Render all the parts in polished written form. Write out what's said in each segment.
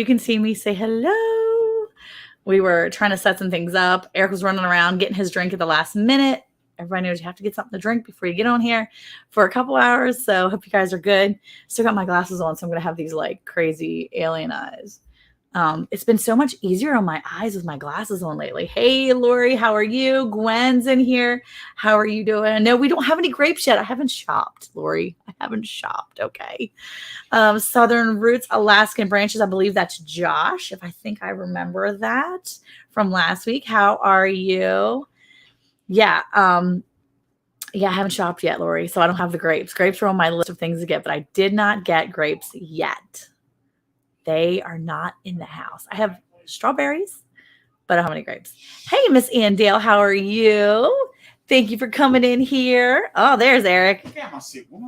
you can see me, say hello. We were trying to set some things up. Eric was running around getting his drink at the last minute. Everybody knows you have to get something to drink before you get on here for a couple hours. So hope you guys are good. Still got my glasses on, so I'm going to have these like crazy alien eyes. It's been so much easier on my eyes with my glasses on lately. Hey, Lori, how are you? Gwen's in here. How are you doing? No, we don't have any grapes yet. I haven't shopped, Lori. I haven't shopped. Okay. Southern Roots, Alaskan Branches. I believe that's Josh, if I think I remember that from last week. How are you? Yeah. Yeah, I haven't shopped yet, Lori, so I don't have the grapes. Grapes are on my list of things to get, but I did not get grapes yet. They are not in the house. I have strawberries, but I don't have any grapes. Hey, Miss Andale, how are you? Thank you for coming in here. Oh, there's Eric.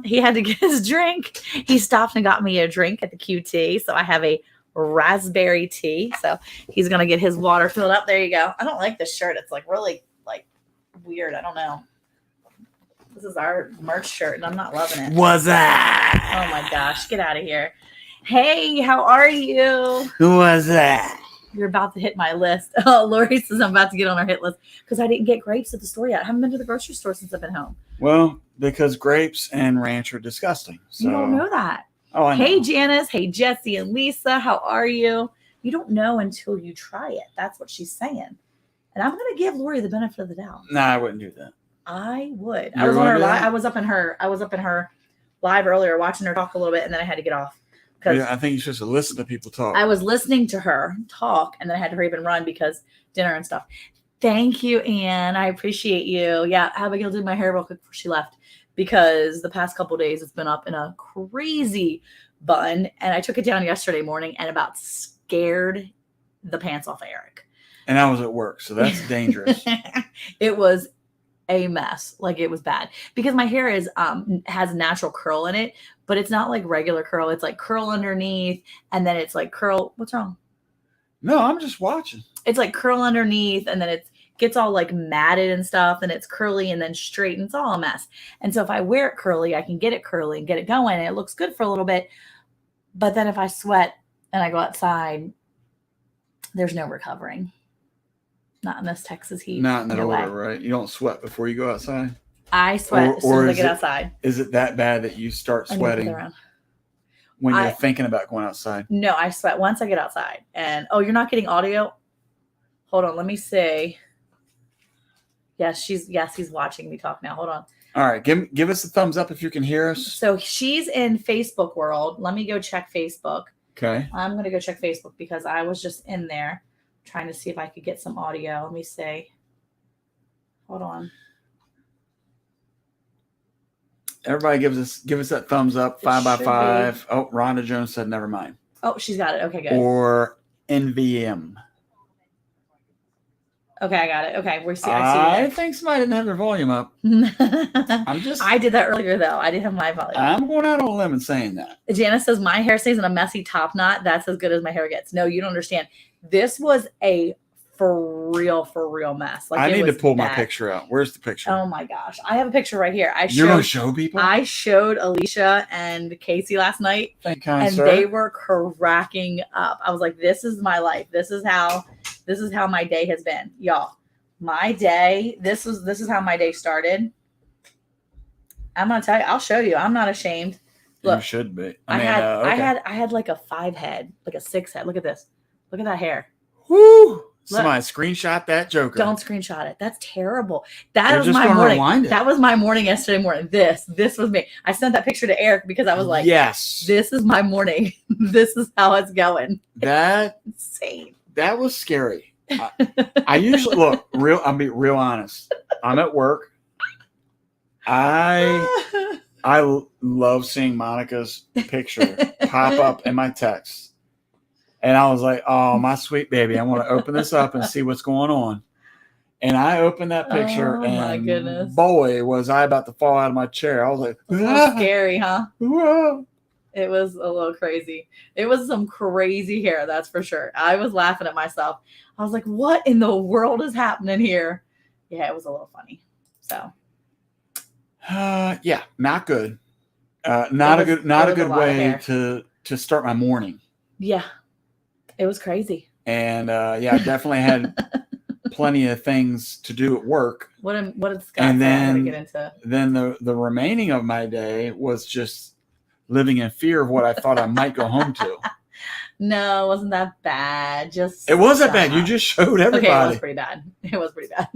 He had to get his drink. He stopped and got me a drink at the QT. So I have a raspberry tea. So he's going to get his water filled up. There you go. I don't like this shirt. It's like really like weird. I don't know. This is our merch shirt and I'm not loving it. What's that? Oh my gosh. Get out of here. Hey, how are you? Who was that? You're about to hit my list. Oh, Lori says I'm about to get on our hit list because I didn't get grapes at the store yet. I haven't been to the grocery store since I've been home. Well, because grapes and ranch are disgusting. So. You don't know that. Oh, I know. Hey, Janice. Hey, Jesse and Lisa. How are you? You don't know until you try it. That's what she's saying. And I'm going to give Lori the benefit of the doubt. No, I wouldn't do that. I would. I was on her live. I was up in her live earlier watching her talk a little bit, and then I had to get off. Yeah, I think you're supposed to listen to people talk. I was listening to her talk, and then I had to hurry up and run because dinner and stuff. Thank you, Anne. I appreciate you. Yeah, Abigail did my hair real quick before she left because the past couple days it's been up in a crazy bun, and I took it down yesterday morning and about scared the pants off of Eric. And I was at work, so that's dangerous. It was a mess. Like it was bad because my hair is has natural curl in it, but it's not like regular curl. It's like curl underneath and then it's like curl. What's wrong? No, I'm just watching. It's like curl underneath and then it gets all like matted and stuff and it's curly and then straight and it's all a mess. And so if I wear it curly, I can get it curly and get it going and it looks good for a little bit. But then if I sweat and I go outside, there's no recovering. Not in this Texas heat. Not in that order, right? You don't sweat before you go outside? I sweat as soon as I get outside. Is it that bad that you start sweating when you're thinking about going outside? No, I sweat once I get outside. And, oh, you're not getting audio? Hold on. Let me see. Yes, he's watching me talk now. Hold on. All right. Give us a thumbs up if you can hear us. So she's in Facebook world. Let me go check Facebook. Okay. I'm going to go check Facebook because I was just in there trying to see if I could get some audio. Let me see. Hold on. Everybody give us that thumbs up. 5x5. Oh, Rhonda Jones said never mind. Oh, she's got it. Okay, good. Or NVM. Okay, I got it. Okay, I see I think somebody didn't have their volume up. I did that earlier though. I didn't have my volume. I'm going out on a limb and saying that. Janice says my hair stays in a messy top knot. That's as good as my hair gets. No, you don't understand. This was a for real mess. Like I need to pull my picture out. Where's the picture? Oh my gosh. I have a picture right here. You're going to show people? I showed Alicia and Casey last night. And they were cracking up. I was like, this is my life. This is how my day has been. Y'all. My day, this is how my day started. I'm gonna tell you, I'll show you. I'm not ashamed. Look, you should be. I had like a 5 head, like a 6 head. Look at this. Look at that hair. Woo! Somebody screenshot that joker. Don't screenshot it. That's terrible. That was my morning. That was my morning yesterday morning. This was me. I sent that picture to Eric because I was like, yes, this is my morning. This is how it's going. That insane. That was scary. I usually I'll be real honest. I'm at work. I love seeing Monica's picture pop up in my text. And I was like, oh, my sweet baby, I want to open this up and see what's going on. And I opened that picture, and my goodness, boy, was I about to fall out of my chair. I was like, a little scary, huh? Ah. It was a little crazy. It was some crazy hair, that's for sure. I was laughing at myself. I was like, what in the world is happening here? Yeah, it was a little funny. So, yeah, not good. Not a good way to start my morning. Yeah. It was crazy. And yeah, I definitely had plenty of things to do at work. What did Scott And say? I'm then, gonna get into. then the remaining of my day was just living in fear of what I thought I might go home to. No, it wasn't that bad. Just It wasn't bad. You just showed everybody. Okay, it was pretty bad. It was pretty bad.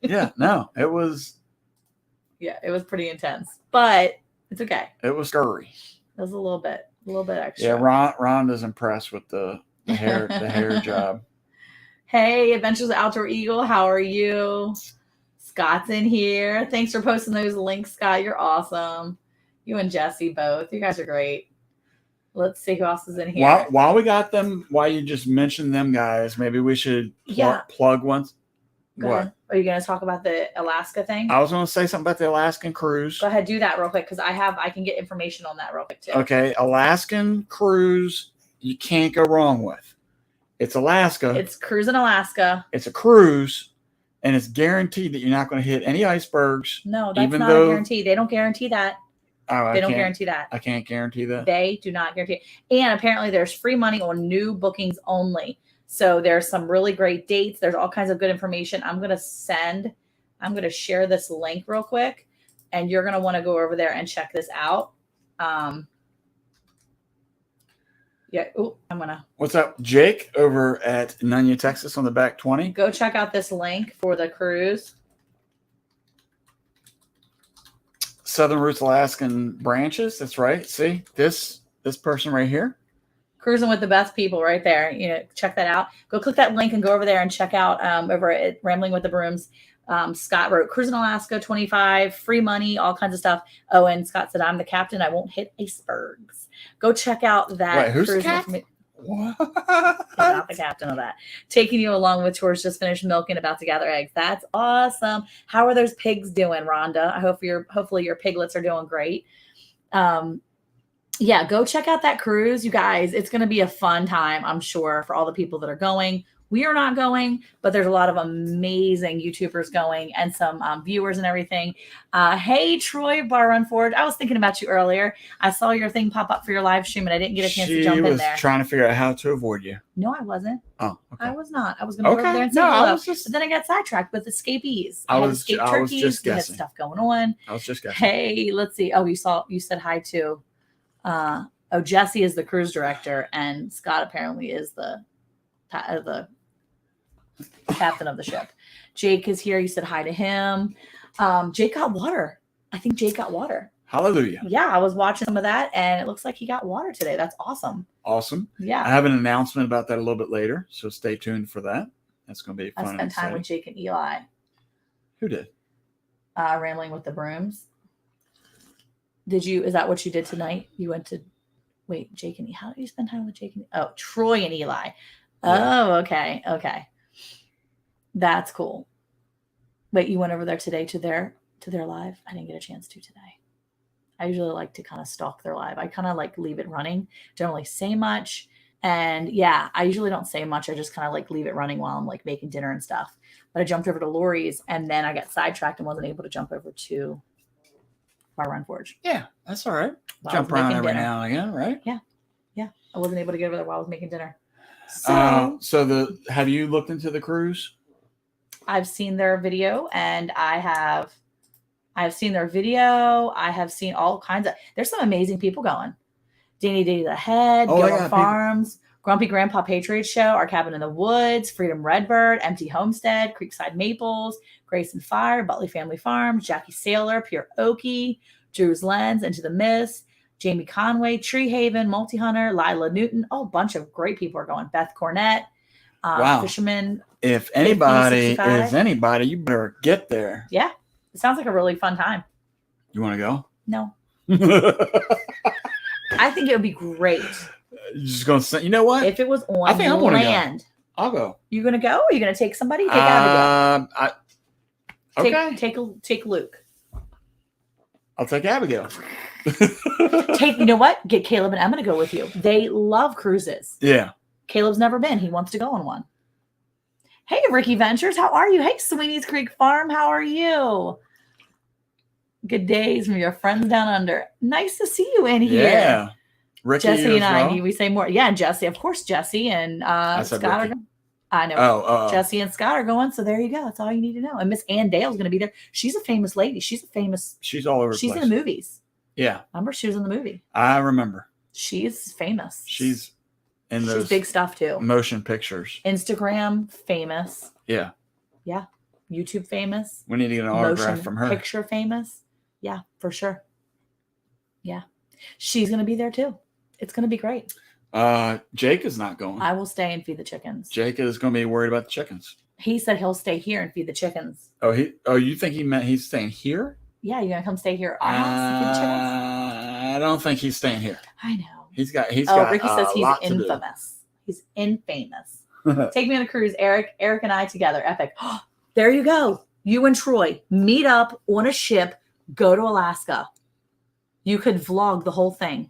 Yeah, no, it was. Yeah, it was pretty intense, but it's okay. It was scurry. It was a little bit extra. Yeah, Rhonda's impressed with the hair job. Hey, Adventures of Outdoor Eagle, how are you? Scott's in here. Thanks for posting those links, Scott. You're awesome. You and Jesse both. You guys are great. Let's see who else is in here. While we got them, while you just mentioned them guys, maybe we should plug once. Go ahead. Are you going to talk about the Alaska thing? I was going to say something about the Alaskan cruise. Go ahead, do that real quick because I can get information on that real quick too. Okay, Alaskan cruise, you can't go wrong with. It's Alaska. It's cruising Alaska. It's a cruise, and it's guaranteed that you're not going to hit any icebergs. No, that's not a guarantee. They don't guarantee that. Oh, they don't guarantee that. I can't guarantee that. They do not guarantee it. And apparently there's free money on new bookings only. So there's some really great dates. There's all kinds of good information. I'm going to share this link real quick, and you're going to want to go over there and check this out. Yeah. Ooh, What's up, Jake, over at Nunya, Texas on the back 20? Go check out this link for the cruise. Southern Roots Alaskan Branches. That's right. See this person right here. Cruising with the best people right there. You know, check that out. Go click that link and go over there and check out over at Rambling with the Brooms. Scott wrote Cruising Alaska 25, free money, all kinds of stuff. Oh, and Scott said, I'm the captain. I won't hit icebergs. Go check out that. Wait, who's the captain? What? He's not the captain of that. Taking you along with tours, just finished milking, about to gather eggs. That's awesome. How are those pigs doing, Rhonda? Hopefully your piglets are doing great. Yeah, go check out that cruise, you guys. It's going to be a fun time, I'm sure, for all the people that are going. We are not going, but there's a lot of amazing YouTubers going and some viewers and everything. Hey, Troy Bar Run Forward. I was thinking about you earlier. I saw your thing pop up for your live stream, and I didn't get a chance to jump in there. She was trying to figure out how to avoid you. No, I wasn't. Oh, okay. I was not. I was going to go over there and say hello. But then I got sidetracked with escapees. I had escaped turkeys. We had stuff going on. I was just guessing. Hey, let's see. Oh, you said hi to. Jesse is the cruise director, and Scott apparently is the captain of the ship. Jake is here. You said hi to him. Jake got water. I think Jake got water. Hallelujah. Yeah, I was watching some of that, and it looks like he got water today. That's awesome. Awesome. Yeah. I have an announcement about that a little bit later, so stay tuned for that. That's going to be fun. I spent time with Jake and Eli. Who did? Rambling with the Brooms. Is that what you did tonight? You went to, Jake and Eli. How did you spend time with Jake and Troy and Eli? Yeah. Oh, okay. Okay. That's cool. Wait, you went over there today to their live? I didn't get a chance to today. I usually like to kind of stalk their live. I kind of like leave it running. Don't really say much. And yeah, I usually don't say much. I just kind of like leave it running while I'm like making dinner and stuff. But I jumped over to Lori's, and then I got sidetracked and wasn't able to jump over to Bar Run Forge. Yeah, that's all right. Jump around every now and again, right? Yeah. Yeah. I wasn't able to get over there while I was making dinner. So have you looked into the cruise? I've seen their video, and I've seen their video. I have seen all kinds of, there's some amazing people going. Danny Day the Head, Gilmore Farms, Grumpy Grandpa Patriot Show, Our Cabin in the Woods, Freedom Redbird, Empty Homestead, Creekside Maples, Grace and Fire, Butley Family Farms, Jackie Sailor, Pure Okie, Drew's Lens, Into the Mist, Jamie Conway, Tree Haven, Multi Hunter, Lila Newton. Oh, a bunch of great people are going. Beth Cornett, Fisherman. If anybody is anybody, you better get there. Yeah. It sounds like a really fun time. You want to go? No. I think it would be great. You're just going to say, you know what? If it was on I think land. I'm gonna go. I'll go. You going to go? Or are you going to take somebody? Take Abigail. Okay. Take Luke. I'll take Abigail. You know what? Get Caleb and Emma to go with you. They love cruises. Yeah. Caleb's never been. He wants to go on one. Hey, Ricky Ventures. How are you? Hey, Sweeney's Creek Farm. How are you? Good days from your friends down under. Nice to see you in here. Yeah. Ricky Jesse and as I, well? we say more. Yeah, Jesse, of course, Jesse and I said Scott Ricky. are. I know. Oh. Jesse and Scott are going, so there you go. That's all you need to know. And Miss Ann Dale's going to be there. She's a famous lady. She's all over the She's place. in the movies. Yeah. Remember, she was in the movie. I remember. She's famous. She's in those big stuff too. motion pictures. Instagram famous. Yeah. Yeah. YouTube famous. We need to get an autograph from her. Picture famous. Yeah, for sure. Yeah. She's going to be there too. It's going to be great. Jake is not going. I will stay and feed the chickens. Jake is going to be worried about the chickens. He said he'll stay here and feed the chickens. Oh, you think he meant he's staying here? Yeah, you're going to come stay here at our house and feed the chickens? I don't think he's staying here. I know. He's got Ricky says he's infamous. He's infamous. Take me on a cruise, Eric. Eric and I together. Epic. There you go. You and Troy meet up on a ship, go to Alaska. You could vlog the whole thing.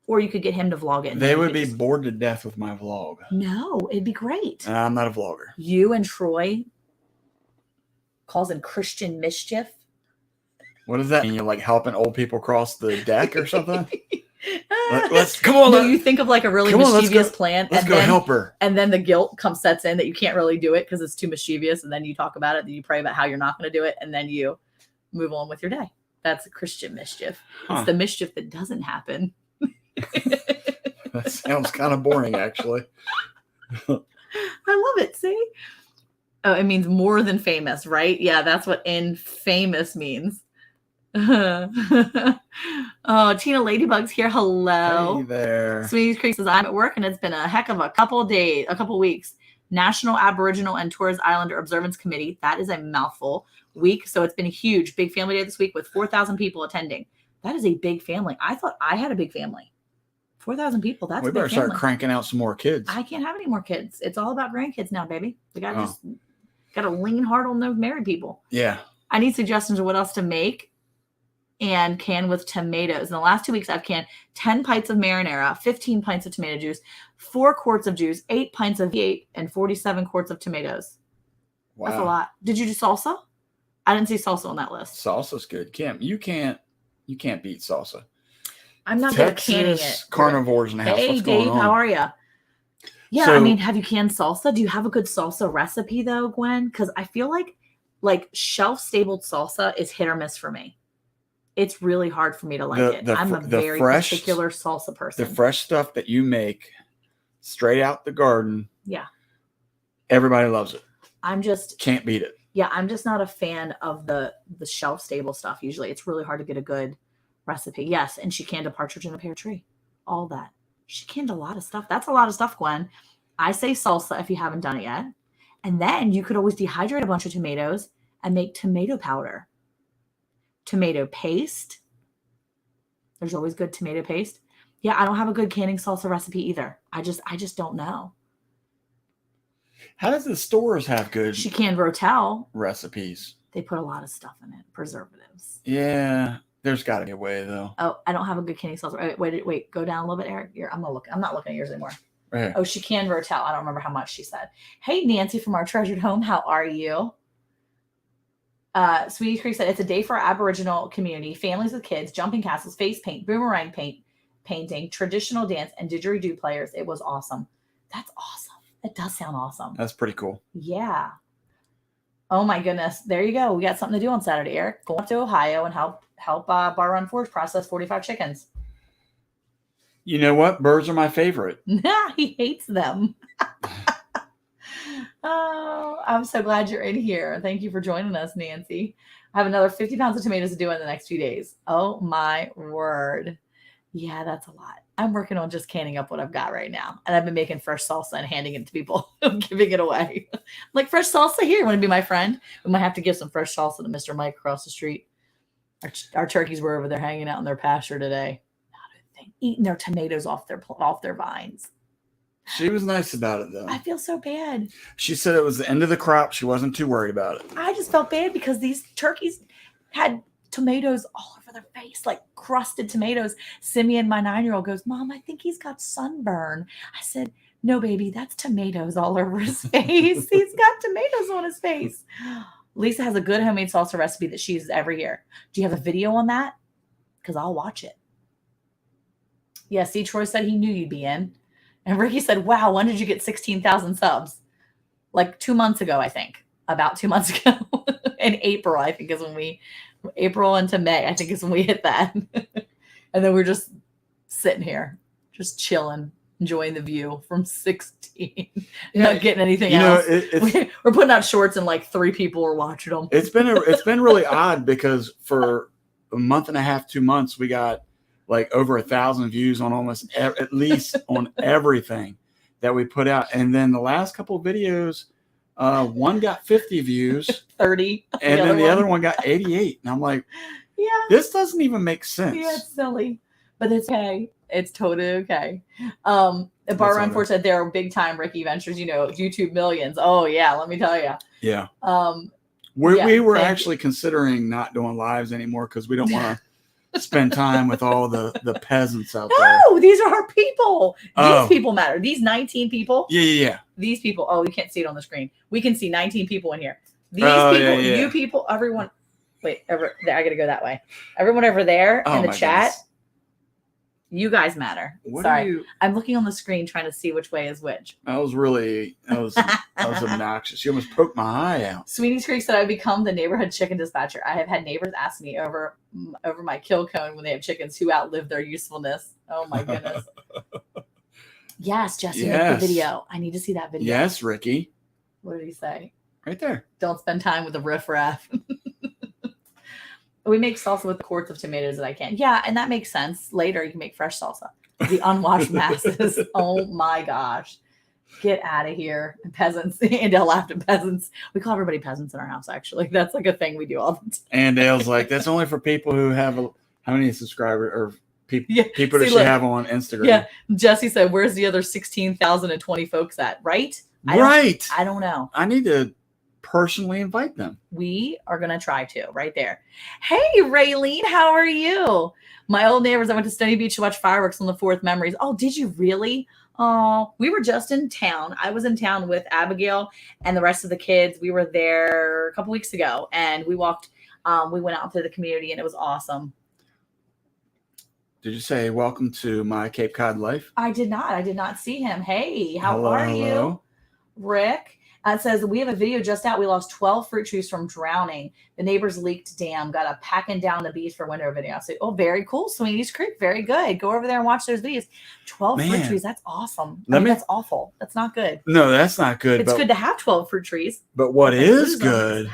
Or you could get him to vlog it. They would be bored to death with my vlog. No, it'd be great. I'm not a vlogger. You and Troy causing Christian mischief. What does that mean? You're like helping old people cross the deck or something? Let's come on. No, you think of like a really mischievous plan. Let's go help her. And then the guilt sets in that you can't really do it because it's too mischievous. And then you talk about it. Then you pray about how you're not going to do it. And then you move on with your day. That's a Christian mischief. It's the mischief that doesn't happen. That sounds kind of boring, actually. I love it. See? Oh, it means more than famous, right? Yeah, that's what infamous means. Oh, Tina Ladybug's here. Hello. Hey there. Sweeties Creek says, I'm at work and it's been a heck of a couple weeks. National Aboriginal and Torres Islander Observance Committee. That is a mouthful. Week. So it's been a huge, big family day this week with 4,000 people attending. That is a big family. I thought I had a big family. 4,000 people. That's a big family. We better start cranking out some more kids. I can't have any more kids. It's all about grandkids now, baby. We got to lean hard on those married people. Yeah. I need suggestions of what else to make and can with tomatoes. In the last 2 weeks, I've canned 10 pints of marinara, 15 pints of tomato juice, 4 quarts of juice, 8 pints of V8, and 47 quarts of tomatoes. Wow. That's a lot. Did you do salsa? I didn't see salsa on that list. Salsa's good. Kim, you can't beat salsa. I'm not good at canning it. Carnivores in the house. Hey, what's going Dave, on? how are you? Yeah, I mean, have you canned salsa? Do you have a good salsa recipe though, Gwen? Because I feel like shelf-stable salsa is hit or miss for me. It's really hard for me to like it. I'm a very particular salsa person. The fresh stuff that you make straight out the garden. Yeah. Everybody loves it. Can't beat it. Yeah, I'm just not a fan of the shelf-stable stuff. Usually it's really hard to get a good recipe. Yes, and she canned a partridge in a pear tree. All that. She canned a lot of stuff. That's a lot of stuff, Gwen. I say salsa if you haven't done it yet. And then you could always dehydrate a bunch of tomatoes and make tomato powder. Tomato paste. There's always good tomato paste. Yeah, I don't have a good canning salsa recipe either. I just don't know. How does the stores have good? She canned rotel recipes. They put a lot of stuff in it. Preservatives. Yeah. There's got to be a way, though. Oh, I don't have a good canning salsa. Wait. Go down a little bit, Eric. I'm not looking at yours anymore. Right. Oh, she canned rotel. I don't remember how much she said. Hey, Nancy from our treasured home. How are you? Sweetie Creek said, it's a day for our Aboriginal community. Families with kids, jumping castles, face paint, boomerang painting, traditional dance, and didgeridoo players. It was awesome. That's awesome. It does sound awesome. That's pretty cool. Yeah. Oh, my goodness. There you go. We got something to do on Saturday, Eric. Go up to Ohio and help Bar Run Forge process 45 chickens. You know what? Birds are my favorite. He hates them. Oh, I'm so glad you're in here. Thank you for joining us, Nancy. I have another 50 pounds of tomatoes to do in the next few days. Oh, my word. Yeah, that's a lot. I'm working on just canning up what I've got right now. And I've been making fresh salsa and handing it to people. I'm giving it away. Like, fresh salsa here. You want to be my friend? We might have to give some fresh salsa to Mr. Mike across the street. Our turkeys were over there hanging out in their pasture today. Eating their tomatoes off their vines. She was nice about it, though. I feel so bad. She said it was the end of the crop. She wasn't too worried about it. I just felt bad because these turkeys had tomatoes all over their face, like crusted tomatoes. Simeon, my 9-year-old, goes, Mom, I think he's got sunburn. I said, no, baby, that's tomatoes all over his face. He's got tomatoes on his face. Lisa has a good homemade salsa recipe that she uses every year. Do you have a video on that? Because I'll watch it. Yeah, see, Troy said he knew you'd be in. And Ricky said, wow, when did you get 16,000 subs? Like 2 months ago, I think. About 2 months ago. In April, I think is when April into May, I think is when we hit that. And then we're just sitting here, just chilling, enjoying the view from 16. Not getting anything else. We're putting out shorts and like 3 people are watching them. It's been really odd because for a month and a half, 2 months, we got like over 1,000 views on almost at least on everything that we put out. And then the last couple of videos, one got 50 views, 30, and then the other one got 88. And I'm like, yeah, this doesn't even make sense. Yeah, it's silly, but it's okay. It's totally okay. Bar Run 4 said there are big time Ricky Ventures, YouTube millions. Oh yeah, let me tell you. Yeah. We were actually considering not doing lives anymore because we don't want to spend time with all the peasants out there. No, these are our people. These people matter. These 19 people. Yeah. These people. Oh, you can't see it on the screen. We can see 19 people in here. These people, you people, everyone. Wait, I got to go that way. Everyone over there in the chat. Goodness. You guys matter. Sorry. I'm looking on the screen trying to see which way is which. That was obnoxious. You almost poked my eye out. Sweeties Creek said I've become the neighborhood chicken dispatcher. I have had neighbors ask me over my kill cone when they have chickens who outlive their usefulness. Oh my goodness. Yes, Jesse, make the video. I need to see that video. Yes, Ricky. What did he say? Right there. Don't spend time with the riffraff. We make salsa with the quarts of tomatoes that I can. Yeah, and that makes sense. Later, you can make fresh salsa. The unwashed masses. Oh my gosh. Get out of here. Peasants. And Dale laughed at peasants. We call everybody peasants in our house, actually. That's like a thing we do all the time. And Dale's like, that's only for people who have how many subscribers or people that you have on Instagram. Yeah. Jesse said, where's the other 16,020 folks at? Right? I don't know. I need to personally invite them. We are going to try to right there. Hey, Raylene, how are you? My old neighbors, I went to Stony Beach to watch fireworks on the 4th Memories. Oh, did you really? Oh, we were just in town. I was in town with Abigail and the rest of the kids. We were there a couple weeks ago and we walked, we went out to the community and it was awesome. Did you say welcome to my Cape Cod life? I did not see him. Hey, how are you? Rick. It says, we have a video just out. We lost 12 fruit trees from drowning. The neighbors leaked dam. Got a packing down the beach for winter video. So, very cool. Sweeties Creek. Very good. Go over there and watch those videos. 12 fruit trees. That's awesome. That's awful. That's not good. No, that's not good. It's good to have 12 fruit trees. But what is good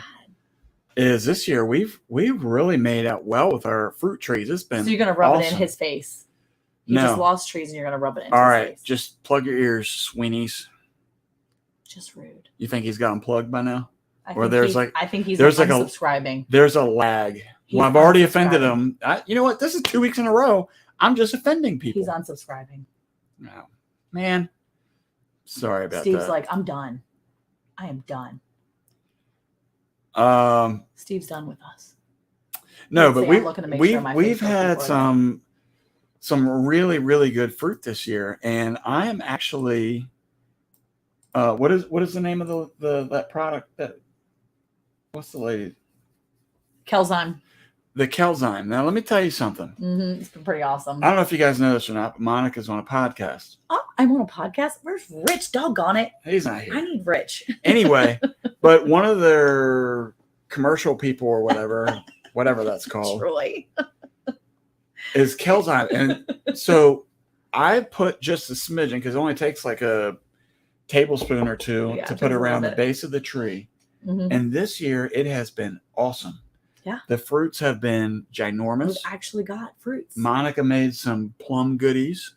is this year we've really made out well with our fruit trees. It's been So you're going to rub it in his face. You just lost trees and you're going to rub it in his face. All right. Just plug your ears, Sweenies. Just rude. You think he's got them plugged by now? I think he's unsubscribing. There's a lag. Well, I've already offended him. You know what? This is 2 weeks in a row. I'm just offending people. He's unsubscribing. No, man. Sorry about Steve's that. like, I'm done. I am done. Steve's done with us. No, but we've had some really, really good fruit this year, and I am actually. What is the name of that product? What's the lady? Kelzyme. The Kelzyme. Now let me tell you something. Mm-hmm. It's been pretty awesome. I don't know if you guys know this or not, but Monica's on a podcast. Oh, I'm on a podcast. Where's Rich? Doggone it. He's not here. I need Rich. Anyway, but one of their commercial people or whatever that's called, Troy, is Kelzyme, and so I put just a smidgen because it only takes like a tablespoon or two to put around the base of the tree. Mm-hmm. And this year it has been awesome. Yeah. The fruits have been ginormous. We've actually got fruits. Monica made some plum goodies.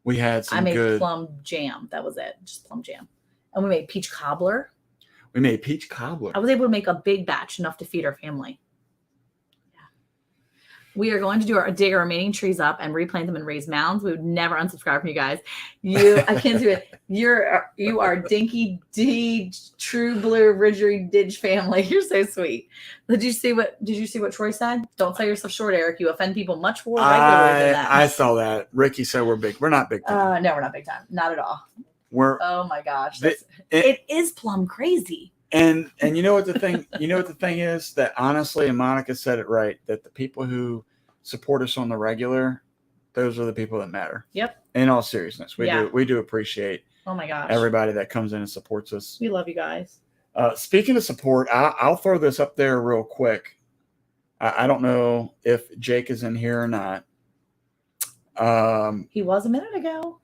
We had some I made plum jam. That was it. Just plum jam. And we made peach cobbler. I was able to make a big batch, enough to feed our family. We are going to dig our remaining trees up and replant them and raise mounds. We would never unsubscribe from you guys. I can't do it. You are Dinky D, True Blue Ridgery Didge family. You're so sweet. Did you see what Troy said? Don't sell yourself short, Eric. You offend people much more regularly than that. I saw that. Ricky said we're big. We're not big time. No, we're not big time. Not at all. Oh my gosh. It is plum crazy. And you know what the thing is, that honestly, and Monica said it right, that the people who support us on the regular those are the people that matter. Yep. In all seriousness, we do appreciate Oh my gosh, everybody that comes in and supports us. we love you guys. Speaking of support, I'll throw this up there real quick. I don't know if Jake is in here or not. He was a minute ago.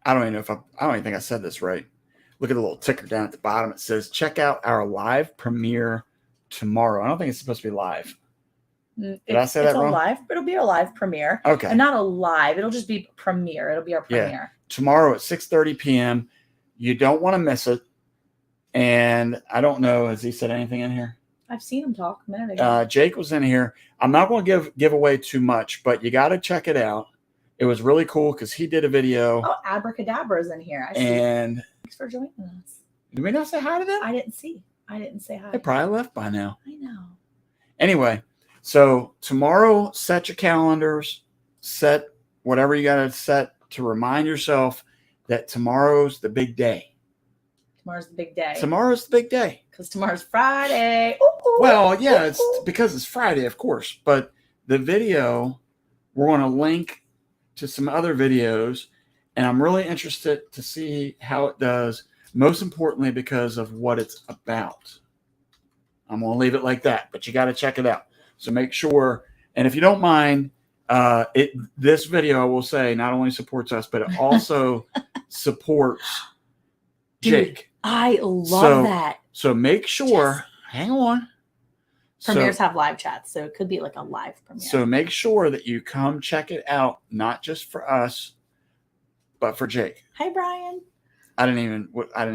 I don't even think I said this right. Look at the little ticker down at the bottom. It says, check out our live premiere tomorrow. I don't think it's supposed to be live. Did I say that wrong? It'll be a live premiere. Okay. And not a live. It'll just be premiere. It'll be our premiere. Yeah. Tomorrow at 6:30 p.m. You don't want to miss it. And I don't know, has he said anything in here? I've seen him talk a minute ago. Jake was in here. I'm not going to give away too much, but you got to check it out. It was really cool because he did a video. Oh, Abracadabra is in here. And thanks for joining us. Did we not say hi to them? I didn't say hi. They probably left by now. I know. Anyway, so tomorrow, set your calendars. Set whatever you got to set to remind yourself that tomorrow's the big day. Tomorrow's the big day. Tomorrow's the big day. Because tomorrow's Friday. Ooh, well, yeah, ooh, it's because it's Friday, of course. But the video, we're going to link to some other videos. And I'm really interested to see how it does. Most importantly, because of what it's about. I'm going to leave it like that. But you got to check it out. So make sure. And if you don't mind, this video, I will say, not only supports us, but it also supports Jake. Dude, I love that. So make sure, hang on. Premieres have live chats, so it could be like a live premiere. So make sure that you come check it out, not just for us, but for Jake. Hi, Brian. I didn't even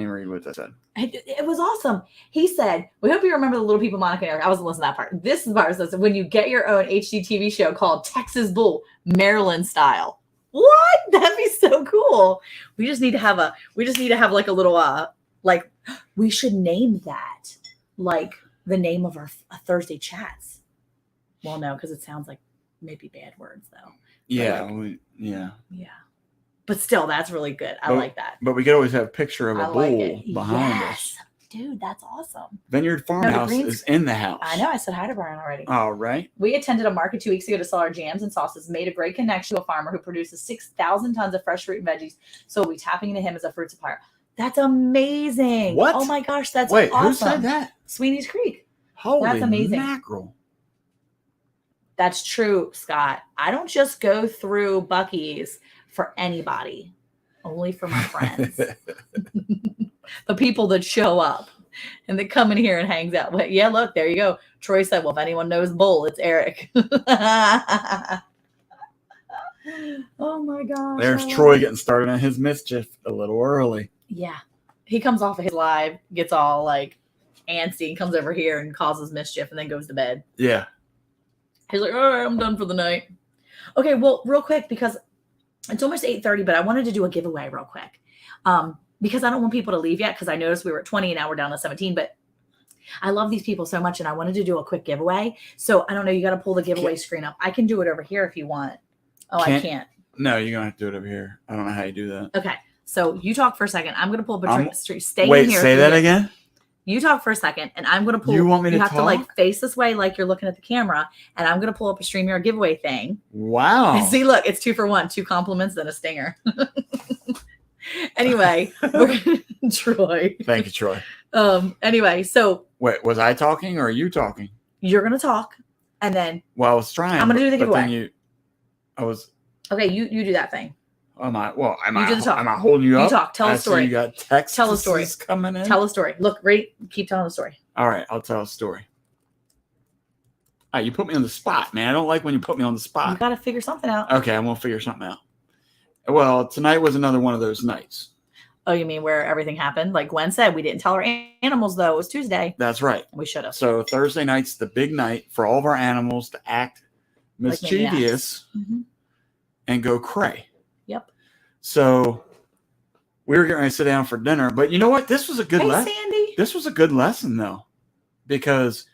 read what that said. It was awesome. He said, "We hope you remember the little people, Monica and Eric." I wasn't listening to that part. This is the part that says, "When you get your own HGTV show called Texas Bull, Maryland style." What? That'd be so cool. We just need to have like a little like we should name that like the name of our Thursday chats. Well, no, because it sounds like maybe bad words though. Yeah, Yeah. But still, that's really good. I like that. But we could always have a picture of a bull behind us. Dude, that's awesome. Vineyard Farmhouse is in the house. I know. I said hi to Brian already. All right. We attended a market 2 weeks ago to sell our jams and sauces. Made a great connection to a farmer who produces 6,000 tons of fresh fruit and veggies. So we'll be tapping into him as a fruit supplier. That's amazing. What? Oh my gosh, that's awesome. Who said that? Sweeney's Creek. Holy that's amazing. Mackerel. That's true, Scott. I don't just go through Buc-ee's for anybody. Only for my friends. The people that show up and they come in here and hangs out. But yeah, look, there you go. Troy said, well, if anyone knows bull, it's Eric. Oh my gosh. There's Troy getting started on his mischief a little early. Yeah. He comes off of his live, gets all like antsy and comes over here and causes mischief and then goes to bed. Yeah. He's like, all right, I'm done for the night. Okay, well, real quick, because it's almost 8:30, but I wanted to do a giveaway real quick. Because I don't want people to leave yet, because I noticed we were at 20 and now we're down to 17, but I love these people so much and I wanted to do a quick giveaway. So I don't know, you got to pull the giveaway screen up. I can do it over here if you want. Oh, I can't. No, you're going to have to do it over here. I don't know how you do that. Okay, so you talk for a second. I'm going to pull up a street. Stay in here. Say that again? You talk for a second, and I'm going to pull. You want me to talk? You have to like face this way like you're looking at the camera, and I'm going to pull up a StreamYard giveaway thing. Wow. And see, look, it's 2 for 1, 2 compliments and a stinger. Anyway, Troy. Thank you, Troy. Anyway, so. Wait, was I talking or are you talking? You're going to talk, and then. Well, I was trying. I'm going to do the giveaway. Okay, you do that thing. Am I holding you up? You talk. Tell a story. You got text. Tell a story. Coming in. Tell a story. Look, ready? Keep telling the story. All right, I'll tell a story. All right, you put me on the spot, man. I don't like when you put me on the spot. You got to figure something out. Okay, I'm going to figure something out. Well, tonight was another one of those nights. Oh, you mean where everything happened? Like Gwen said, we didn't tell our animals, though. It was Tuesday. That's right. We should have. So Thursday night's the big night for all of our animals to act mischievous and go cray. Yep. So we were getting ready to sit down for dinner. But you know what? This was a good lesson. Sandy. This was a good lesson, though. Because,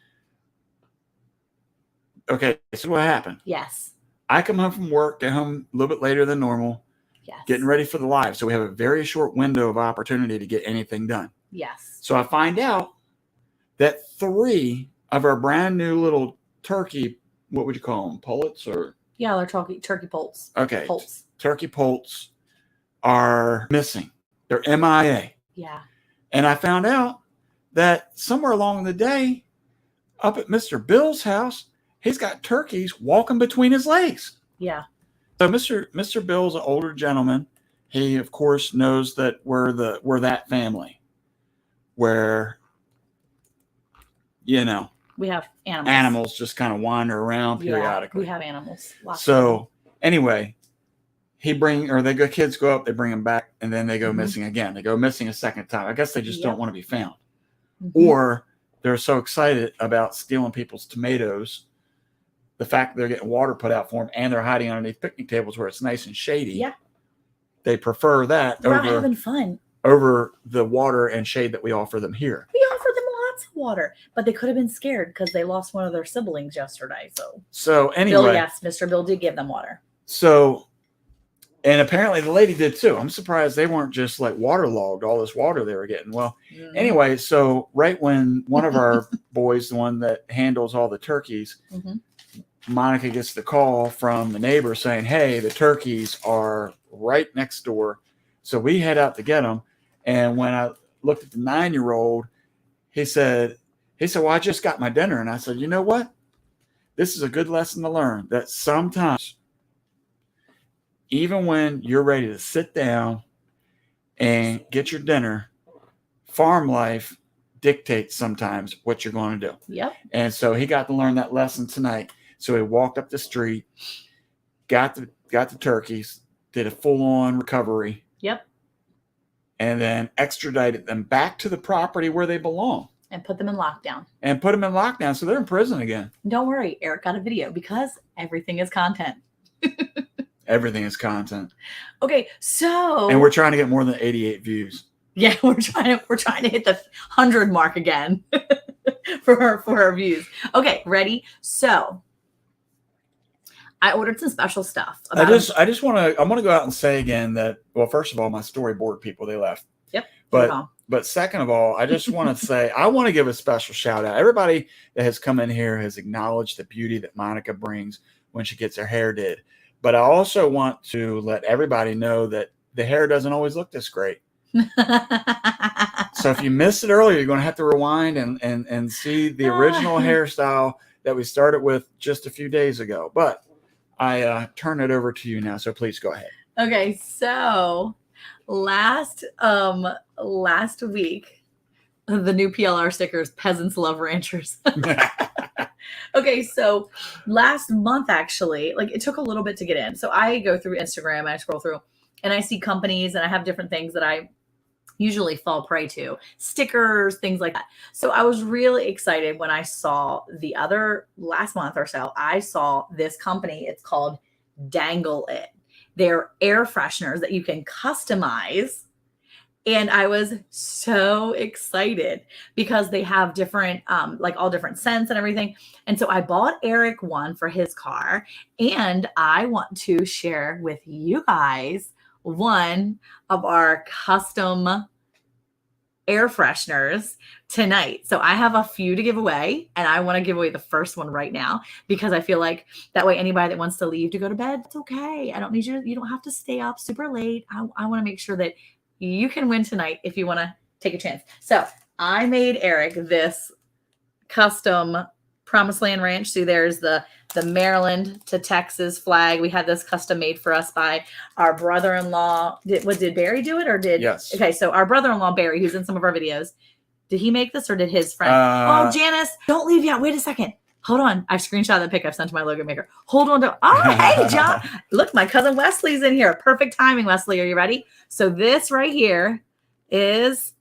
okay, so what happened? Yes. I come home from work, get home a little bit later than normal. Yes. Getting ready for the live. So we have a very short window of opportunity to get anything done. Yes. So I find out that 3 of our brand new little turkey, what would you call them? Pullets or Yeah, they're turkey poults. Okay. Poults. Turkey poults are missing. They're MIA. Yeah. And I found out that somewhere along the day, up at Mr. Bill's house, he's got turkeys walking between his legs. Yeah. So Mr. Bill's an older gentleman. He, of course, knows that we're that family where, you know, we have animals. Animals just kind of wander around periodically. We have animals. So anyway, the kids go up, they bring them back, and then they go missing again. They go missing a second time. I guess they just don't want to be found. Or they're so excited about stealing people's tomatoes, the fact that they're getting water put out for them, and they're hiding underneath picnic tables where it's nice and shady. Yeah. They prefer that they're over having fun over the water and shade that we offer them here. We offer them lots of water, but they could have been scared because they lost one of their siblings yesterday. So anyway, yes, Mr. Bill did give them water. So, and apparently the lady did too. I'm surprised they weren't just like waterlogged, all this water they were getting. Well, anyway, so right when one of our boys, the one that handles all the turkeys, Monica gets the call from the neighbor saying, hey, the turkeys are right next door. So we head out to get them. And when I looked at the 9-year-old, he said, well, I just got my dinner. And I said, you know what? This is a good lesson to learn that sometimes, even when you're ready to sit down and get your dinner, farm life dictates sometimes what you're going to do. Yep. And so he got to learn that lesson tonight. So he walked up the street, got the turkeys, did a full-on recovery. Yep. And then extradited them back to the property where they belong. And put them in lockdown. So they're in prison again. Don't worry, Eric got a video because everything is content. Everything is content. Okay, so and we're trying to get more than 88 views. Yeah, we're trying to hit the 100 mark again for our views. Okay, ready? So I ordered some special stuff. I just want to go out and say again that, well, first of all, my storyboard people, they left. Yep. But second of all, I just want to say, I want to give a special shout out. Everybody that has come in here has acknowledged the beauty that Monica brings when she gets her hair did. But I also want to let everybody know that the hair doesn't always look this great. So if you missed it earlier, you're going to have to rewind and see the original hairstyle that we started with just a few days ago. But I turn it over to you now, so please go ahead. Okay, so last week, the new PLR stickers, Peasants Love Ranchers. Okay, so last month, actually, like it took a little bit to get in. So I go through Instagram, I scroll through, and I see companies, and I have different things that I usually fall prey to, stickers, things like that. So I was really excited when I saw last month or so, I saw this company. It's called Dangle It. They're air fresheners that you can customize. And I was so excited because they have different, like all different scents and everything. And so I bought Eric one for his car, and I want to share with you guys one of our custom air fresheners tonight. So I have a few to give away, and I want to give away the first one right now because I feel like that way anybody that wants to leave to go to bed, it's okay. I don't need you. You don't have to stay up super late. I want to make sure that you can win tonight if you want to take a chance. So I made Eric this custom Promised Land Ranch. See, there's the Maryland to Texas flag. We had this custom made for us by our brother-in-law. Did Barry do it or did? Yes. Okay, so our brother-in-law Barry, who's in some of our videos, did he make this or did his friend? Janice, don't leave yet. Wait a second. Hold on. I've screenshot the pic I've sent to my logo maker. Hold on. Hey, John. Look, my cousin Wesley's in here. Perfect timing, Wesley. Are you ready? So this right here is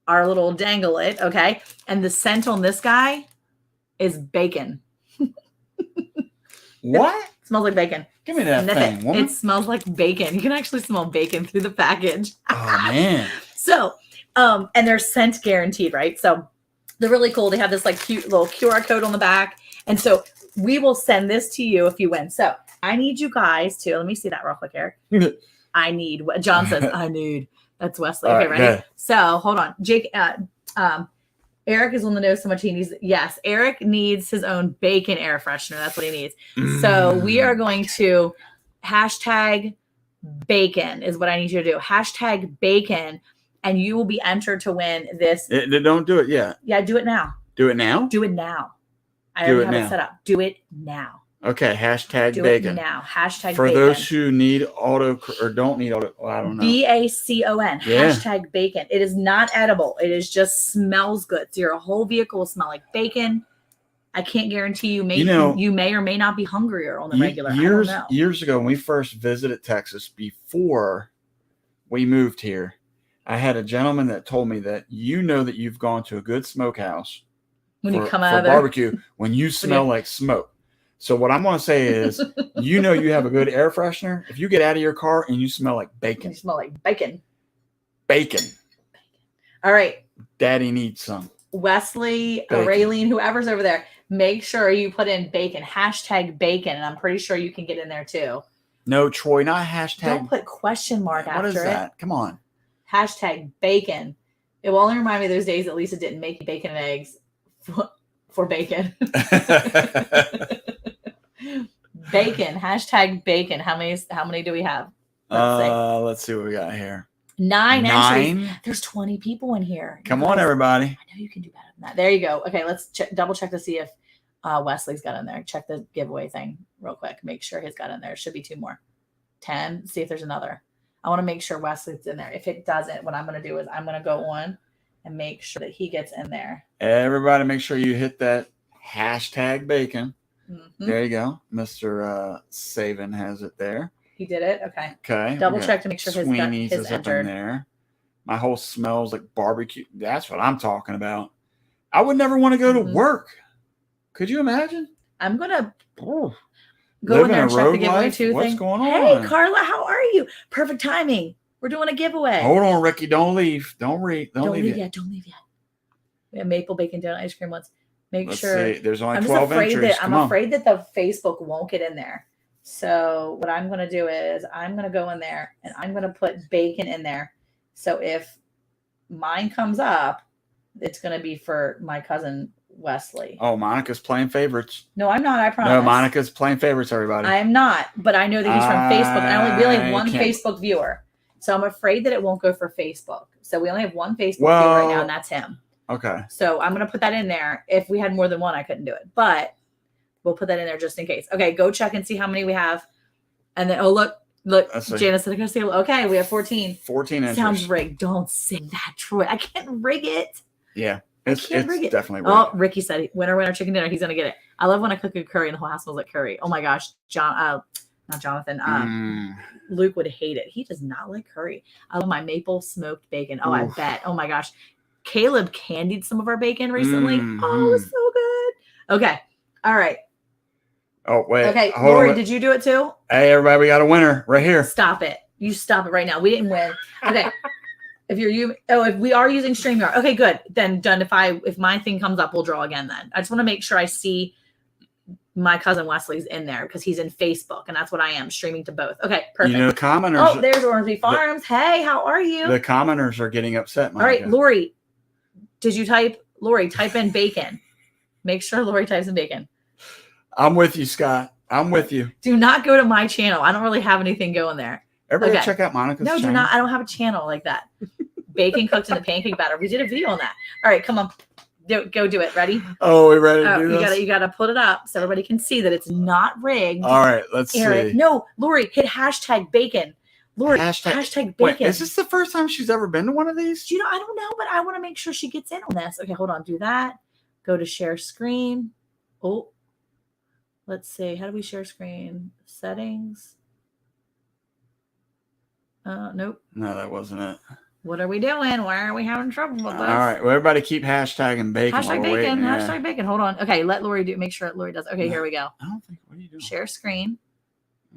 our little Dangle It, okay? And the scent on this guy is bacon. What? It smells like bacon. Give me that thing, woman. It smells like bacon. You can actually smell bacon through the package. Oh, man. So, and they're scent guaranteed, right? So they're really cool. They have this like cute little QR code on the back. And so we will send this to you if you win. So I need you guys to, let me see that real quick, Eric. John says, I need. That's Wesley. Okay, ready? Good. So hold on. Jake, Eric is on the nose so much he needs. Yes, Eric needs his own bacon air freshener. That's what he needs. So we are going to hashtag bacon is what I need you to do. Hashtag bacon, and you will be entered to win this. Don't do it yet. Yeah, do it now. Do it now? Do it now. I Do already it have now. it set up. Do it now. Okay, hashtag Do bacon. it now. Hashtag For bacon. those who need auto or don't need auto, well, I don't know. BACON. Yeah. Hashtag bacon. It is not edible. It is just smells good. So your whole vehicle will smell like bacon. I can't guarantee you may or may not be hungrier on the regular. I don't know. Years ago, when we first visited Texas, before we moved here, I had a gentleman that told me that that you've gone to a good smokehouse when you come out of there, barbecue when you smell like smoke. So what I'm going to say is, you have a good air freshener if you get out of your car and you smell like bacon. You smell like bacon. Bacon. All right. Daddy needs some. Wesley, Raylene, whoever's over there, make sure you put in bacon. Hashtag bacon. And I'm pretty sure you can get in there too. No, Troy, not hashtag. Don't put question mark after it. What is that? Come on. Hashtag bacon. It will only remind me of those days that Lisa didn't make bacon and eggs for bacon. Bacon. Hashtag bacon. How many do we have? Let's see what we got here. 9 entries. There's 20 people in here. Come on, everybody. I know you can do better than that. There you go. Okay, let's double check to see if Wesley's got in there. Check the giveaway thing real quick. Make sure he's got in there. Should be 2 more. 10. See if there's another. I want to make sure Wesley's in there. If it doesn't, what I'm going to do is I'm going to go on and make sure that he gets in there. Everybody, make sure you hit that hashtag bacon. Mm-hmm. There you go. Mr. Saban has it there. He did it? Okay. Okay. Double check to make sure Sweeney's his is entered. up in there. My whole smells like barbecue. That's what I'm talking about. I would never want to go to work. Could you imagine? I'm going to go in there and check the giveaway too. What's going on? Hey, Carla, how are you? Perfect timing. We're doing a giveaway. Hold on, Ricky. Don't leave. Don't leave yet. Don't leave yet. We have maple bacon donut ice cream once. Let's sure. See. There's only I'm 12 entries. I'm afraid that the Facebook won't get in there. So what I'm going to do is I'm going to go in there and I'm going to put bacon in there. So if mine comes up, it's going to be for my cousin Wesley. Oh, Monica's playing favorites. No, I'm not. I promise. No, Monica's playing favorites, everybody. I am not, but I know that he's from Facebook. We only have one Facebook viewer. So I'm afraid that it won't go for Facebook. So we only have one Facebook viewer right now, and that's him. Okay. So I'm going to put that in there. If we had more than one, I couldn't do it. But we'll put that in there just in case. Okay, go check and see how many we have. And then, look, Janice said, okay, we have 14. 14 entries. Sounds rigged. Don't say that, Troy. I can't rig it. Yeah, it's definitely rigged. Oh, Ricky said, winner, chicken dinner. He's going to get it. I love when I cook a curry and the whole house smells like curry. Oh, my gosh. Not Jonathan. Luke would hate it. He does not like curry. I love my maple smoked bacon. Oh, I bet. Oh, my gosh. Caleb candied some of our bacon recently. Oh, it was so good. Okay. All right. Oh, wait. Okay. Lori, did you do it too? Hey, everybody, we got a winner right here. Stop it. You stop it right now. We didn't win. Okay. If we are using StreamYard. Okay, good. Then done. If my thing comes up, we'll draw again then. I just want to make sure I see my cousin Wesley's in there because he's in Facebook and that's what I am, streaming to both. Okay, perfect. The commenters. Oh, there's Ormsby Farms. Hey, how are you? The commenters are getting upset. All right, Lori, type in bacon. Make sure Lori types in bacon. I'm with you, Scott. I'm with you. Do not go to my channel. I don't really have anything going there. Everybody check out Monica's channel. No, do not. I don't have a channel like that. Bacon cooked in the pancake batter. We did a video on that. All right, come on. Go do it. Ready? Oh, we ready to do this? You gotta put it up so everybody can see that it's not rigged. All right, let's see. No, Lori, hit hashtag bacon. Lori, hashtag bacon. Wait, is this the first time she's ever been to one of these? I don't know, but I want to make sure she gets in on this. Okay, hold on. Do that. Go to share screen. Oh, let's see. How do we share screen? Settings. Nope. No, that wasn't it. What are we doing? Why are we having trouble with this? All right. Well, everybody keep hashtagging bacon. Hashtag bacon. Hashtag bacon. Hold on. Okay, let Lori do. Make sure Lori does. Okay, here we go. I don't think. What are you doing? Share screen.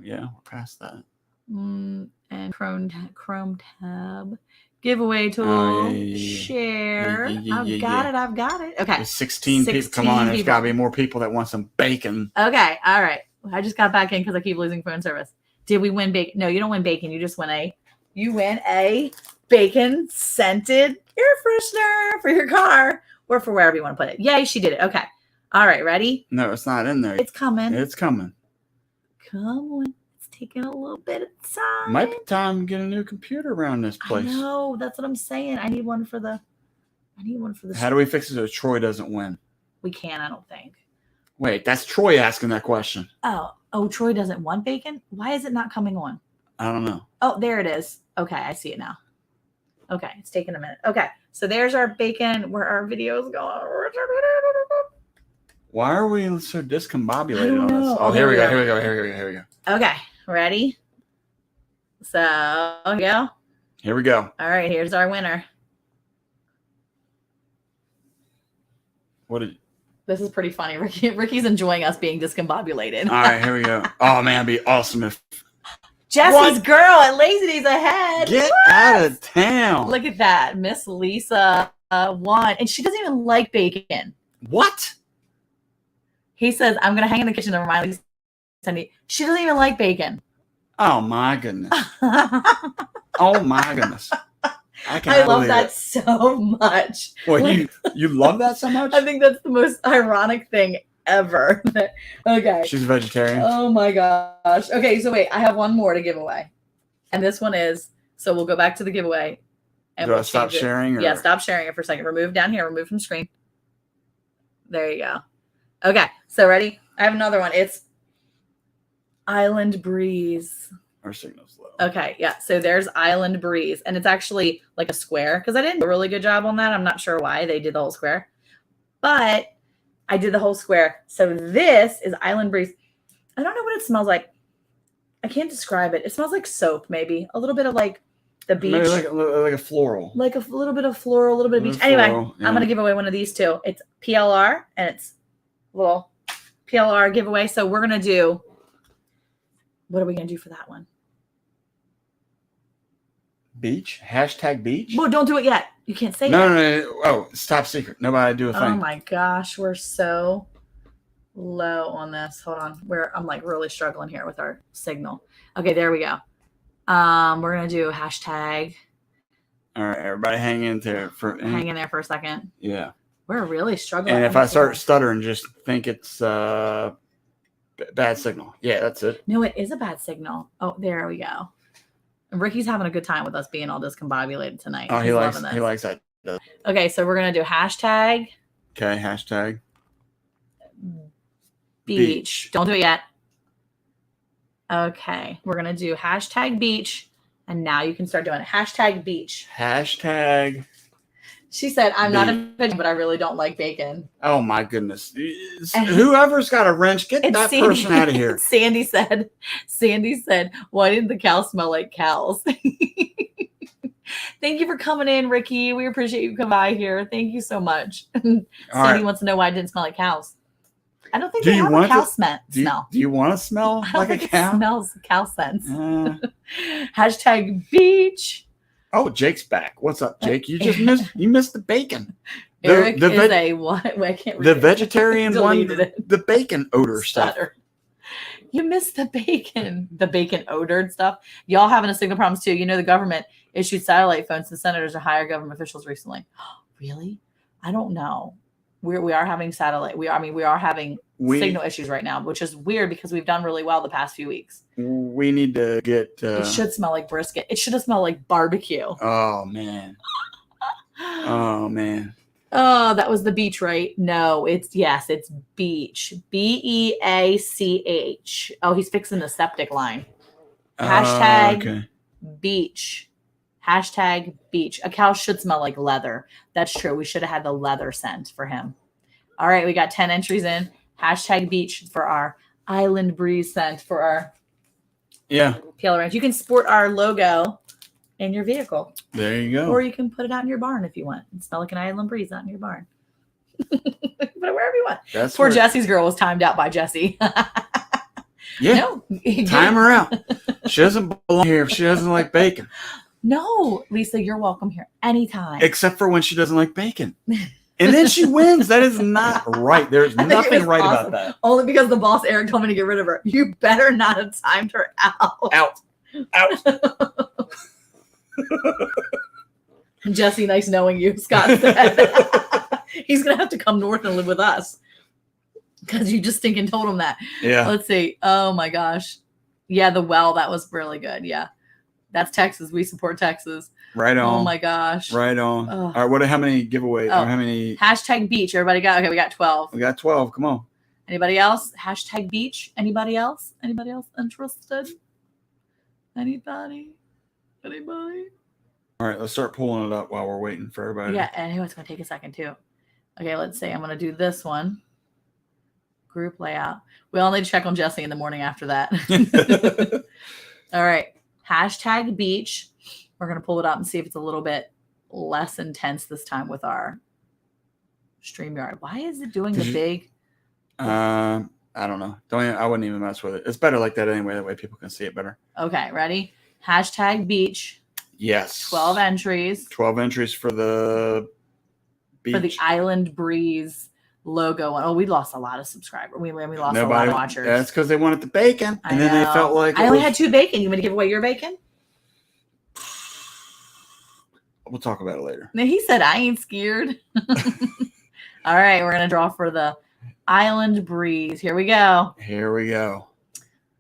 Yeah, we're past that. And Chrome tab. Giveaway tool. Share. I've got it. Okay. There's 16 people. Come on. There's got to be more people that want some bacon. Okay. All right. I just got back in because I keep losing phone service. Did we win bacon? No, you don't win bacon. You just win a bacon scented air freshener for your car. or for wherever you want to put it. Yay, she did it. Okay. All right, ready? No, it's not in there. It's coming. It's coming. Come on. It's taking a little bit of time. Might be time to get a new computer around this place. I know. That's what I'm saying. I need one for the. How do we fix it so Troy doesn't win? We can't, I don't think. Wait, that's Troy asking that question. Oh, Troy doesn't want bacon? Why is it not coming on? I don't know. Oh, there it is. Okay, I see it now. Okay, it's taking a minute. Okay, so there's our bacon where our video's going. Why are we so discombobulated I don't on this? know. Oh, here we go. Okay, ready? So, here we go. Here we go. All right, here's our winner. This is pretty funny. Ricky's enjoying us being discombobulated. All right, here we go. Oh, man, it'd be awesome if Jesse's girl at Lazy Days ahead. Get out of town. Look at that. Miss Lisa won. And she doesn't even like bacon. What? He says, I'm going to hang in the kitchen and remind Lisa. She doesn't even like bacon. Oh, my goodness. Oh, my goodness. I love that so much. Wait, like, you love that so much? I think that's the most ironic thing ever. Okay. She's a vegetarian. Oh my gosh. Okay, so wait, I have one more to give away. And this one is, so we'll go back to the giveaway. And we'll stop sharing? Yeah, stop sharing it for a second. Remove down here, remove from screen. There you go. Okay, so ready? I have another one. It's Island Breeze. Our signal's low. Okay, yeah. So there's Island Breeze, and it's actually like a square because I didn't do a really good job on that. I'm not sure why they did the whole square, but I did the whole square. So this is Island Breeze. I don't know what it smells like. I can't describe it. It smells like soap, maybe a little bit of like the beach, maybe like a floral, like a little bit of floral, a little bit of beach. Anyway, yeah. I'm gonna give away one of these two. It's PLR, and it's a little PLR giveaway. So we're gonna do. What are we gonna do for that one? Beach? Hashtag beach? Well, don't do it yet. You can't say no, no. Oh, it's top secret. Nobody do a thing. Oh my gosh, we're so low on this. Hold on. I'm like really struggling here with our signal. Okay, there we go. We're gonna do hashtag. All right, everybody hang in there for a second. Yeah. We're really struggling. And if I start stuttering, just think it's bad signal. Yeah, that's it. No, it is a bad signal. Oh, there we go. Ricky's having a good time with us being all discombobulated tonight. Oh, he likes that. Okay, so we're gonna do hashtag. Okay, hashtag beach. Don't do it yet. Okay, we're gonna do hashtag beach, and now you can start doing it. Hashtag beach. Hashtag. She said, "I'm not a vegetarian, but I really don't like bacon." Oh my goodness! Whoever's got a wrench, get that person out of here. Sandy said, "Why didn't the cow smell like cows?" Thank you for coming in, Ricky. We appreciate you coming by here. Thank you so much. Sandy wants to know why it didn't smell like cows. I don't think they have a cow smell. Do you want to smell like a cow? It smells cow scents. Hashtag beach. Oh, Jake's back. What's up, Jake? You missed the bacon. Eric is a what? Wait, I can't read the vegetarian one. The bacon odor stuff. You missed the bacon odored stuff. Y'all having a signal problems too. You know the government issued satellite phones to senators to hire government officials recently. Really? I don't know. We are having satellite. We are having signal issues right now, which is weird because we've done really well the past few weeks. We need to get. It should smell like brisket. It should have smelled like barbecue. Oh man. Oh man. Oh, that was the beach, right? No, it's beach. BEACH. Oh, he's fixing the septic line. Hashtag beach. Hashtag beach. A cow should smell like leather. That's true. We should have had the leather scent for him. All right, we got 10 entries in. Hashtag beach for our Island Breeze scent for our PL Ranch. You can sport our logo in your vehicle. There you go. Or you can put it out in your barn if you want. It smell like an Island Breeze out in your barn. Put it wherever you want. Poor Jesse's girl was timed out by Jesse. Yeah. No. Time her out. She doesn't belong here if she doesn't like bacon. No, Lisa, you're welcome here anytime. Except for when she doesn't like bacon. And then she wins. That is not right. There's nothing right about that. Only because the boss, Eric, told me to get rid of her. You better not have timed her out. Out. Jesse, nice knowing you, Scott said. He's gonna have to come north and live with us because you just stinking told him that. Yeah. Let's see. Oh my gosh. Yeah, the well, that was really good. Yeah. That's Texas. We support Texas. Right on. Oh my gosh. Right on. Ugh. All right. How many giveaways? Oh. Or how many? Hashtag beach. Everybody got? Okay, we got 12. We got 12. Come on. Anybody else? Hashtag beach. Anybody else? Anybody else interested? Anybody? All right. Let's start pulling it up while we're waiting for everybody. Yeah, and it's going to take a second too. Okay, let's see. I'm going to do this one. Group layout. We all need to check on Jesse in the morning after that. All right. Hashtag beach. We're going to pull it up and see if it's a little bit less intense this time with our StreamYard. Why is it doing the big? I don't know. I wouldn't even mess with it. It's better like that anyway. That way people can see it better. Okay, ready? Hashtag beach. Yes. 12 entries. 12 entries for the beach. For the Island Breeze logo. Oh, we lost a lot of subscribers. We lost a lot of watchers. That's because they wanted the bacon. And then they felt like I only had 2 bacon. You want to give away your bacon? We'll talk about it later. No, he said, I ain't scared. All right, we're going to draw for the Island Breeze. Here we go. Here we go.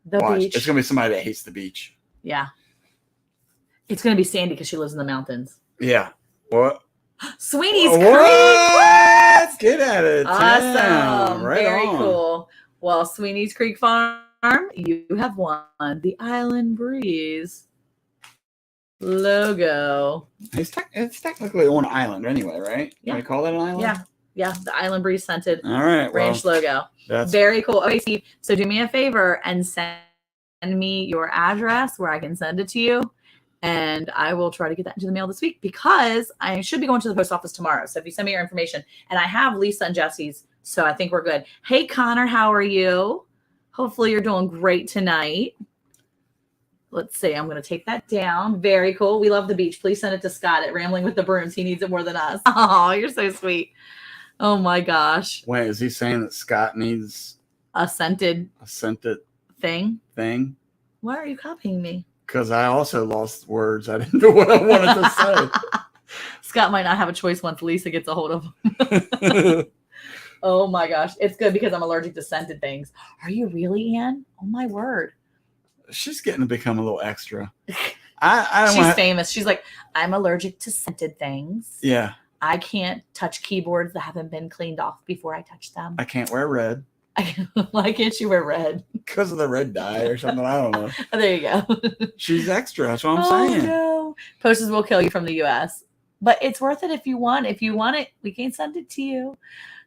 The Watch. beach. It's going to be somebody that hates the beach. Yeah. It's going to be Sandy because she lives in the mountains. Yeah. What? Sweeney's What? Creek. Get at it. Awesome. Damn. Right Very on. cool. Well, Sweeney's Creek Farm, you have won the Island Breeze logo. It's technically on an island anyway, right? Yeah. Can we call that an island? Yeah. Yeah. The Island Breeze scented All right. ranch logo. That's Very cool. Okay, Steve. So do me a favor and send me your address where I can send it to you. And I will try to get that into the mail this week because I should be going to the post office tomorrow. So if you send me your information, and I have Lisa and Jesse's, so I think we're good. Hey, Connor, how are you? Hopefully you're doing great tonight. Let's see. I'm going to take that down. Very cool. We love the beach. Please send it to Scott at Rambling with the Brooms. He needs it more than us. Oh, you're so sweet. Oh, my gosh. Wait, is he saying that Scott needs A scented thing? Why are you copying me? Because I also lost words. I didn't know what I wanted to say. Scott might not have a choice once Lisa gets a hold of him. Oh my gosh. It's good because I'm allergic to scented things. Are you really, Ann? Oh my word. She's getting to become a little extra. She's famous. She's like, I'm allergic to scented things. Yeah. I can't touch keyboards that haven't been cleaned off before I touch them. I can't wear red. Why can't you wear red? Because of the red dye or something. I don't know. Oh, there you go. She's extra. That's what I'm saying. No. Posters will kill you from the U.S. But it's worth it if you want. If you want it, we can send it to you.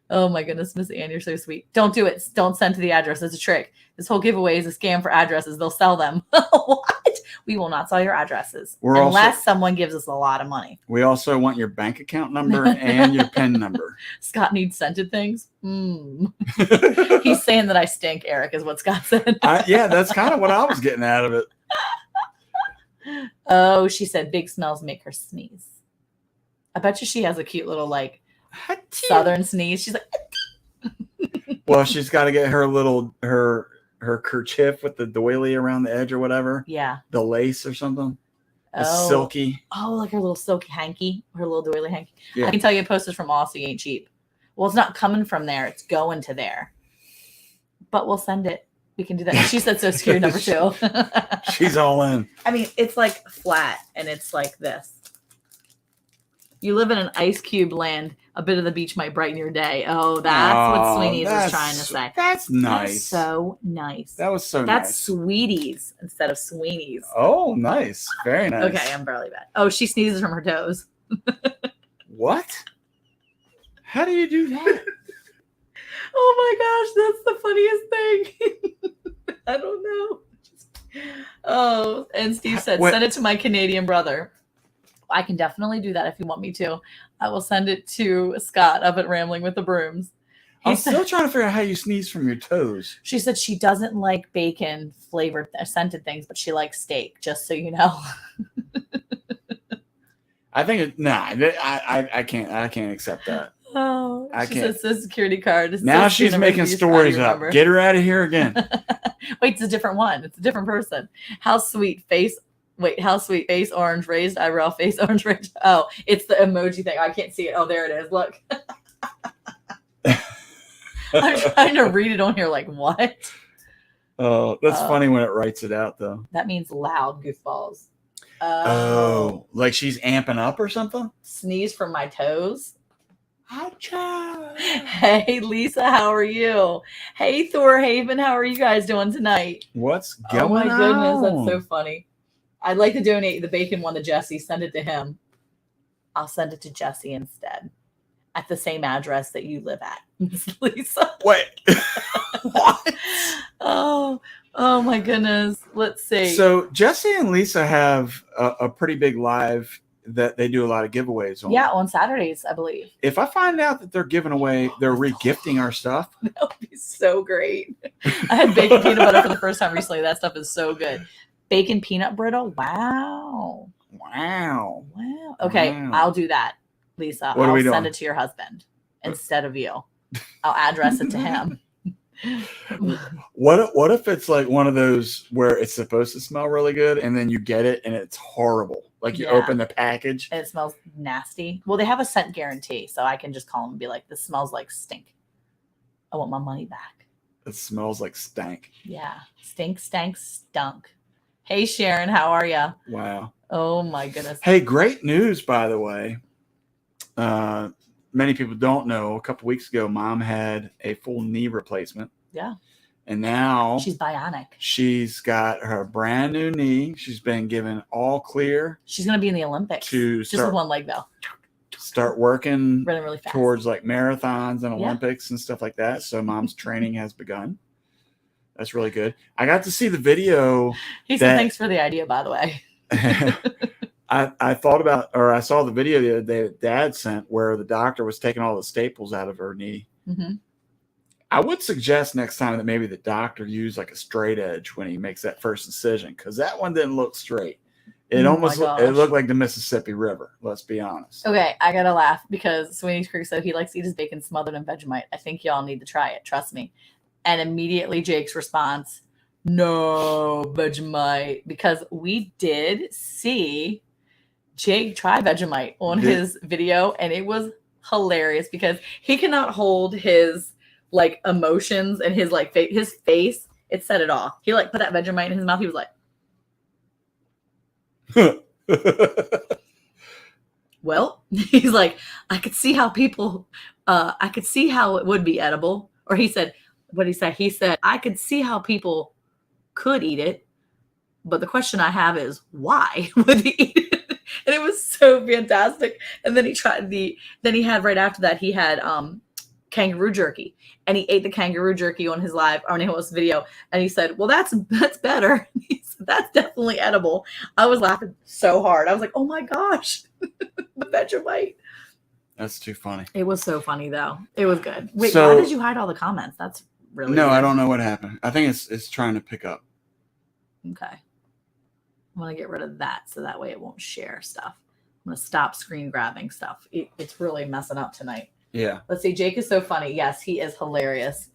Oh my goodness, Miss Ann, you're so sweet. Don't do it. Don't send to the address. It's a trick. This whole giveaway is a scam for addresses. They'll sell them. What? We will not sell your addresses unless someone gives us a lot of money. We also want your bank account number and your PIN number. Scott needs scented things. He's saying that I stink, Eric, is what Scott said. Yeah, that's kind of what I was getting out of it. Oh, she said big smells make her sneeze. I bet you she has a cute little southern sneeze. She's like, well, she's got to get her little her kerchief with the doily around the edge or whatever. Yeah, the lace or something. The silky. Oh, like her little silky hanky, her little doily hanky. Yeah. I can tell you, posters from Aussie ain't cheap. Well, it's not coming from there; it's going to there. But we'll send it. We can do that. She said so. Secure number 2. She's all in. I mean, it's like flat, and it's like this. You live in an ice cube land. A bit of the beach might brighten your day. Oh, that's what Sweeney's is trying to say. That's nice. That's so nice. That was so nice. That's Sweeties instead of Sweeney's. Oh, nice. Very nice. Okay, I'm barely bad. Oh, she sneezes from her toes. What? How do you do that? Oh my gosh, that's the funniest thing. I don't know. Oh, and Steve said, send it to my Canadian brother. I can definitely do that if you want me to. I will send it to Scott up at Rambling with the Brooms. I'm still trying to figure out how you sneeze from your toes. She said she doesn't like bacon flavored scented things, but she likes steak, just so you know. I think I can't accept that. Oh, I can't. Says Social Security card. Now she's making stories up. Get her out of here again. Wait, it's a different one. It's a different person. How sweet face. Wait, how sweet face orange raised eyebrow face orange raised. Oh, it's the emoji thing. I can't see it. Oh, there it is. Look. I'm trying to read it on here like, what? That's funny when it writes it out, though. That means loud, goofballs. Oh, like she's amping up or something? Sneeze from my toes. Achoo. Hey, Lisa, how are you? Hey, Thor Haven, how are you guys doing tonight? What's going on? Oh, my goodness, that's so funny. I'd like to donate the bacon one to Jesse. Send it to him. I'll send it to Jesse instead. At the same address that you live at, Miss Lisa. Wait. What? Oh my goodness. Let's see. So Jesse and Lisa have a pretty big live that they do a lot of giveaways on. Yeah, on Saturdays, I believe. If I find out that they're giving away, they're re-gifting our stuff. That would be so great. I had bacon peanut butter for the first time recently. That stuff is so good. Bacon peanut brittle. Wow. Okay, Wow. I'll do that, Lisa. What are we I'll send doing? it to your husband instead of you. I'll address it to him. What if it's like one of those where it's supposed to smell really good and then you get it and it's horrible? Like you open the package and it smells nasty. Well, they have a scent guarantee, so I can just call them and be like, "This smells like stink. I want my money back." It smells like stank. Yeah, stink, stank, stunk. Hey, Sharon, how are you? Wow. Oh my goodness. Hey, great news, by the way. Many people don't know. A couple weeks ago, Mom had a full knee replacement. Yeah. And now she's bionic. She's got her brand new knee. She's been given all clear. She's going to be in the Olympics. Just with one leg, though. Start working running really fast towards like marathons and Olympics and stuff like that. So Mom's training has begun. That's really good. I got to see the video. He said, thanks for the idea, by the way. I thought about, or I saw the video the other day that Dad sent where the doctor was taking all the staples out of her knee. Mm-hmm. I would suggest next time that maybe the doctor use like a straight edge when he makes that first incision, because that one didn't look straight. It it looked like the Mississippi River. Let's be honest. Okay, I gotta laugh because Sweeney's Creek said he likes to eat his bacon smothered in Vegemite. I think y'all need to try it. Trust me. And immediately Jake's response, no Vegemite, because we did see Jake try Vegemite on his video, and it was hilarious because he cannot hold his like emotions and his like his face. It set it off. He like put that Vegemite in his mouth. He was like, well, he's like, I could see how people, I could see how it would be edible. Or he said, what did he say? He said, I could see how people could eat it. But the question I have is, why would they eat it? And it was so fantastic. And then he had right after that, he had kangaroo jerky. And he ate the kangaroo jerky on his live, on his video. And he said, well, that's better. He said, that's definitely edible. I was laughing so hard. I was like, oh my gosh, the Vegemite. That's too funny. It was so funny though. It was good. Wait, why did you hide all the comments? That's really no, weird. I don't know what happened. I think it's trying to pick up. Okay. I'm going to get rid of that so that way it won't share stuff. I'm going to stop screen grabbing stuff. It's really messing up tonight. Yeah. Let's see. Jake is so funny. Yes, he is hilarious.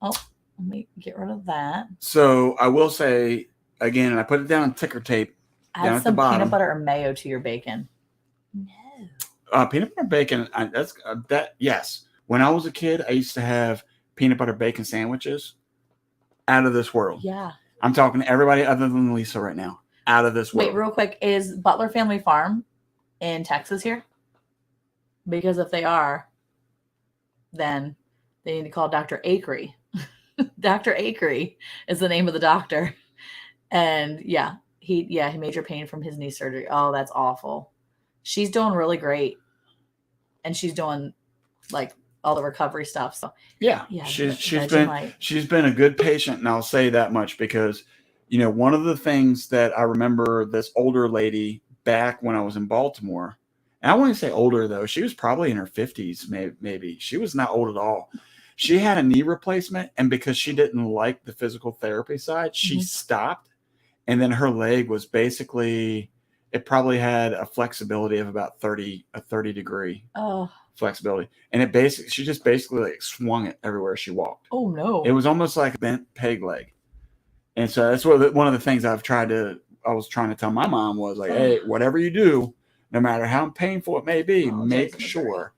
Oh, let me get rid of that. So I will say again, and I put it down on ticker tape. Add some peanut butter or mayo to your bacon. No. Peanut butter bacon. Yes. When I was a kid, I used to have peanut butter bacon sandwiches. Out of this world. Yeah. I'm talking to everybody other than Lisa right now. Out of this world. Wait, real quick. Is Butler Family Farm in Texas here? Because if they are, then they need to call Dr. Akery. Dr. Akery is the name of the doctor. And yeah, he major pain from his knee surgery. Oh, that's awful. She's doing really great. And she's doing like all the recovery stuff. So yeah she's been a good patient, and I'll say that much because one of the things that I remember this older lady back when I was in Baltimore. And I wouldn't say older, though. She was probably in her 50s, maybe. She was not old at all. She had a knee replacement, and because she didn't like the physical therapy side, she stopped. And then her leg was basically, it probably had a flexibility of about 30 degree flexibility. And she just basically like swung it everywhere she walked. Oh, no. It was almost like a bent peg leg. And so that's one of the things I was trying to tell my mom was like, hey, whatever you do, no matter how painful it may be, make sure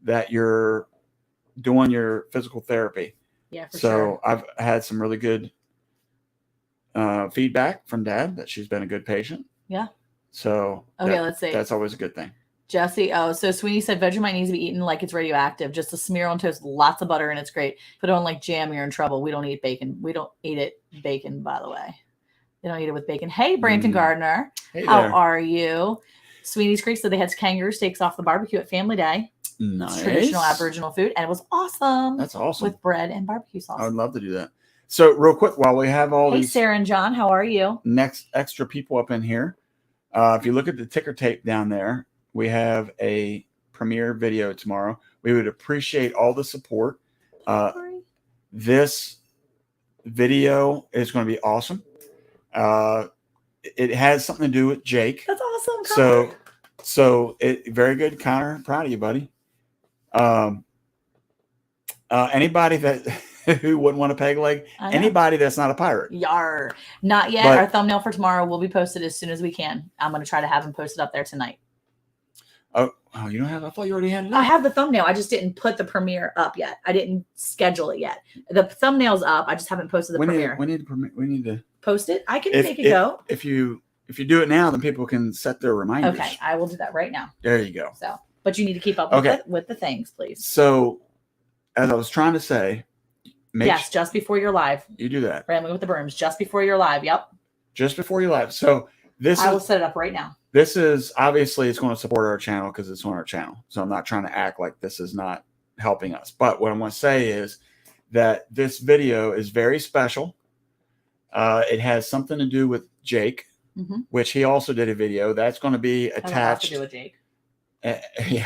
that you're doing your physical therapy. Yeah, for So sure. I've had some really good feedback from Dad that she's been a good patient. Yeah. So Okay, let's see. That's always a good thing. Jesse, so Sweeney said Vegemite needs to be eaten like it's radioactive. Just a smear on toast, lots of butter, and it's great. Put it on like jam, you're in trouble. We don't eat bacon. We don't eat it bacon, by the way. They don't eat it with bacon. Hey, Branton Gardner. Hey How there. are you? Sweeney's Creek said they had kangaroo steaks off the barbecue at Family Day. Nice. It's traditional Aboriginal food, and it was awesome. That's awesome. With bread and barbecue sauce. I would love to do that. So real quick, while we have all these Sarah and John, how are you? Next extra people up in here, if you look at the ticker tape down there, we have a premiere video tomorrow. We would appreciate all the support. This video is going to be awesome. It has something to do with Jake. That's awesome, Connor. So very good, Connor. Proud of you, buddy. Anybody that who wouldn't want a peg leg? Anybody that's not a pirate? Yar. Not yet. Our thumbnail for tomorrow will be posted as soon as we can. I'm going to try to have them posted up there tonight. Oh, you don't have? I thought you already had it up. I have the thumbnail. I just didn't put the premiere up yet. I didn't schedule it yet. The thumbnail's up. I just haven't posted the premiere. We need to post it. I can make it go. If you do it now, then people can set their reminders. Okay, I will do that right now. There you go. So, but you need to keep up with the things, please. So, as I was trying to say, just before you're live. You do that. Rambling with the Brooms, just before you're live. Yep. Just before you're live. So I will set it up right now. This is obviously it's going to support our channel because it's on our channel. So I'm not trying to act like this is not helping us. But what I want to say is that this video is very special. It has something to do with Jake, which he also did a video that's going to be attached. Has a lot to do with Jake.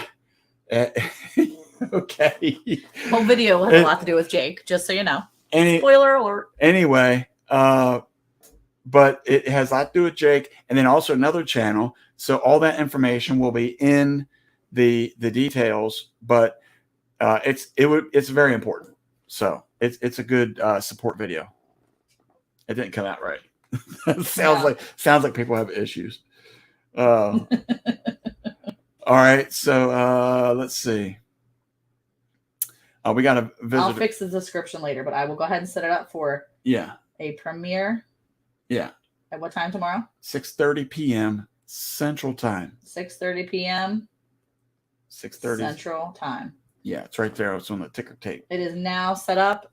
Yeah. Okay. Whole video has a lot to do with Jake, just so you know. Spoiler alert. Anyway, but it has a lot to do with Jake, and then also another channel. So all that information will be in the details, but it's very important. So it's a good support video. It didn't come out right. sounds like people have issues. All right, so let's see. We got a visitor. I'll fix the description later, but I will go ahead and set it up for a premiere. Yeah. At what time tomorrow? 6:30 p.m. Central Time. 6:30 p.m. 6:30 Central Time. Yeah, it's right there. It's on the ticker tape. It is now set up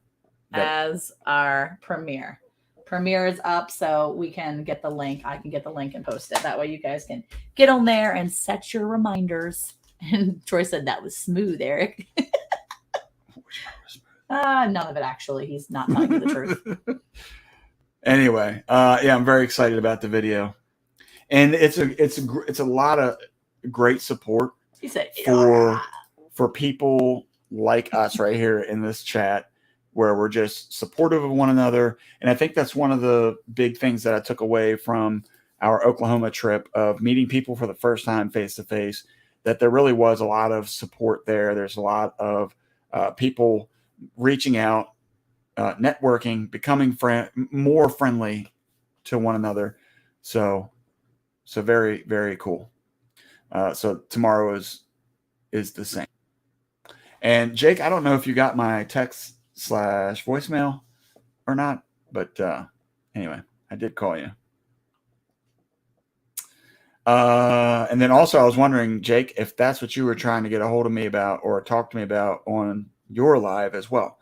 as our premiere. Premiere is up, so we can get the link. I can get the link and post it. That way you guys can get on there and set your reminders. And Troy said that was smooth, Eric. None of it, actually. He's not telling you the truth. Anyway, I'm very excited about the video, and it's a lot of great support for people like us right here in this chat, where we're just supportive of one another. And I think that's one of the big things that I took away from our Oklahoma trip, of meeting people for the first time face to face, that there really was a lot of support there. There's a lot of people reaching out, networking, becoming more friendly to one another. So very, very cool. So tomorrow is the same. And Jake, I don't know if you got my text / voicemail or not, but anyway, I did call you. And then also I was wondering, Jake, if that's what you were trying to get a hold of me about or talk to me about on your live as well.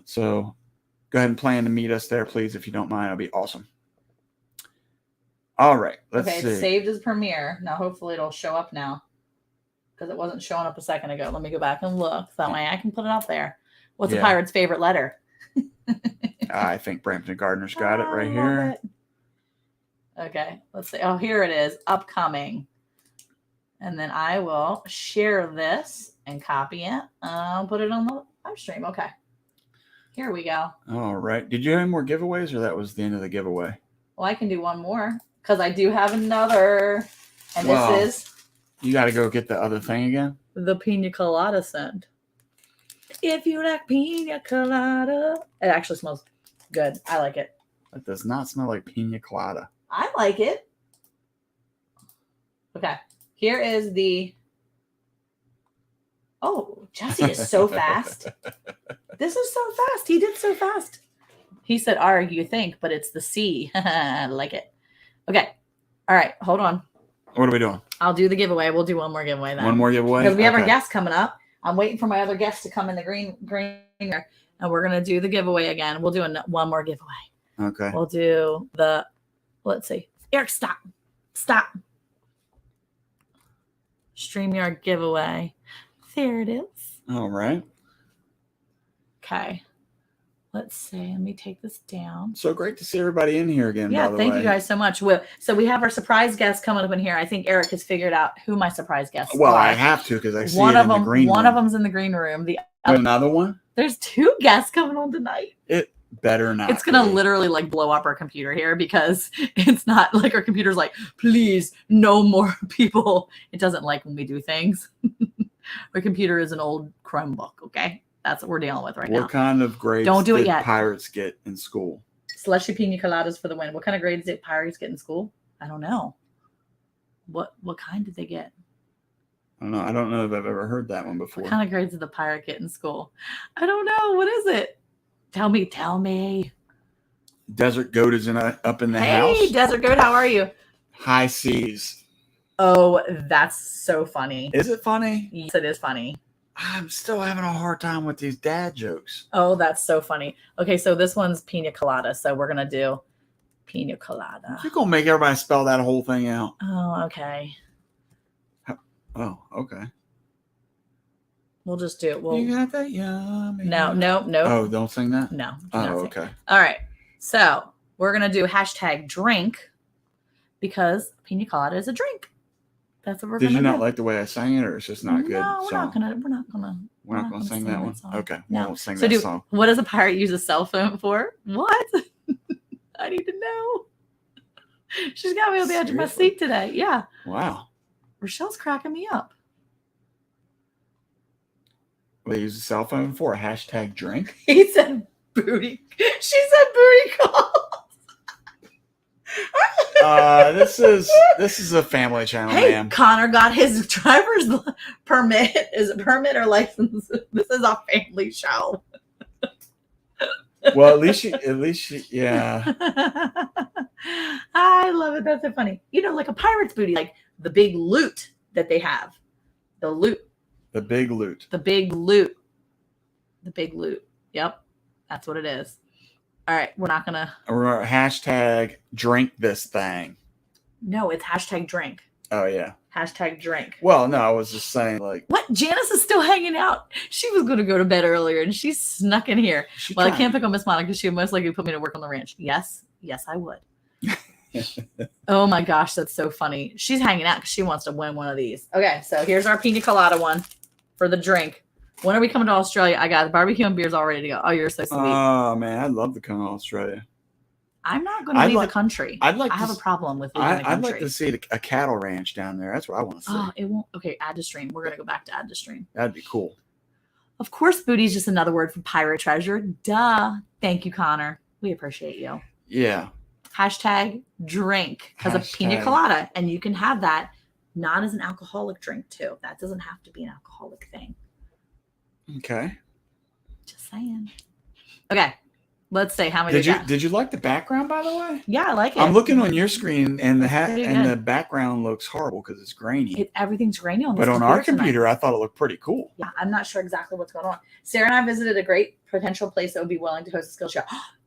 So go ahead and plan to meet us there, please, if you don't mind. It'll be awesome. All right, let's see. It's saved as premiere. Now hopefully it'll show up now, because it wasn't showing up a second ago. Let me go back and look. That way I can put it up there. What's a pirate's favorite letter? I think Brampton Gardner's got it right here. Okay, let's see. Oh, here it is. Upcoming. And then I will share this and copy it. I'll put it on the live stream. Okay. Here we go. All right. Did you have any more giveaways, or that was the end of the giveaway? Well, I can do one more because I do have another. And this is... You got to go get the other thing again? The pina colada scent. If you like pina colada. It actually smells good. I like it. That does not smell like pina colada. I like it. Okay. Here is the... Oh, Jesse is so fast. This is so fast. He did so fast. He said R, you think, but it's the C. I like it. Okay. All right. Hold on. What are we doing? I'll do the giveaway. We'll do one more giveaway then. One more giveaway? Because we have our guest coming up. I'm waiting for my other guest to come in the green here, and we're going to do the giveaway again. We'll do one more giveaway. Okay. We'll do let's see. Eric, stop. StreamYard giveaway. There it is. All right. Okay. Let's see. Let me take this down. So great to see everybody in here again. Yeah, by the thank way. you guys so much. So we have our surprise guest coming up in here. I think Eric has figured out who my surprise guests Well, are. I have to because I see one it of in them, the green room. One of them's in the green room. Another one? There's 2 guests coming on tonight. It better not. It's gonna literally like blow up our computer here because it's not like our computer's like, please, no more people. It doesn't like when we do things. Our computer is an old Chromebook. Okay, that's what we're dealing with now. What kind of grades Don't do it did yet. pirates get in school? Slushy pina coladas for the win. What kind of grades did pirates get in school? I don't know. What kind did they get? I don't know. I don't know if I've ever heard that one before. What kind of grades did the pirate get in school? I don't know. What is it? Tell me. Desert Goat is up in the Hey, house. Desert Goat, how are you? High C's. Oh, that's so funny. Is it funny? Yes, it is funny. I'm still having a hard time with these dad jokes. Oh, that's so funny. Okay, so this one's pina colada. So we're going to do pina colada. You're going to make everybody spell that whole thing out. Oh, okay. Oh, okay. We'll just do it. You got that yummy. No. Oh, don't sing that? No. Oh, okay. All right. So we're going to do hashtag drink because pina colada is a drink. That's what we're going to do. Did you not like the way I sang it, or it's just not good? No, we're not gonna sing that one. Song. Okay, No. we won't sing that song. What does a pirate use a cell phone for? What? I need to know. She's got me on the edge of my seat today. Yeah. Wow. Rochelle's cracking me up. What they use a cell phone for? A hashtag drink? He said booty. She said booty call. This is a family channel, Hey, ma'am. Connor got his driver's permit. Is it permit or license? This is a family show. Well, at least yeah. I love it. That's so funny. Like a pirate's booty, like the big loot that they have. The big loot. Yep. That's what it is. All right. We're hashtag drink this thing. No, it's hashtag drink. Oh, yeah. Hashtag drink. Well, no, I was just saying, like. What? Janice is still hanging out. She was going to go to bed earlier, and she snuck in here. I can't pick on Miss Monica because she would most likely put me to work on the ranch. Yes, I would. Oh, my gosh. That's so funny. She's hanging out because she wants to win one of these. Okay, so here's our pina colada one for the drink. When are we coming to Australia? I got barbecue and beers all ready to go. Oh, you're so sweet. Oh, man. I'd love to come to Australia. I'm not going to leave the country. I have a problem with leaving the country. I'd like to see a cattle ranch down there. That's what I want to see. Oh, it won't. Okay, add to stream. We're going to go back to add to stream. That'd be cool. Of course, booty is just another word for pirate treasure. Duh. Thank you, Connor. We appreciate you. Yeah. Hashtag drink because of pina colada. And you can have that not as an alcoholic drink, too. That doesn't have to be an alcoholic thing. Okay. Just saying. Okay. Let's say how many did you like the background, by the way? Yeah, I like it. I'm looking on your screen and the background looks horrible because it's grainy. Everything's grainy on this. But on our computer, I thought it looked pretty cool. Yeah, I'm not sure exactly what's going on. Sarah and I visited a great potential place that would be willing to host a skill show.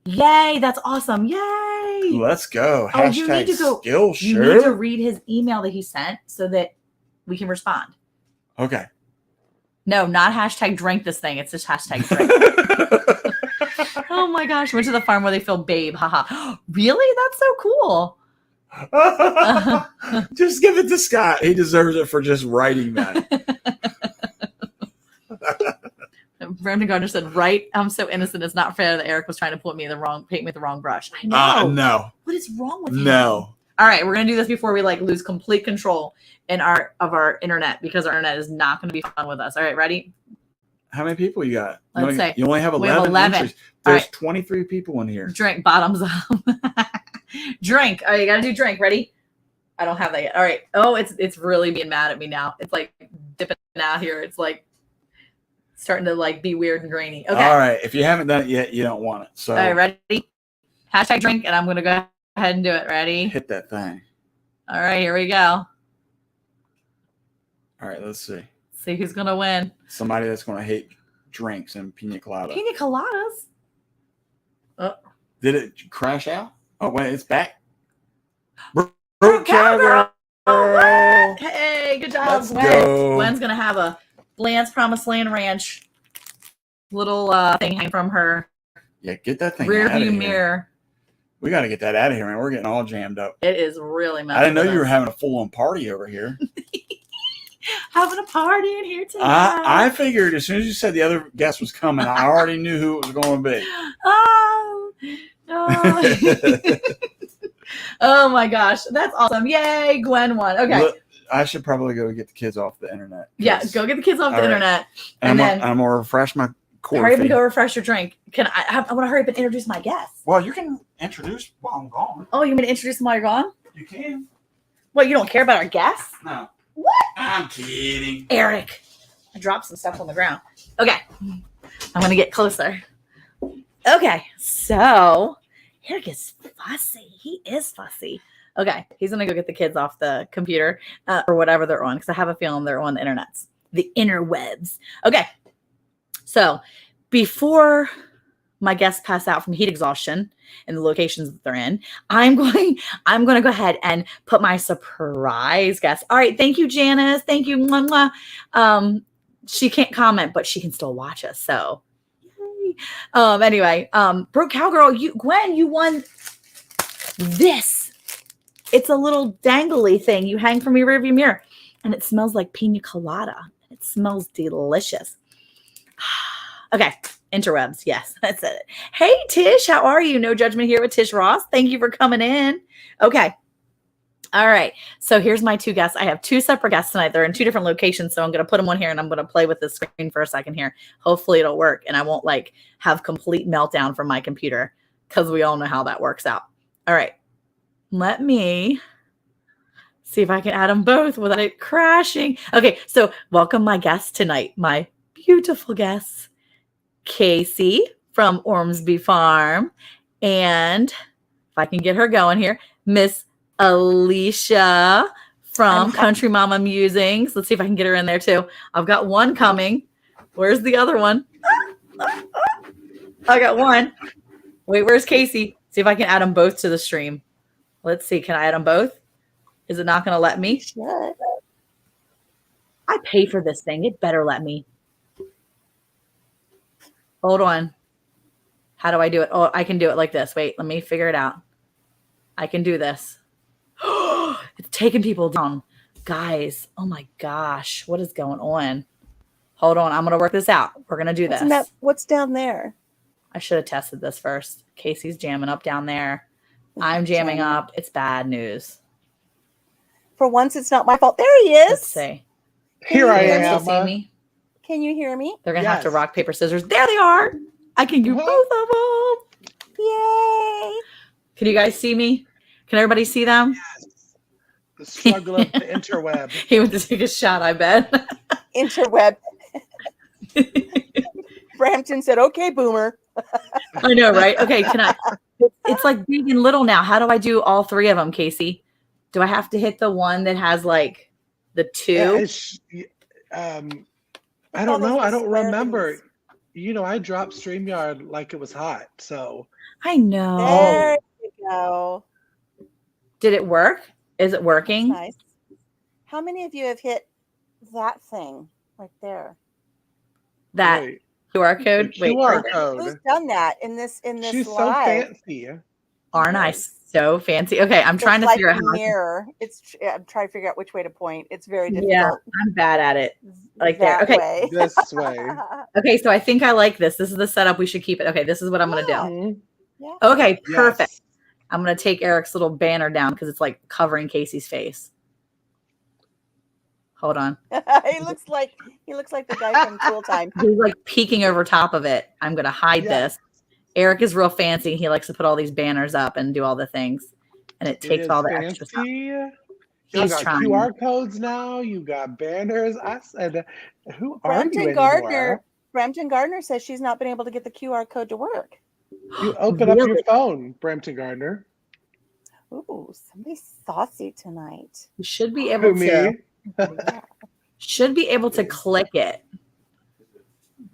Yay, that's awesome. Yay. Let's go. Oh, you need to go. Skill show. You need to read his email that he sent so that we can respond. Okay. No, not hashtag drink this thing. It's just hashtag drink. Oh my gosh. Went to the farm where they feel babe. Haha. Really? That's so cool. Just give it to Scott. He deserves it for just writing that. Brandon Gardner said, right? I'm so innocent. It's not fair that Eric was trying to paint me with the wrong brush. I know. No. What is wrong with him? No. All right, we're gonna do this before we lose complete control of our internet because our internet is not gonna be fun with us. All right, ready? How many people you got? Let's say you only have 11. We have 11. Entries. There's right. 23 people in here. Drink bottoms up. Drink. All right, you gotta do drink. Ready? I don't have that yet. All right. Oh, it's really being mad at me now. It's like dipping out here. It's like starting to like be weird and grainy. Okay. All right. If you haven't done it yet, you don't want it. So, all right, ready? Hashtag drink, and I'm going to go ahead and do it. Ready? hit that thing. All right, here we go. All right, let's see. See who's going to win. Somebody that's going to hate drinks and pina colada. Pina coladas? Oh. Did it crash out? Oh, wait, it's back. Broke Cowgirl. Hey, good job, Let's Gwen. go. Gwen's going to have a Bland's Promised Land Ranch little thing hang from her Yeah, get that thing rear out of view here. mirror. We got to get that out of here, man. We're getting all jammed up. It is really messy. I didn't know you were having a full-on party over here. having a party in here tonight. I figured as soon as you said the other guest was coming, I already knew who it was going to be. Oh, no. Oh my gosh, that's awesome! Yay, Gwen won. Okay, Look, I should probably go get the kids off the internet. yeah, go get the kids off the All right. internet, And then I'm gonna refresh my core hurry up and feed. go refresh your drink. I want to hurry up and introduce my guests. Well, you can introduce while I'm gone. Oh, you want me to introduce them while you're gone? You can. What, you don't care about our guests? No. What? I'm kidding. Eric, I dropped some stuff on the ground. Okay, I'm gonna get closer. Okay, so Eric is fussy. He is fussy. Okay, he's gonna go get the kids off the computer or whatever they're on, because I have a feeling they're on the internets, the interwebs. Okay, so before my guests pass out from heat exhaustion in the locations that they're in, I'm going to go ahead and put my surprise guest. All right, thank you, Janice. Thank you. Mwah, mwah. She can't comment, but she can still watch us. So, yay. Anyway, Broke Cowgirl, Gwen, you won this. It's a little dangly thing you hang from your rearview mirror, and it smells like pina colada. It smells delicious. Okay, interwebs. Yes, that's it. Hey, Tish, how are you? No judgment here with Tish Ross. Thank you for coming in. Okay. All right. So here's my two guests. I have two separate guests tonight. They're in two different locations. So I'm going to put them on here and I'm going to play with the screen for a second here. Hopefully it'll work and I won't like have complete meltdown from my computer, because we all know how that works out. All right. Let me see if I can add them both without it crashing. Okay. So welcome my guests tonight. My beautiful guests. Casey from Ormsby Farm, and if I can get her going here, Miss Alicia from Country Mama Musings. Let's see if I can get her in there too. I've got one coming. Where's the other one? I got one. Wait, where's Casey? See if I can add them both to the stream. Let's see. Can I add them both? Is it not going to let me? Sure. I pay for this thing. It better let me. Hold on. How do I do it? Oh, I can do it like this. Wait, let me figure it out. I can do this. It's taking people down. Guys, oh my gosh. What is going on? Hold on. I'm going to work this out. We're going to do this. What's down there? I should have tested this first. Casey's jamming up down there. I'm jamming up. It's bad news. For once, it's not my fault. There he is. Let's see. Here I Can you am. still see me? Can you hear me? They're going to have to Yes. rock, paper, scissors. There they are. I can do both of them. Yay! Can you guys see me? Can everybody see them? Yes. The struggle of the interweb. He went to take a shot, I bet. Interweb. Brampton said, "Okay, boomer." I know, right? Okay, can I? It's like big and little now. How do I do all three of them, Casey? Do I have to hit the one that has like the two? I don't know. I don't square remember. things. You know, I dropped StreamYard like it was hot. So I know. There you go. Did it work? Is it working? Nice. How many of you have hit that thing right there? That wait, QR the code? Wait, QR Who's code. done that in this She's so live? fancy. aren't I so fancy? Okay, I'm trying to It's figure like out a how. mirror. I'm trying to figure out which way to point. It's very difficult. Yeah, I'm bad at it. Like there. That Okay. way. This way. Okay, so I think I like this. This is the setup. We should keep it. Okay, this is what I'm going to do. Mhm. Yeah. Okay, perfect. Yes. I'm going to take Eric's little banner down because it's like covering Casey's face. Hold on. he looks like the guy from Tool Time. He's like peeking over top of it. I'm going to hide Yes. this. Eric is real fancy. He likes to put all these banners up and do all the things. And it takes is all the extra stuff. fancy. You He's got trying. QR codes now. You got banners. I said, who are Brampton you Gardner. anymore? Brampton Gardner says she's not been able to get the QR code to work. You open up your Really? phone, Brampton Gardner. Ooh, somebody's saucy tonight. You should be able Who, to. me? Yeah. Should be able to click it,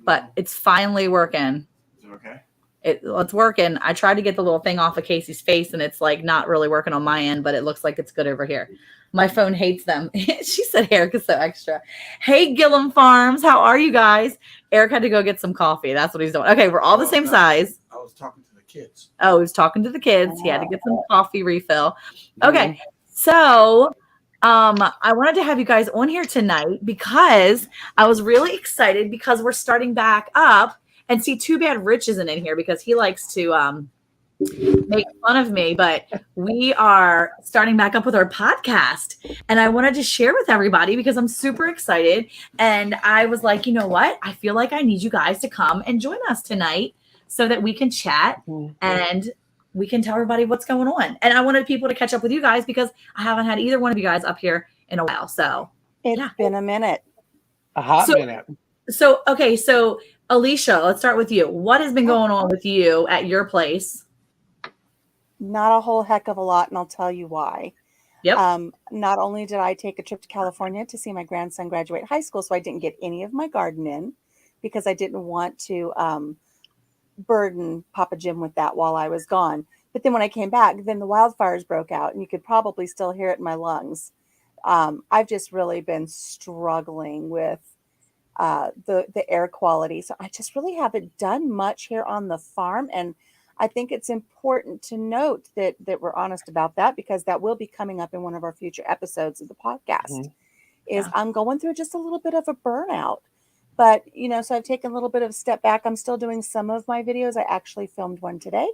but it's finally working. Is it okay? It's working. I tried to get the little thing off of Casey's face, and it's like not really working on my end, but it looks like it's good over here. My phone hates them. She said Erica's so extra. Hey, Gillum Farms, how are you guys? Eric had to go get some coffee. That's what he's doing. Okay, we're all the same size. I was talking to the kids. Oh, he was talking to the kids. He had to get some coffee refill. Okay, so I wanted to have you guys on here tonight because I was really excited because we're starting back up. And see, Too Bad Rich isn't in here because he likes to make fun of me, but we are starting back up with our podcast. And I wanted to share with everybody because I'm super excited. And I was like, you know what? I feel like I need you guys to come and join us tonight so that we can chat and we can tell everybody what's going on. And I wanted people to catch up with you guys because I haven't had either one of you guys up here in a while. So It's been a minute. A hot minute. So, okay. So Alicia, let's start with you. What has been going on with you at your place? Not a whole heck of a lot, and I'll tell you why. Yep. Not only did I take a trip to California to see my grandson graduate high school, so I didn't get any of my garden in because I didn't want to burden Papa Jim with that while I was gone. But then when I came back, then the wildfires broke out, and you could probably still hear it in my lungs. I've just really been struggling with the air quality. So I just really haven't done much here on the farm. And I think it's important to note that we're honest about that because that will be coming up in one of our future episodes of the podcast. I'm going through just a little bit of a burnout. But, so I've taken a little bit of a step back. I'm still doing some of my videos. I actually filmed one today.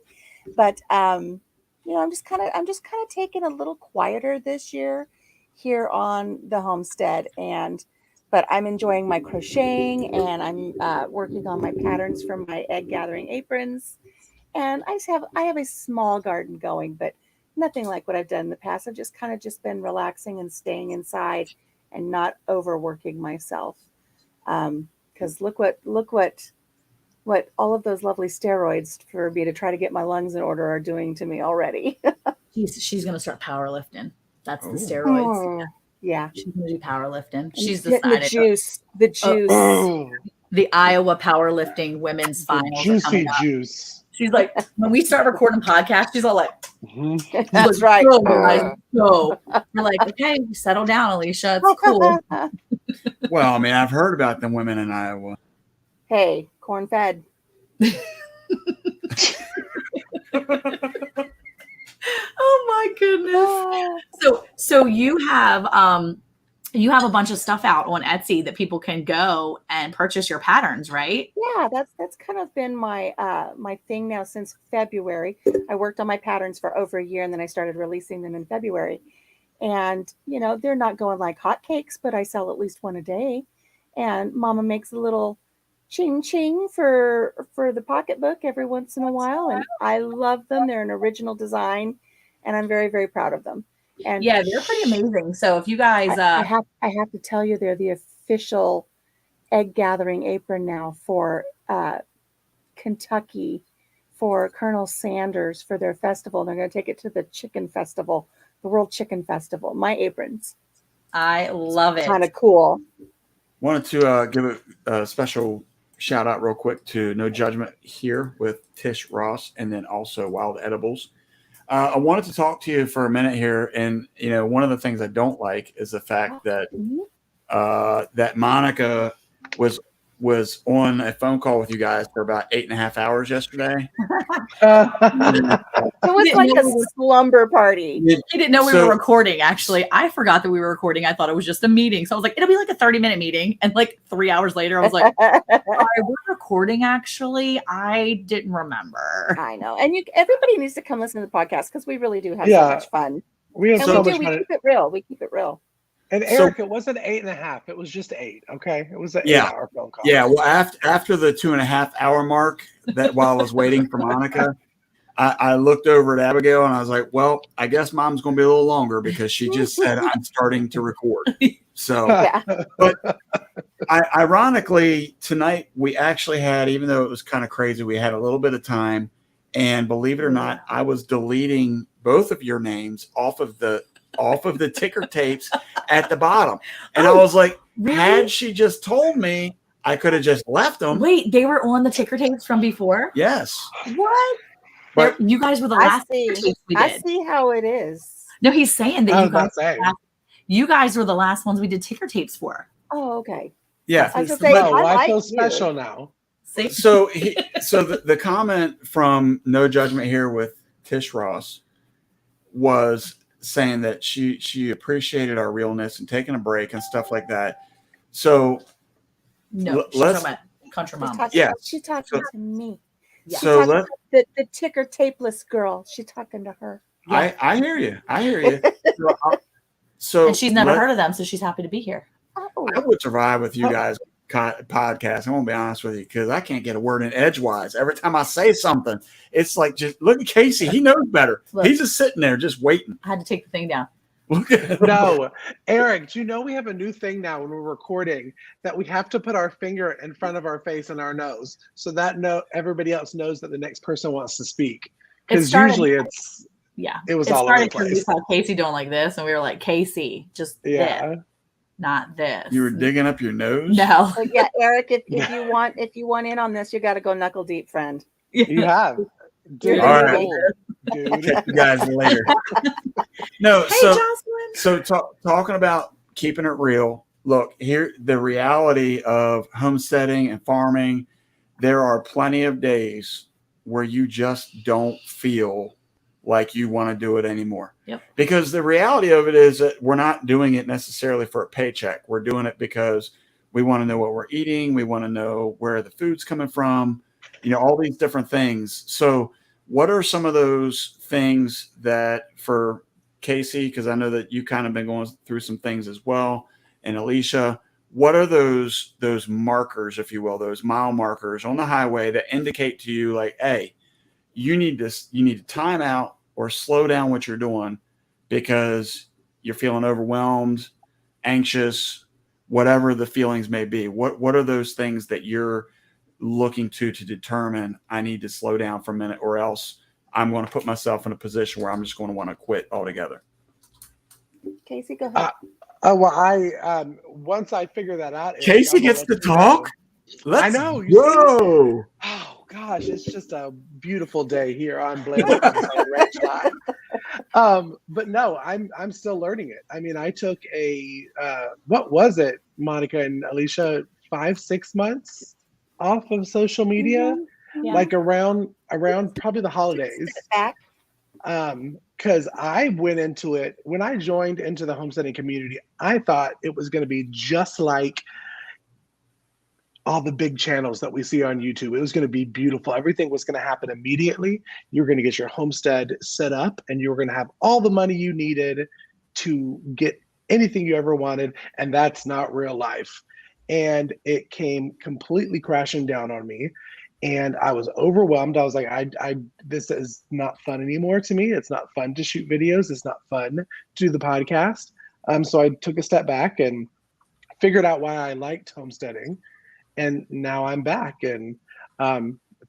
But, I'm just kind of taking a little quieter this year here on the homestead. But I'm enjoying my crocheting and I'm working on my patterns for my egg gathering aprons. And I have a small garden going, but nothing like what I've done in the past. I've just been relaxing and staying inside and not overworking myself. Because look what all of those lovely steroids for me to try to get my lungs in order are doing to me already. She's going to start powerlifting. That's the steroids. Yeah. She's going to do powerlifting. She's decided. The juice. The Iowa powerlifting women's finals. Juicy juice. She's like, when we start recording podcasts, she's all like, That's right. Go. We're like, okay, settle down, Alicia. It's cool. Well, I mean, I've heard about the women in Iowa. Hey, corn fed. Oh my goodness. So you have a bunch of stuff out on Etsy that people can go and purchase your patterns, right? Yeah, that's kind of been my my thing now since February. I worked on my patterns for over a year and then I started releasing them in February. And they're not going like hotcakes, but I sell at least one a day. And Mama makes a little ching ching for the pocketbook every once in a while, and I love them. They're an original design, and I'm very, very proud of them. And yeah, they're pretty amazing. So if you guys, I have to tell you, they're the official egg gathering apron now for Kentucky, for Colonel Sanders for their festival. They're going to take it to the chicken festival, the World Chicken Festival. My aprons. I love it. Kind of cool. Wanted to give a special shout out real quick to No Judgment here with Tish Ross and then also Wild Edibles. I wanted to talk to you for a minute here. And, one of the things I don't like is the fact that that Monica was on a phone call with you guys for about 8.5 hours yesterday. It was like a slumber party. He didn't know we were recording, actually. I forgot that we were recording. I thought it was just a meeting. So I was like, it'll be like a 30-minute meeting. And like 3 hours later, I was like, we're recording, actually. I didn't remember. I know. And everybody needs to come listen to the podcast because we really do have so much fun. We have so much fun. We keep it real. We keep it real. And Eric, it wasn't 8.5. It was just 8. Okay, it was an 8-hour phone call. Yeah. Well, after the 2.5 hour mark, that while I was waiting for Monica, I looked over at Abigail and I was like, "Well, I guess Mom's going to be a little longer because she just said I'm starting to record." So, but Ironically, tonight we actually had, even though it was kind of crazy, we had a little bit of time. And believe it or not, I was deleting both of your names off of the ticker tapes at the bottom. And I was like, really? had she just told me, I could have just left them. Wait, they were on the ticker tapes from before? Yes. What? But you guys were the I last see. ticker tapes we I did. see how it is. No, he's saying that you guys were the last ones we did ticker tapes for. Oh, okay. yeah. I was gonna say, No, I I like feel you. special now. See? So the comment from No Judgment here with Tish Ross was saying that she appreciated our realness and taking a break and stuff like that. So No, she's talking about Country Mama. She's talking to me. Yeah. So let The ticker tapeless girl. She's talking to her. Yeah. I hear you. I hear you. So and she's never heard of them, so she's happy to be here. Oh. I would survive with you guys podcast. I'm gonna be honest with you, because I can't get a word in edgewise. Every time I say something, it's like, just look at Casey. He knows better. Look. He's just sitting there, just waiting. I had to take the thing down. Look at him. No, Eric, do you know we have a new thing now when we're recording that we have to put our finger in front of our face and our nose so that everybody else knows that the next person wants to speak. Because usually it was all over the place. We saw Casey doing like this, and we were like, Casey, just this, not this. You were digging up your nose? No. So yeah, Eric, if you want in on this, you got to go knuckle deep, friend. You have. Dude, all right. Dude. Catch you guys later. No, Hey, so talking about keeping it real. Look, here, the reality of homesteading and farming, there are plenty of days where you just don't feel like you want to do it anymore. Yep. Because the reality of it is that we're not doing it necessarily for a paycheck. We're doing it because we want to know what we're eating. We want to know where the food's coming from, all these different things. So what are some of those things that, for Casey, because I know that you kind of been going through some things as well, and Alicia, what are those markers, if you will, those mile markers on the highway that indicate to you like, hey, you need to time out or slow down what you're doing because you're feeling overwhelmed, anxious, whatever the feelings may be? What are those things that you're looking to determine I need to slow down for a minute, or else I'm going to put myself in a position where I'm just going to want to quit altogether? Casey, go ahead. Well, once I figure that out, Casey gets to talk. I know. Whoa! Oh gosh, it's just a beautiful day here on Blade Ranch Live. But no, I'm still learning it. I mean, I took what was it, Monica and Alicia, 5-6 months off of social media, like around probably the holidays. Because I went into it, when I joined into the homesteading community, I thought it was going to be just like all the big channels that we see on YouTube. It was going to be beautiful. Everything was going to happen immediately. You were going to get your homestead set up, and you were going to have all the money you needed to get anything you ever wanted. And that's not real life. And it came completely crashing down on me. And I was overwhelmed. I was like, this is not fun anymore to me. It's not fun to shoot videos. It's not fun to do the podcast. So I took a step back and figured out why I liked homesteading. And now I'm back. And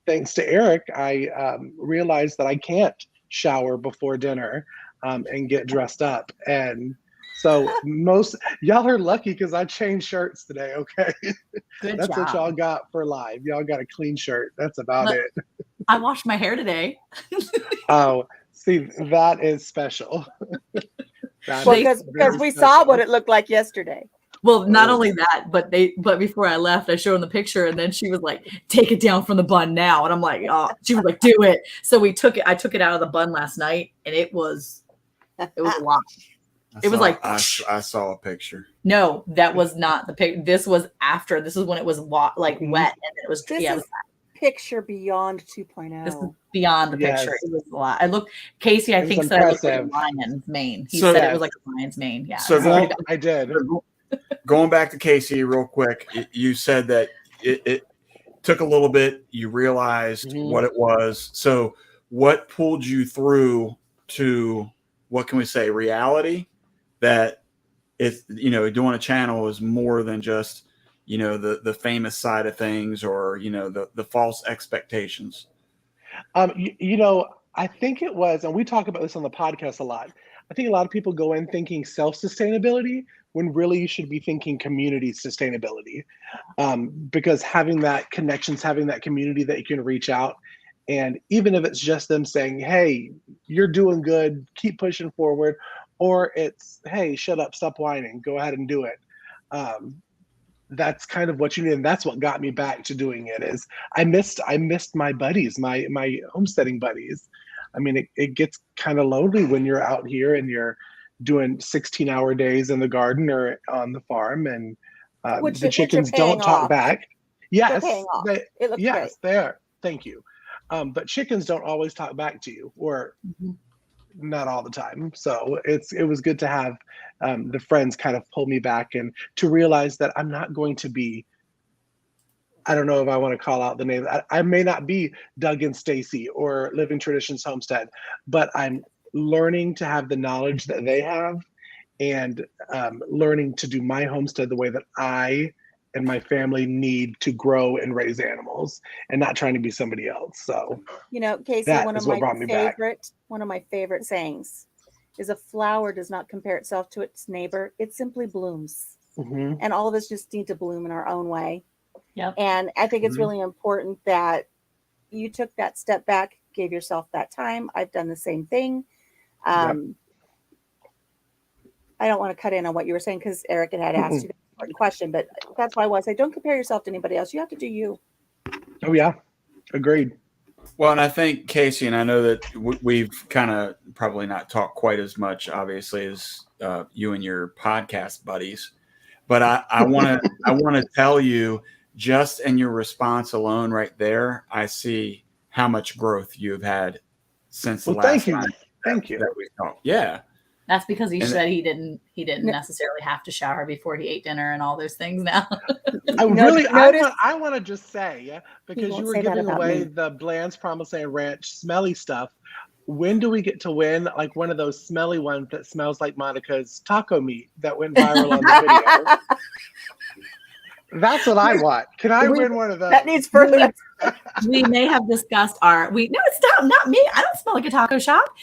thanks to Eric, I realized that I can't shower before dinner and get dressed up. And so y'all are lucky because I changed shirts today. Okay. That's job. what y'all got for live. Y'all got a clean shirt. That's about it. I washed my hair today. Oh, see, that is special. Because we saw what it looked like yesterday. Well, not only that, but before I left, I showed them the picture, and then she was like, "Take it down from the bun now," and I'm like, "Oh," she was like, "Do it." So I took it out of the bun last night, and it was a lot. I saw a picture. No, that was not the picture. This was after. This is when it was wet, and it was. This is picture beyond 2.0. This is beyond the picture. It was a lot. I looked. Casey, I think said it looked like a lion's mane. He said it was like a lion's mane. Yeah. So I did. Going back to Casey real quick, you said that it took a little bit. You realized what it was. So what pulled you through to, what can we say, reality? That it's, doing a channel is more than just the famous side of things, or, the false expectations? I think it was, and we talk about this on the podcast a lot. I think a lot of people go in thinking self-sustainability when really you should be thinking community sustainability. Because having that connections, having that community that you can reach out, and even if it's just them saying, "Hey, you're doing good, keep pushing forward," or it's, "Hey, shut up, stop whining, go ahead and do it." Um, that's kind of what you need, and that's what got me back to doing it. Is I missed my buddies, my homesteading buddies. I mean, it gets kind of lonely when you're out here and you're doing 16-hour days in the garden or on the farm, and Which the which you're chickens paying don't talk off. back. They're Yes, paying off. they, It looks great. yes, they are. Thank you. But chickens don't always talk back to you, or not all the time. So it was good to have the friends kind of pull me back, and to realize that I'm not going to be. I don't know if I want to call out the name. I may not be Doug and Stacy or Living Traditions Homestead, but I'm learning to have the knowledge that they have, and learning to do my homestead the way that I and my family need to grow and raise animals, and not trying to be somebody else. So Casey, that one is of what my brought me back. favorite sayings is a flower does not compare itself to its neighbor. It simply blooms. Hmm. And all of us just need to bloom in our own way. Yep. And I think it's Mhm. really important that you took that step back, gave yourself that time. I've done the same thing. I don't want to cut in on what you were saying because Eric had asked you that important question, but that's why I was. Don't compare yourself to anybody else. You have to do you. Oh yeah, agreed. Well, and I think, Casey, and I know that we've kind of probably not talked quite as much, obviously, as you and your podcast buddies, but I want to tell you, just in your response alone right there, I see how much growth you've had since the Well, last thank you. time Thank you. that we talked. Yeah. That's because he And said he didn't necessarily have to shower before he ate dinner and all those things now. I Notice I want to just say, because won't you were say that giving about away me. the Bland's Promise Ranch smelly stuff. When do we get to win like one of those smelly ones that smells like Monica's taco meat that went viral on the video? That's what I want. Can I win one of those? That needs further. We may have discussed it's not me. I don't smell like a taco shop.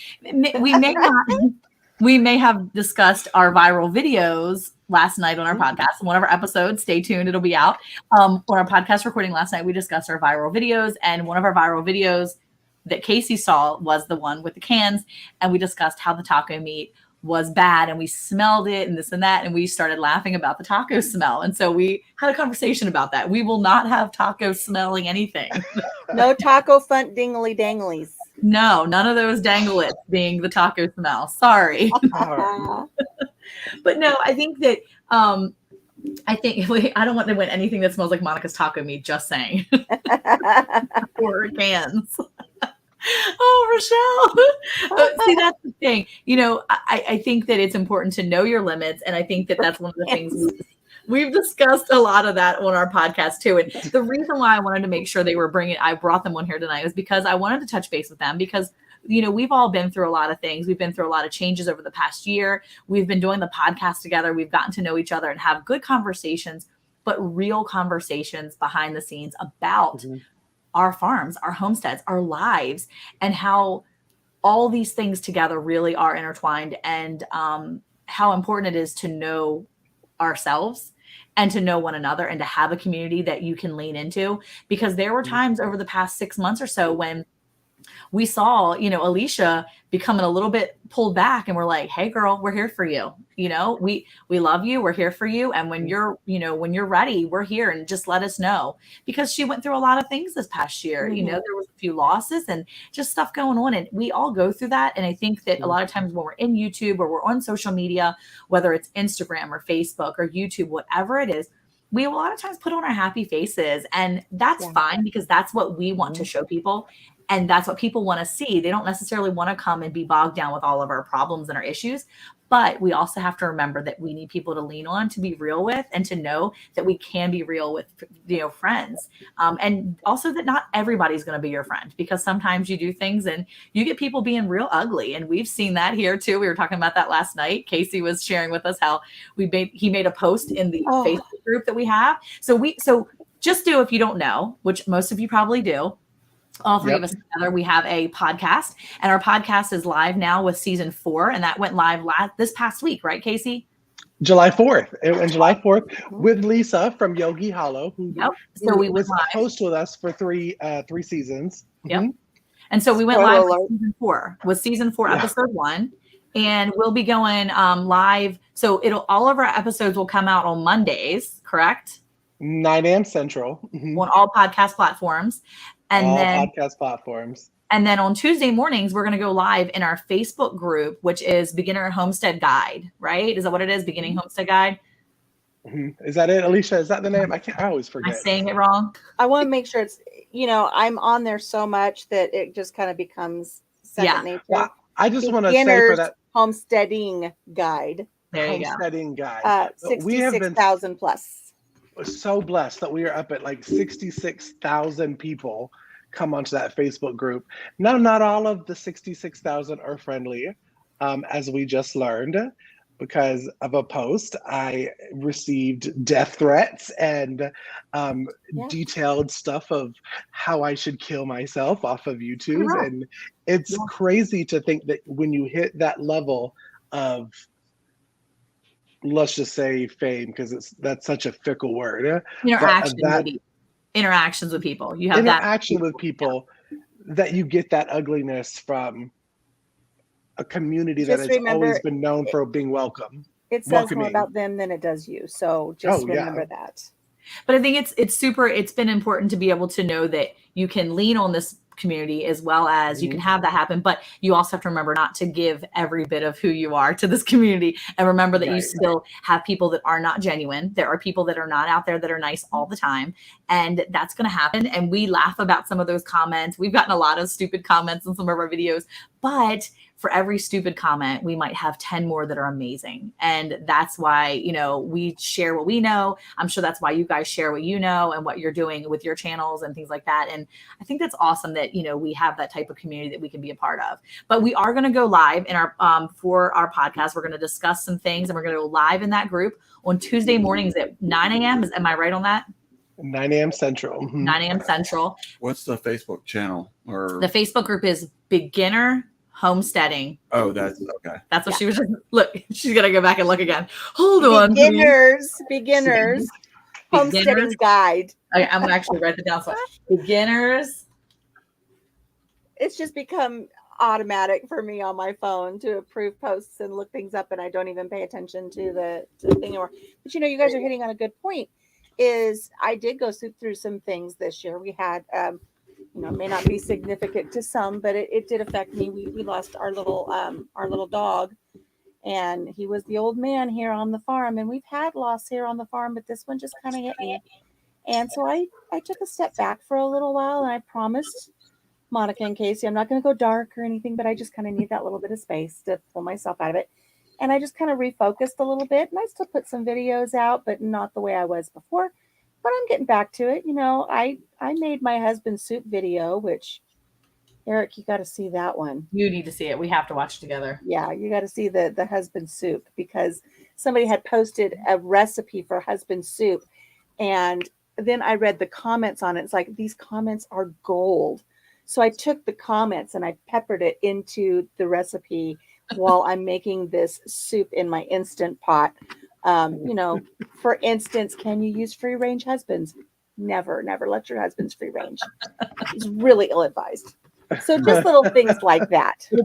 We may have discussed our viral videos last night on our podcast. One of our episodes, stay tuned, it'll be out. On our podcast recording last night, we discussed our viral videos, and one of our viral videos that Casey saw was the one with the cans, and we discussed how the taco meat was bad, and we smelled it and this and that, and we started laughing about the taco smell. And so we had a conversation about that. We will not have tacos smelling anything. No taco fun dingly danglies. No, none of those danglets being the taco smell. Sorry. But no, I think that I don't want to win anything that smells like Monica's taco meat, just saying. Or cans. Oh, Rochelle. See, that's the thing. I think that it's important to know your limits. And I think that that's one of the things we've discussed a lot of that on our podcast too. And the reason why I wanted to make sure I brought them on here tonight was because I wanted to touch base with them, because we've all been through a lot of things. We've been through a lot of changes over the past year. We've been doing the podcast together. We've gotten to know each other and have good conversations, but real conversations behind the scenes about our farms, our homesteads, our lives, and how all these things together really are intertwined, and how important it is to know ourselves and to know one another and to have a community that you can lean into. Because there were times over the past 6 months or so when we saw, Alicia becoming a little bit pulled back, and we're like, hey girl, we're here for you. We love you. We're here for you. And when you're ready, we're here, and just let us know, because she went through a lot of things this past year. There was a few losses and just stuff going on, and we all go through that. And I think that a lot of times when we're in YouTube or we're on social media, whether it's Instagram or Facebook or YouTube, whatever it is, we a lot of times put on our happy faces, and that's fine, because that's what we want to show people. And that's what people want to see. They don't necessarily want to come and be bogged down with all of our problems and our issues, But we also have to remember that we need people to lean on, to be real with, and to know that we can be real with, friends. And also that not everybody's going to be your friend, because sometimes you do things and you get people being real ugly. And we've seen that here too. We were talking about that last night. Casey was sharing with us how he made a post in the Facebook group that we have. So just if you don't know, which most of you probably do, all three of us together, we have a podcast, and our podcast is live now with season 4, and that went live this past week, right, Casey? July 4th. And July 4th with Lisa from Yogi Hollow, who was a host with us for three seasons. Yep. And so we went live with season 4, episode 1. And we'll be going live. So all of our episodes will come out on Mondays, correct? 9 a.m. Central. On all podcast platforms. And podcast platforms. And then on Tuesday mornings, we're going to go live in our Facebook group, which is Beginner Homestead Guide, right? Is that what it is? Beginning Homestead Guide? Is that it, Alicia? Is that the name? I always forget. Am I saying it wrong? I want to make sure it's, I'm on there so much that it just kind of becomes second nature. Well, I just want to say for that homesteading guide. There you homesteading guide. 66,000 plus. So blessed that we are up at like 66,000 people come onto that Facebook group. Now, not all of the 66,000 are friendly, as we just learned. Because of a post, I received death threats and detailed stuff of how I should kill myself off of YouTube. And it's crazy to think that when you hit that level of, let's just say fame, because that's such a fickle word. Interactions with people. You have interaction with people that you get that ugliness from a community that has always been known for being welcome. It says more about them than it does you. So just remember that. But I think it's been important to be able to know that you can lean on this community as well as you can have that happen, but you also have to remember not to give every bit of who you are to this community, and remember that you still have people that are not genuine. There are people that are not out there that are nice all the time, and that's going to happen. And we laugh about some of those comments. We've gotten a lot of stupid comments in some of our videos, but for every stupid comment, we might have 10 more that are amazing. And that's why, we share what we know. I'm sure that's why you guys share what you know and what you're doing with your channels and things like that. And I think that's awesome that, we have that type of community that we can be a part of. But we are going to go live in our, for our podcast. We're going to discuss some things, and we're going to go live in that group on Tuesday mornings at 9 a.m. Am I right on that? 9 a.m. Central. 9 a.m. Central. What's the Facebook channel? Or the Facebook group is Beginner Homesteading. Oh, that's okay. That's what she was just look. She's gonna go back and look again. Hold on. Beginners. Homesteading guide. I'm gonna actually write it down. So beginners. It's just become automatic for me on my phone to approve posts and look things up, and I don't even pay attention to the thing anymore. But you guys are hitting on a good point. Is I did go through some things this year. We had may not be significant to some, but it did affect me. We lost our little dog, and he was the old man here on the farm, and we've had loss here on the farm, but this one just kind of hit me. And so I took a step back for a little while, and I promised Monica and Casey I'm not going to go dark or anything, but I just kind of need that little bit of space to pull myself out of it. And I just kind of refocused a little bit, and I still put some videos out, but not the way I was before. But I'm getting back to it. I made my husband's soup video, which, Eric, you got to see that one. You need to see it. We have to watch together. Yeah, you got to see the husband soup, because somebody had posted a recipe for husband soup. And then I read the comments on it. It's like, these comments are gold. So I took the comments and I peppered it into the recipe while I'm making this soup in my Instant Pot. For instance, can you use free range husbands? Never let your husbands free range. It's really ill-advised. So just little things like that. We'll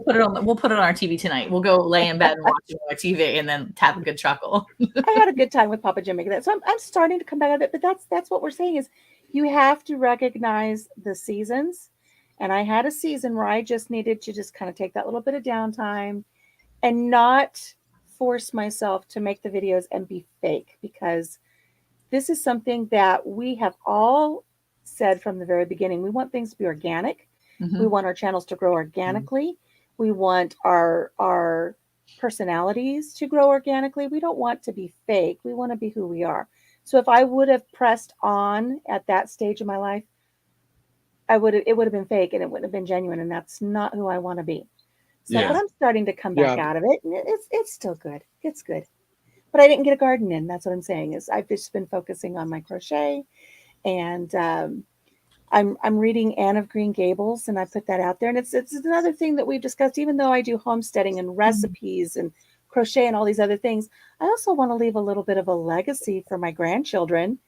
put it on our TV tonight. We'll go lay in bed and watch our TV and then have a good chuckle. I had a good time with Papa Jim making that. So I'm starting to come back out of it, but that's what we're saying is you have to recognize the seasons. And I had a season where I just needed to just kind of take that little bit of downtime and not force myself to make the videos and be fake, because this is something that we have all said from the very beginning. We want things to be organic. Mm-hmm. We want our channels to grow organically. Mm-hmm. We want our personalities to grow organically. We don't want to be fake. We want to be who we are. So if I would have pressed on at that stage of my life, it would have been fake and it wouldn't have been genuine. And that's not who I want to be. So, Yeah. but I'm starting to come back Yeah. out of it, and it's still good. It's good. But I didn't get a garden in. That's what I'm saying is I've just been focusing on my crochet, and I'm reading Anne of Green Gables, and I put that out there. And it's another thing that we've discussed. Even though I do homesteading and recipes and crochet and all these other things, I also want to leave a little bit of a legacy for my grandchildren.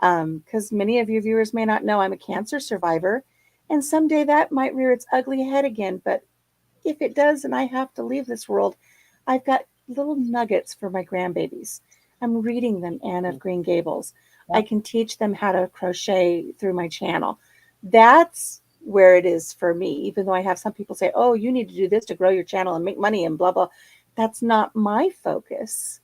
Because many of your viewers may not know I'm a cancer survivor, and someday that might rear its ugly head again. But if it does, and I have to leave this world, I've got little nuggets for my grandbabies. I'm reading them Anne of Green Gables. I can teach them how to crochet through my channel. That's where it is for me, even though I have some people say, oh, you need to do this to grow your channel and make money and blah, blah. That's not my focus.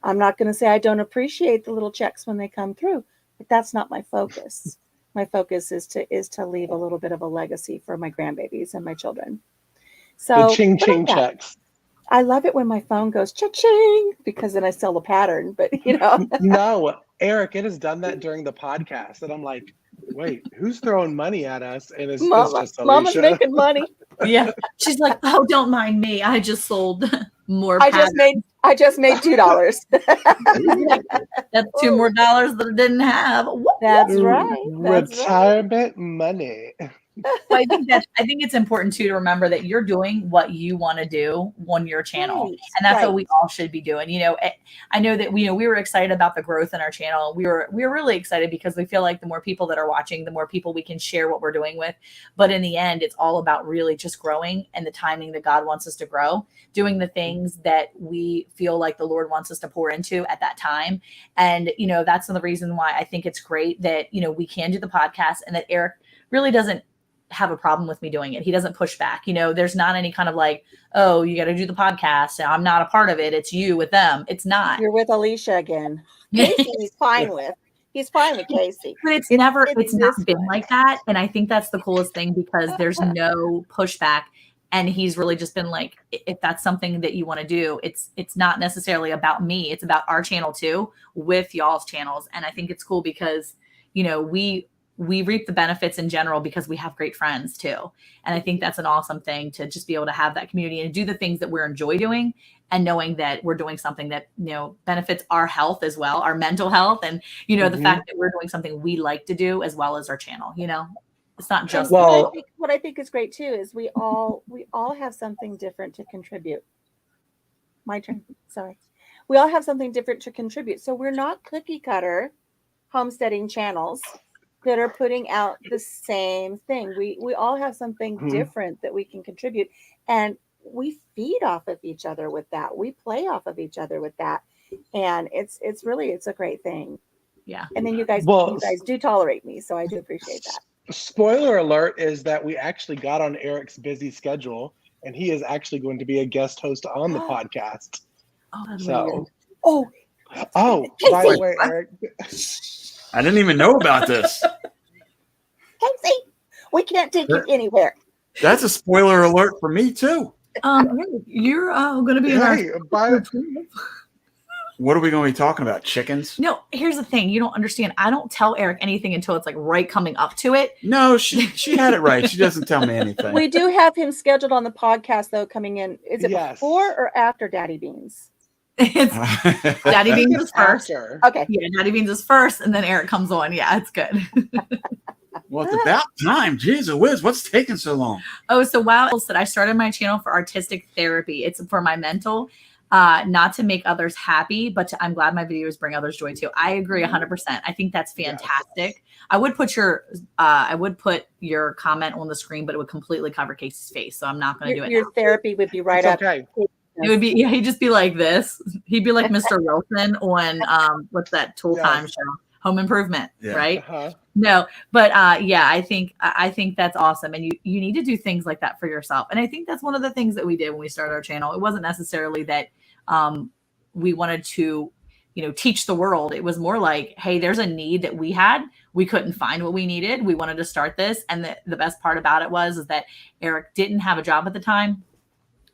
I'm not going to say I don't appreciate the little checks when they come through, but that's not my focus. My focus is to leave a little bit of a legacy for my grandbabies and my children. So The ching ching checks. I love it when my phone goes cha-ching because then I sell the pattern. But No, Eric, it has done that during the podcast, and I'm like, wait, who's throwing money at us? And it's just Alicia. Mama's making money. Yeah. She's like, oh, don't mind me. I just sold more. I just made $2. That's $2 more that I didn't have. That's right. Retirement money. Well, I think it's important too to remember that you're doing what you want to do on your channel, and that's what we all should be doing. I know that we were excited about the growth in our channel. We were really excited because we feel like the more people that are watching, the more people we can share what we're doing with. But in the end, it's all about really just growing and the timing that God wants us to grow, doing the things that we feel like the Lord wants us to pour into at that time. And that's the reason why I think it's great that we can do the podcast, and that Eric really doesn't have a problem with me doing it. He doesn't push back. There's not any kind of like, oh, you got to do the podcast, and I'm not a part of it. It's you with them. It's not. You're with Alicia again. Casey, he's fine with. He's fine with Casey. But it's not been like that. And I think that's the coolest thing because there's no pushback. And he's really just been like, if that's something that you want to do, it's not necessarily about me. It's about our channel too, with y'all's channels. And I think it's cool because, we reap the benefits in general because we have great friends too. And I think that's an awesome thing to just be able to have that community and do the things that we're enjoy doing, and knowing that we're doing something that, benefits our health as well, our mental health. And, the fact that we're doing something we like to do as well as our channel, it's not just. Well, what I think is great too, is we all have something different to contribute. My turn. Sorry. We all have something different to contribute. So we're not cookie cutter homesteading channels that are putting out the same thing. We all have something different that we can contribute, and we feed off of each other with that. We play off of each other with that, and it's a great thing. Yeah. And then you guys do tolerate me, so I do appreciate that. Spoiler alert is that we actually got on Eric's busy schedule, and he is actually going to be a guest host on the podcast. Oh, by the way, Eric. I didn't even know about this. Casey, we can't take you anywhere. That's a spoiler alert for me too. You're going to be in our. What are we going to be talking about? Chickens? No, here's the thing. You don't understand. I don't tell Eric anything until it's like right coming up to it. No, she had it right. She doesn't tell me anything. We do have him scheduled on the podcast though, coming in. Is it before or after Daddy Beans? It's Daddy Beans is first. Okay. Yeah, Daddy Beans is first, and then Eric comes on. Yeah, it's good. Well, it's about time. Jeez whiz, what's taking so long? Oh, so I started my channel for artistic therapy. It's for my mental, not to make others happy, but I'm glad my videos bring others joy too. I agree 100%. I think that's fantastic. Yes. I would put your comment on the screen, but it would completely cover Casey's face, so I'm not going to do it. Your therapy would be right up. Okay. It would be, he'd just be like this. He'd be like Mr. Wilson on what's that Tool Time show? Home Improvement, right? Uh-huh. No, but I think that's awesome, and you need to do things like that for yourself. And I think that's one of the things that we did when we started our channel. It wasn't necessarily that we wanted to, teach the world. It was more like, hey, there's a need that we had. We couldn't find what we needed. We wanted to start this, and the best part about it is that Eric didn't have a job at the time.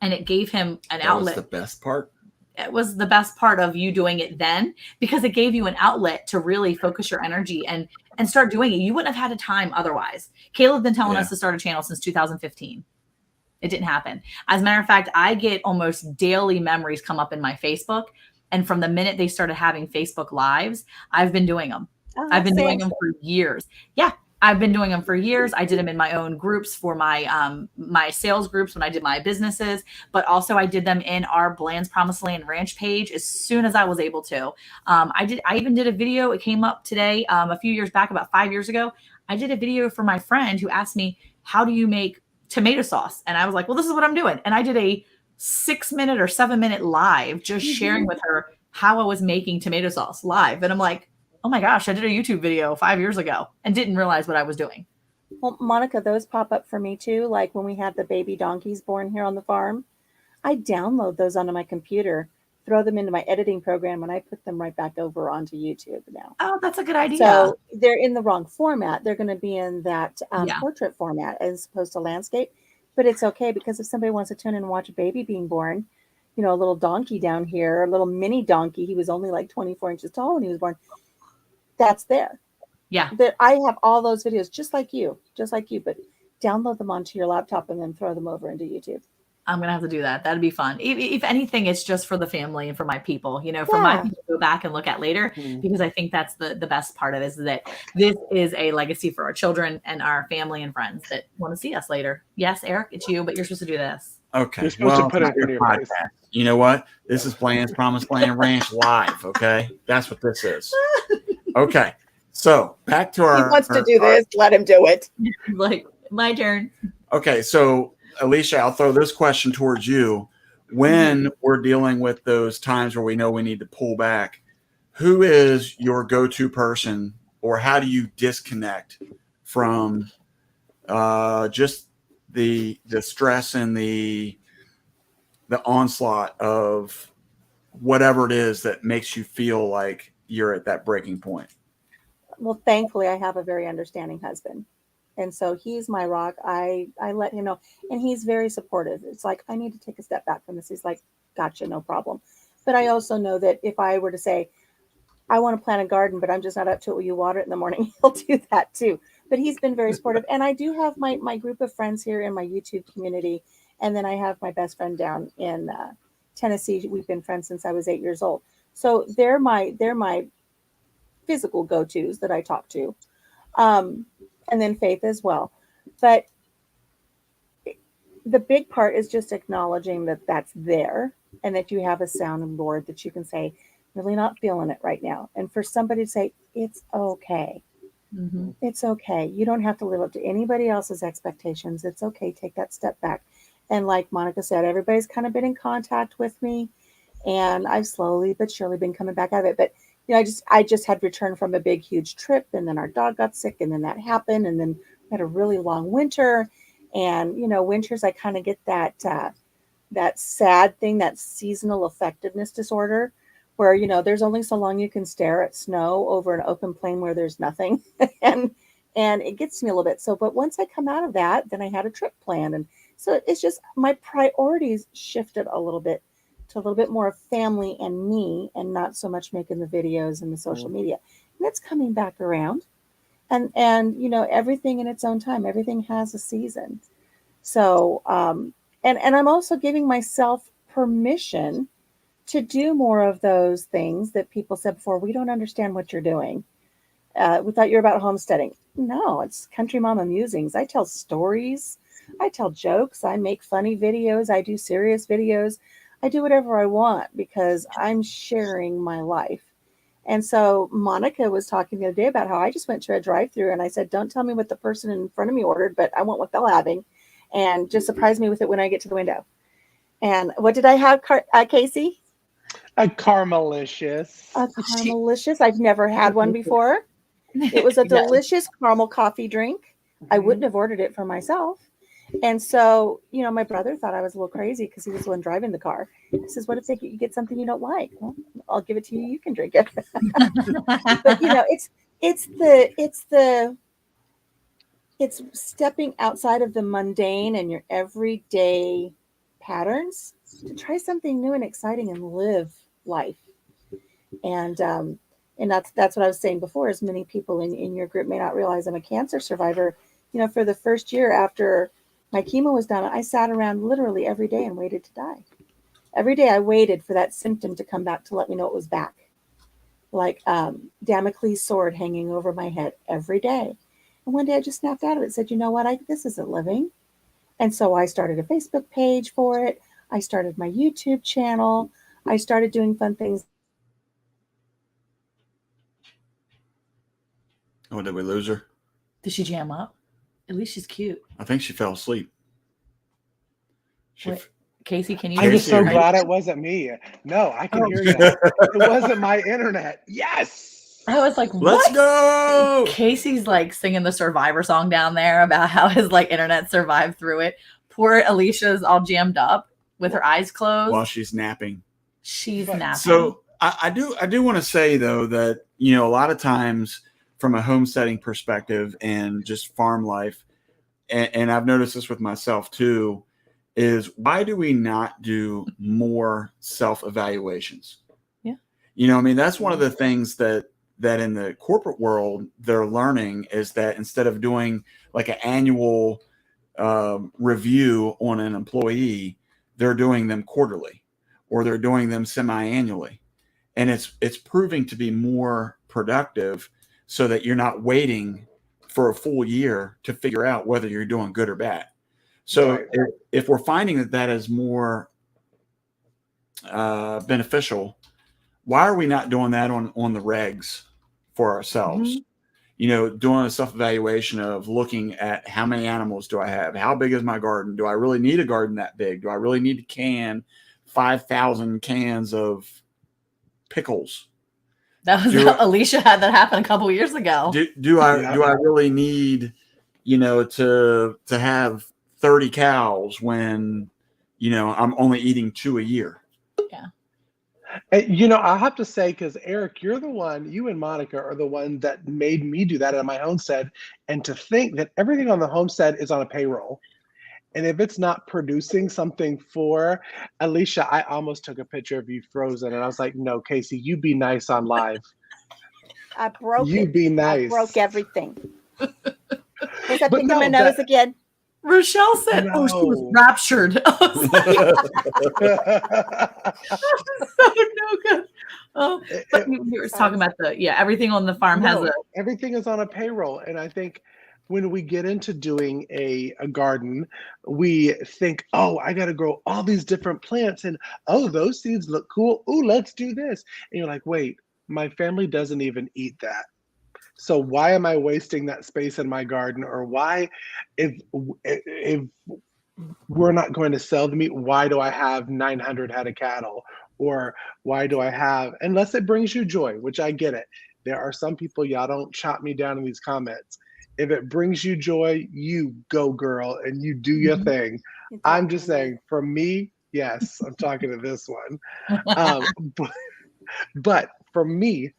and it gave him an That outlet. was the best part. It was the best part of you doing it then, because it gave you an outlet to really focus your energy and start doing it. You wouldn't have had a time otherwise. Caleb's been telling us to start a channel since 2015. It didn't happen. As a matter of fact, I get almost daily memories come up in my Facebook. And from the minute they started having Facebook Lives, I've been doing them. I've been doing them for years. Yeah, I've been doing them for years. I did them in my own groups for my my sales groups when I did my businesses, but also I did them in our Bland's Promised Land Ranch page as soon as I was able to. I even did a video. It came up today a few years back, about 5 years ago. I did a video for my friend who asked me, how do you make tomato sauce? And I was like, well, this is what I'm doing. And I did a 6-minute or 7-minute live just sharing with her how I was making tomato sauce live. And I'm like, oh my gosh, I did a YouTube video 5 years ago and didn't realize what I was doing. Well, Monica, those pop up for me too. Like when we had the baby donkeys born here on the farm, I download those onto my computer, throw them into my editing program, and I put them right back over onto YouTube now. Oh, that's a good idea. So they're in the wrong format. They're going to be in that Yeah. portrait format as opposed to landscape. But it's okay, because if somebody wants to tune in and watch a baby being born, you know, a little donkey down here, a little mini donkey, he was only like 24 inches tall when he was born. That's there. Yeah. I have all those videos just like you, but download them onto your laptop and then throw them over into YouTube. I'm going to have to do that. That'd be fun. If anything, it's just for the family and for my people, you know, for my people to go back and look at later, because I think that's the best part of it, is that this is a legacy for our children and our family and friends that want to see us later. Yes, Eric, it's you, but you're supposed to do this. Okay. You're supposed to put it in your podcast. face. You know what? This is Bland's Promised Land Ranch live. Okay. That's what this is. Okay. So back to our. He wants to do this. Let him do it. Like, my turn. Okay. So, Alicia, I'll throw this question towards you. When we're dealing with those times where we know we need to pull back, who is your go-to person, or how do you disconnect from just the stress and the onslaught of whatever it is that makes you feel like you're at that breaking point? Well, thankfully, I have a very understanding husband. And so he's my rock. I let him know. And he's very supportive. It's like, I need to take a step back from this. He's like, gotcha, no problem. But I also know that if I were to say, I want to plant a garden, but I'm just not up to it, will you water it in the morning? He'll do that too. But he's been very supportive. And I do have my group of friends here in my YouTube community. And then I have my best friend down in Tennessee. We've been friends since I was 8 years old. So they're my physical go-tos that I talk to. And then Faith as well. But the big part is just acknowledging that that's there, and that you have a sounding board that you can say, really not feeling it right now. And for somebody to say, it's okay. Mm-hmm. It's okay. You don't have to live up to anybody else's expectations. It's okay. Take that step back. And like Monica said, everybody's kind of been in contact with me, and I've slowly but surely been coming back out of it. But you know, I just had returned from a big, huge trip, and then our dog got sick, and then that happened, and then we had a really long winter. And you know, winters, I kind of get that sad thing, that seasonal affectiveness disorder, where you know, there's only so long you can stare at snow over an open plain where there's nothing, and it gets to me a little bit. So, but once I come out of that, then I had a trip planned, and so it's just my priorities shifted a little bit to a little bit more of family and me, and not so much making the videos and the social media. And it's coming back around. And you know, everything in its own time, everything has a season. So and I'm also giving myself permission to do more of those things that people said before, we don't understand what you're doing. We thought you're about homesteading. No, it's Country Mama Musings. I tell stories, I tell jokes, I make funny videos, I do serious videos. I do whatever I want because I'm sharing my life. And so Monica was talking the other day about how I just went to a drive-thru and I said, don't tell me what the person in front of me ordered, but I want what they're having, and just surprise me with it when I get to the window. And what did I have, Casey? A Caramelicious. A Caramelicious. I've never had one before. It was a delicious caramel coffee drink. I wouldn't have ordered it for myself. And so, you know, my brother thought I was a little crazy because he was the one driving the car. He says, what if you get something you don't like? Well, I'll give it to you. You can drink it. But, you know, it's stepping outside of the mundane and your everyday patterns, to try something new and exciting and live life. And that's what I was saying before, is many people in your group may not realize I'm a cancer survivor. You know, for the first year after my chemo was done, I sat around literally every day and waited to die. Every day I waited for that symptom to come back to let me know it was back. Like Damocles sword hanging over my head every day. And one day I just snapped out of it and said, you know what, this isn't living. And so I started a Facebook page for it. I started my YouTube channel. I started doing fun things. Oh, did we lose her? Did she jam up? At least she's cute. I think she fell asleep. Wait, Casey, can you? I'm just so Casey, glad it wasn't me. No, I can hear you. It wasn't my internet. Yes. I was like, what? Let's go. Casey's like singing the Survivor song down there about how his like internet survived through it. Poor Alicia's all jammed up with her eyes closed while she's napping. She's napping. So I do want to say though that, you know, a lot of times from a homesteading perspective and just farm life, and I've noticed this with myself too, is why do we not do more self-evaluations? Yeah. You know, I mean, that's one of the things that in the corporate world they're learning, is that instead of doing like an annual review on an employee, they're doing them quarterly, or they're doing them semi-annually. And it's proving to be more productive, so that you're not waiting for a full year to figure out whether you're doing good or bad. So Right. if we're finding that is more beneficial, why are we not doing that on the regs for ourselves? Mm-hmm. You know, doing a self-evaluation of looking at how many animals do I have? How big is my garden? Do I really need a garden that big? Do I really need to can 5,000 cans of pickles? That was Alicia had that happen a couple of years ago. Do I really need, you know, to have 30 cows when, you know, I'm only eating 2 a year? Yeah. And, you know, I have to say, because Eric, you and Monica are the one that made me do that at my homestead. And to think that everything on the homestead is on a payroll. And if it's not producing something for Alicia, I almost took a picture of you frozen. And I was like, no, Casey, you be nice on live. I broke it. You be nice. I broke everything. Was I But picking no, my nose again? Rochelle said, No. oh, she was raptured. I was like, no good. Oh, but you were talking about everything on the farm has everything is on a payroll. And I think when we get into doing a garden, we think, oh, I got to grow all these different plants, and oh, those seeds look cool. Oh, let's do this. And you're like, wait, my family doesn't even eat that. So why am I wasting that space in my garden? Or why, if we're not going to sell the meat, why do I have 900 head of cattle? Or why do I have, unless it brings you joy, which I get it. There are some people, y'all don't chop me down in these comments. If it brings you joy, you go, girl, and you do your thing. I'm just saying, for me, yes, I'm talking to this one. But for me,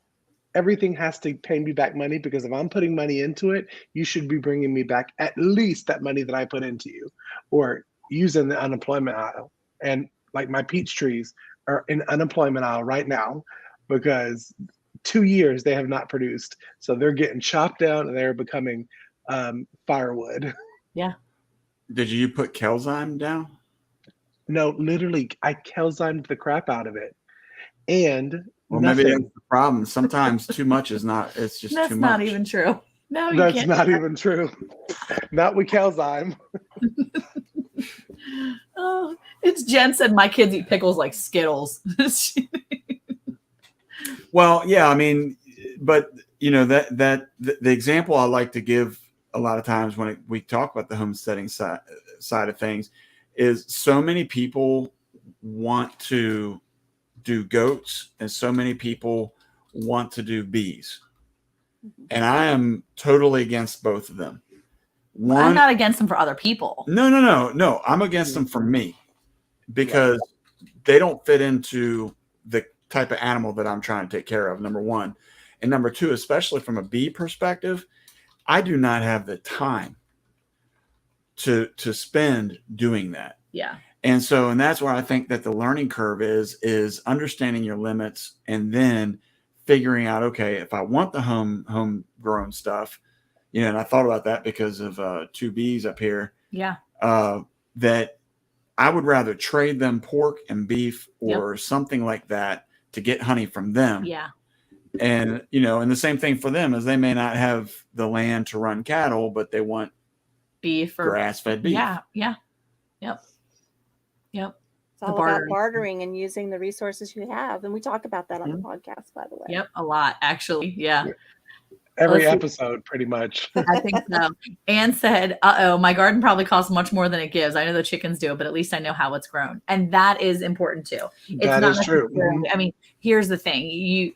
everything has to pay me back money, because if I'm putting money into it, you should be bringing me back at least that money that I put into you, or using the unemployment aisle. And like my peach trees are in unemployment aisle right now, because 2 years they have not produced. So they're getting chopped down and they're becoming firewood. Yeah. Did you put Kelzyme down? No, literally, I Kelzymed the crap out of it. And maybe that's the problem. Sometimes too much is not, it's just that's too much. That's not even true. No, that's not even true. Not with Kelzyme. Oh, it's Jen said my kids eat pickles like Skittles. Well, yeah, I mean, but you know, the example I like to give a lot of times when we talk about the homesteading side of things is, so many people want to do goats and so many people want to do bees. And I am totally against both of them. I'm not against them for other people. No. I'm against them for me, because they don't fit into the type of animal that I'm trying to take care of, number one. And number two, especially from a bee perspective, I do not have the time to spend doing that. Yeah. And so, and that's where I think that the learning curve is understanding your limits and then figuring out, okay, if I want the homegrown stuff, and I thought about that because of two bees up here, Yeah. that I would rather trade them pork and beef Yep. or something like that to get honey from them. Yeah. And, and the same thing for them is they may not have the land to run cattle, but they want Beef or grass-fed beef. Yeah. Yeah. Yep. It's The all about bartering. bartering and using the resources you have. And we talk about that on the podcast, by the way. Yep. A lot, actually. Yeah. Every Let's see. episode, pretty much. I think so. Anne said, "Uh-oh, my garden probably costs much more than it gives. I know the chickens do, but at least I know how it's grown." And that is important too. It's That not is true. necessarily- I mean, here's the thing.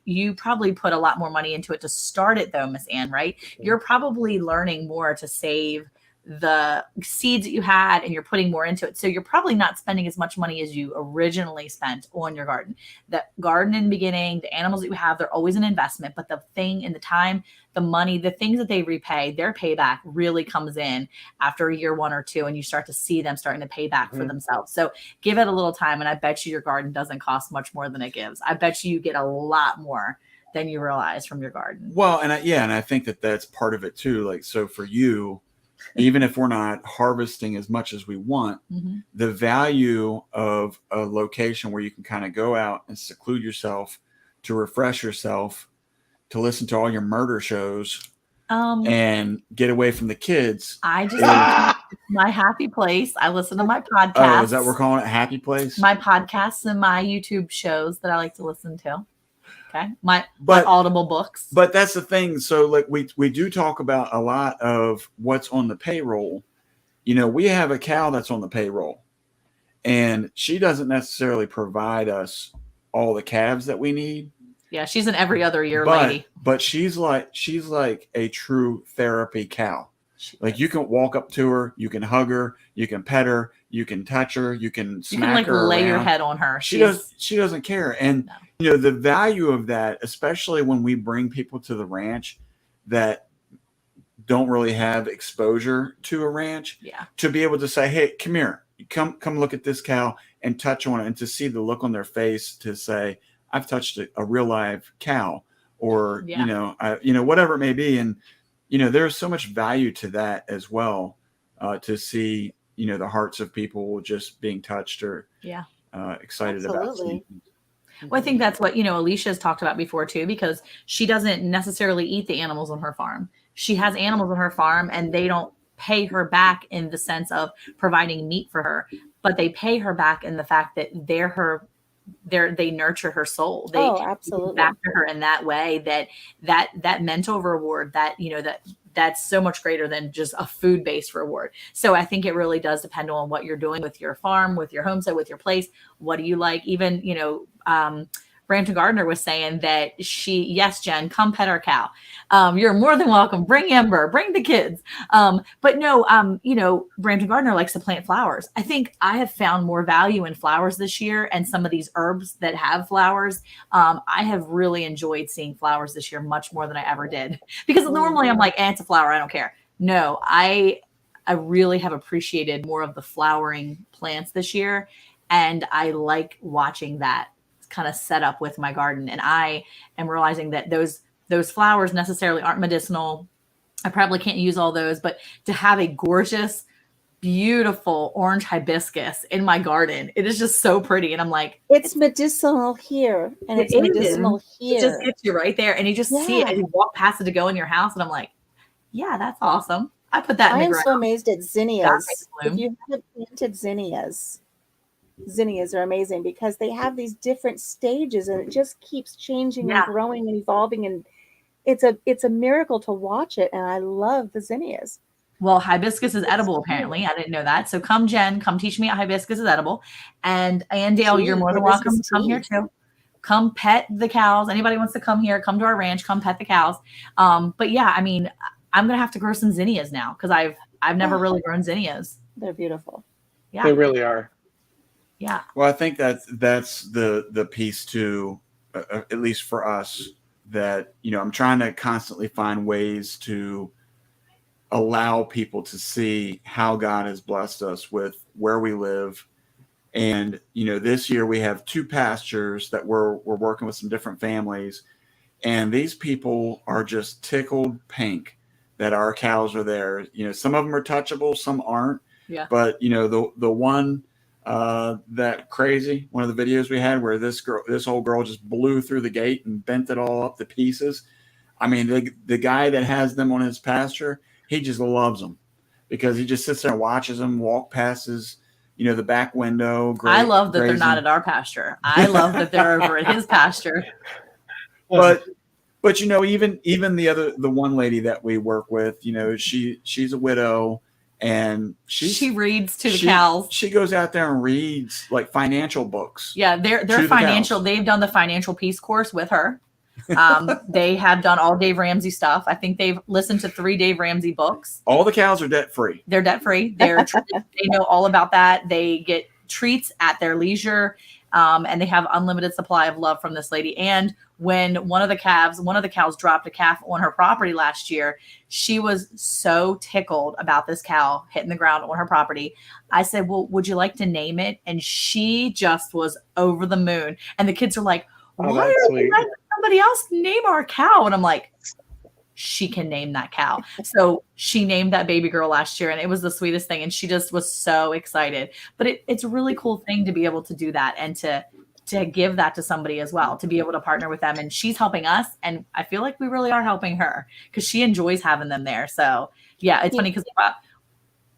You probably put a lot more money into it to start it though, Miss Anne, right? You're probably learning more to save the seeds that you had and you're putting more into it. So you're probably not spending as much money as you originally spent on your garden. The garden in the beginning, the animals that you have, they're always an investment, but the thing in the time, the money, the things that they repay, their payback really comes in after a year 1 or 2, and you start to see them starting to pay back for themselves. So give it a little time, and I bet you your garden doesn't cost much more than it gives. I bet you get a lot more than you realize from your garden. Well, and I think that that's part of it too. Like, so for you, even if we're not harvesting as much as we want, the value of a location where you can kind of go out and seclude yourself to refresh yourself, to listen to all your murder shows and get away from the kids. I just my happy place. I listen to my podcasts. Oh, is that what we're calling it? Happy place? My podcasts and my YouTube shows that I like to listen to. Okay. My Audible books. But that's the thing. So like we do talk about a lot of what's on the payroll. We have a cow that's on the payroll, and she doesn't necessarily provide us all the calves that we need. Yeah, she's an every other year lady. But she's like a true therapy cow. Like, you can walk up to her, you can hug her, you can pet her, you can touch her, you can smack her lay around. your head on her. She doesn't care. And the value of that, especially when we bring people to the ranch that don't really have exposure to a ranch, to be able to say, "Hey, come here, come look at this cow," and touch on it, and to see the look on their face to say, "I've touched a real live cow," or whatever it may be. And there's so much value to that as well, to see the hearts of people just being touched or excited about something. Well, I think that's what Alicia's talked about before too, because she doesn't necessarily eat the animals on her farm. She has animals on her farm, and they don't pay her back in the sense of providing meat for her, but they pay her back in the fact that they nurture her soul. They absolutely back to her in that way, that mental reward, that's so much greater than just a food-based reward. So I think it really does depend on what you're doing with your farm, with your homestead, with your place. What do you like? Even, Branton Gardner was saying that yes, Jen, come pet our cow. You're more than welcome. Bring Ember, bring the kids. But no, Branton Gardner likes to plant flowers. I think I have found more value in flowers this year, and some of these herbs that have flowers. I have really enjoyed seeing flowers this year much more than I ever did, because normally I'm like, it's a flower, I don't care. No, I really have appreciated more of the flowering plants this year, and I like watching that kind of set up with my garden. And I am realizing that those flowers necessarily aren't medicinal. I probably can't use all those, but to have a gorgeous, beautiful orange hibiscus in my garden, it is just so pretty. And I'm like, it's medicinal here, and it's medicinal here. It just gets you right there, and you just see it, and you walk past it to go in your house, and I'm like, yeah, that's awesome. I put that in the ground. I am so amazed at zinnias. If you haven't planted zinnias are amazing, because they have these different stages, and it just keeps changing and growing and evolving, and it's a miracle to watch it. And I love the zinnias. Well, hibiscus is edible, apparently. I didn't know that. So come, Jen, come teach me how hibiscus is edible. And Dale, you're more than welcome to come here too. Come pet the cows. Anybody wants to come here, come to our ranch, come pet the cows. But yeah, I mean, I'm gonna have to grow some zinnias now, because I've never really grown zinnias. They're beautiful. Yeah, they really are. Yeah. Well, I think that's the piece too, at least for us, that I'm trying to constantly find ways to allow people to see how God has blessed us with where we live, And, this year we have 2 pastures that we're working with some different families. And these people are just tickled pink that our cows are there. Some of them are touchable, some aren't. Yeah. But, the one that crazy, one of the videos we had where this old girl just blew through the gate and bent it all up to pieces. I mean, the guy that has them on his pasture, he just loves them because he just sits there and watches them walk past his, the back window. I love that grazing. they're not at our pasture. I love that they're over at his pasture. But even the one lady that we work with, she's a widow and she reads to the cows. She goes out there and reads like financial books. Yeah, they're financial. They've done the financial peace course with her. They have done all Dave Ramsey stuff. I think they've listened to 3 Dave Ramsey books. All the cows are debt free. They're debt free. They know all about that. They get treats at their leisure. And they have unlimited supply of love from this lady. And when one of the cows dropped a calf on her property last year, she was so tickled about this cow hitting the ground on her property. I said, well, would you like to name it? And she just was over the moon. And the kids are like, why are we letting somebody else name our cow? And I'm like, she can name that cow. So she named that baby girl last year, and it was the sweetest thing. And she just was so excited. But it's a really cool thing to be able to do that and to give that to somebody as well, to be able to partner with them. And she's helping us. And I feel like we really are helping her because she enjoys having them there. So yeah, it's funny because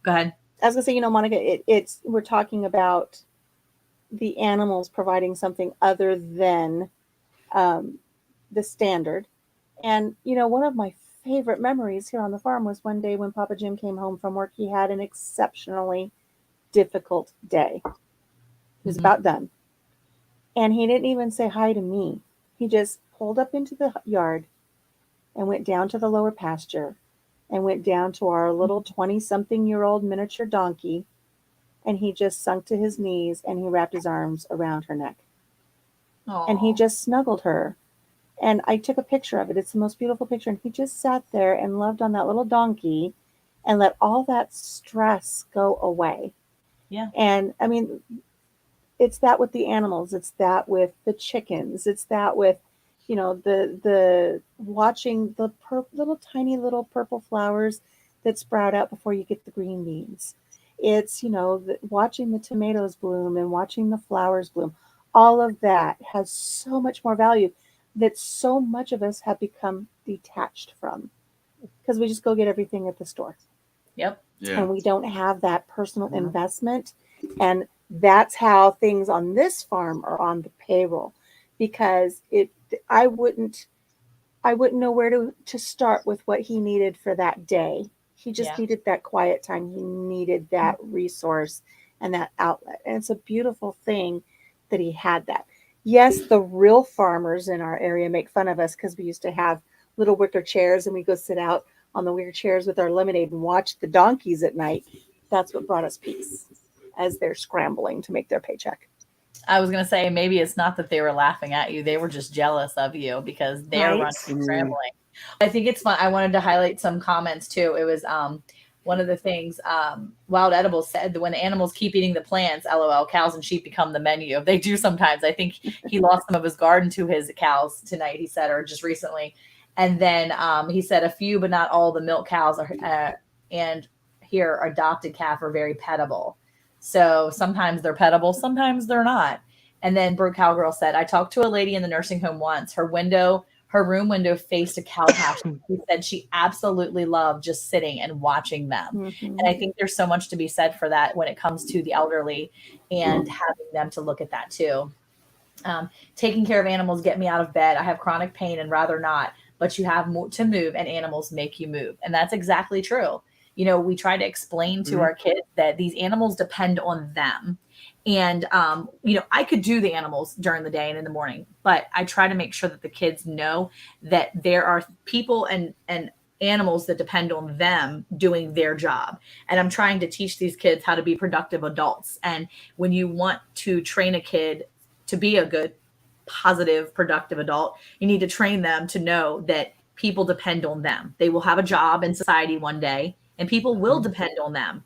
go ahead. I was gonna say, Monica, we're talking about the animals providing something other than the standard. And, one of my favorite memories here on the farm was one day when Papa Jim came home from work. He had an exceptionally difficult day. He was about done. And he didn't even say hi to me. He just pulled up into the yard and went down to the lower pasture and went down to our little 20-something-year-old miniature donkey. And he just sunk to his knees and he wrapped his arms around her neck. Aww. And he just snuggled her. And I took a picture of it. It's the most beautiful picture. And he just sat there and loved on that little donkey and let all that stress go away. Yeah. And I mean, it's that with the animals. It's that with the chickens. It's that with, the watching the tiny little purple flowers that sprout out before you get the green beans. It's, watching the tomatoes bloom and watching the flowers bloom. All of that has so much more value that so much of us have become detached from because we just go get everything at the store. Yep. Yeah. And we don't have that personal investment. And that's how things on this farm are on the payroll because I wouldn't know where to start with what he needed for that day. He just needed that quiet time. He needed that resource and that outlet. And it's a beautiful thing that he had that. Yes, the real farmers in our area make fun of us because we used to have little wicker chairs and we go sit out on the wicker chairs with our lemonade and watch the donkeys at night. That's what brought us peace as they're scrambling to make their paycheck. I was going to say, maybe it's not that they were laughing at you. They were just jealous of you because they're running and scrambling. I think it's fun. I wanted to highlight some comments too. It was one of the things Wild Edibles said that when the animals keep eating the plants, LOL, cows and sheep become the menu. They do sometimes. I think he lost some of his garden to his cows tonight, he said, or just recently. And then he said a few, but not all the milk cows and here adopted calf are very pettable. So sometimes they're pettable, sometimes they're not. And then Brooke Cowgirl said, I talked to a lady in the nursing home once. Her room window faced a cow pasture. She said she absolutely loved just sitting and watching them. Mm-hmm. And I think there's so much to be said for that when it comes to the elderly and having them to look at that too. Taking care of animals get me out of bed. I have chronic pain and rather not, but you have to move and animals make you move. And that's exactly true. We try to explain to our kids that these animals depend on them. And, I could do the animals during the day and in the morning, but I try to make sure that the kids know that there are people and animals that depend on them doing their job. And I'm trying to teach these kids how to be productive adults. And when you want to train a kid to be a good, positive, productive adult, you need to train them to know that people depend on them. They will have a job in society one day and people will depend on them.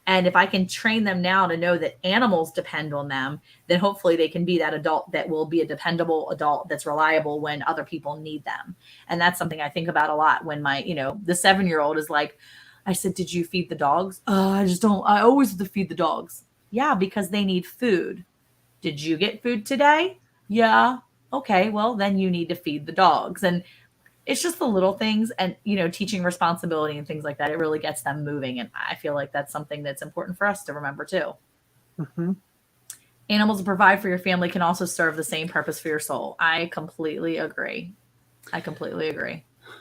And if I can train them now to know that animals depend on them, then hopefully they can be that adult that will be a dependable adult that's reliable when other people need them. And that's something I think about a lot when my, the 7-year-old is like, I said, did you feed the dogs? I always have to feed the dogs. Yeah, because they need food. Did you get food today? Yeah. Okay, well, then you need to feed the dogs. And it's just the little things and, teaching responsibility and things like that. It really gets them moving. And I feel like that's something that's important for us to remember too. Mm-hmm. Animals that provide for your family can also serve the same purpose for your soul. I completely agree.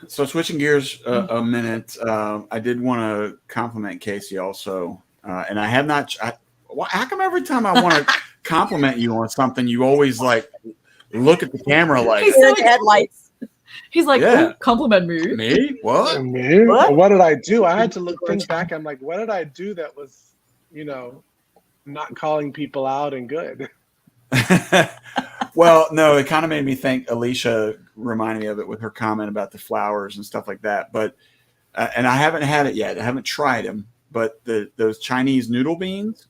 So switching gears a minute, I did want to compliment Casey also. And I have not, how come every time I want to compliment you on something, you always like look at the camera like headlights. He's like, yeah. Compliment me. Me? What? Me? What did I do? I had to think back. I'm like, what did I do that was, not calling people out and good? Well, no, it kind of made me think. Alicia reminded me of it with her comment about the flowers and stuff like that. But and I haven't had it yet. I haven't tried them. But those Chinese noodle beans.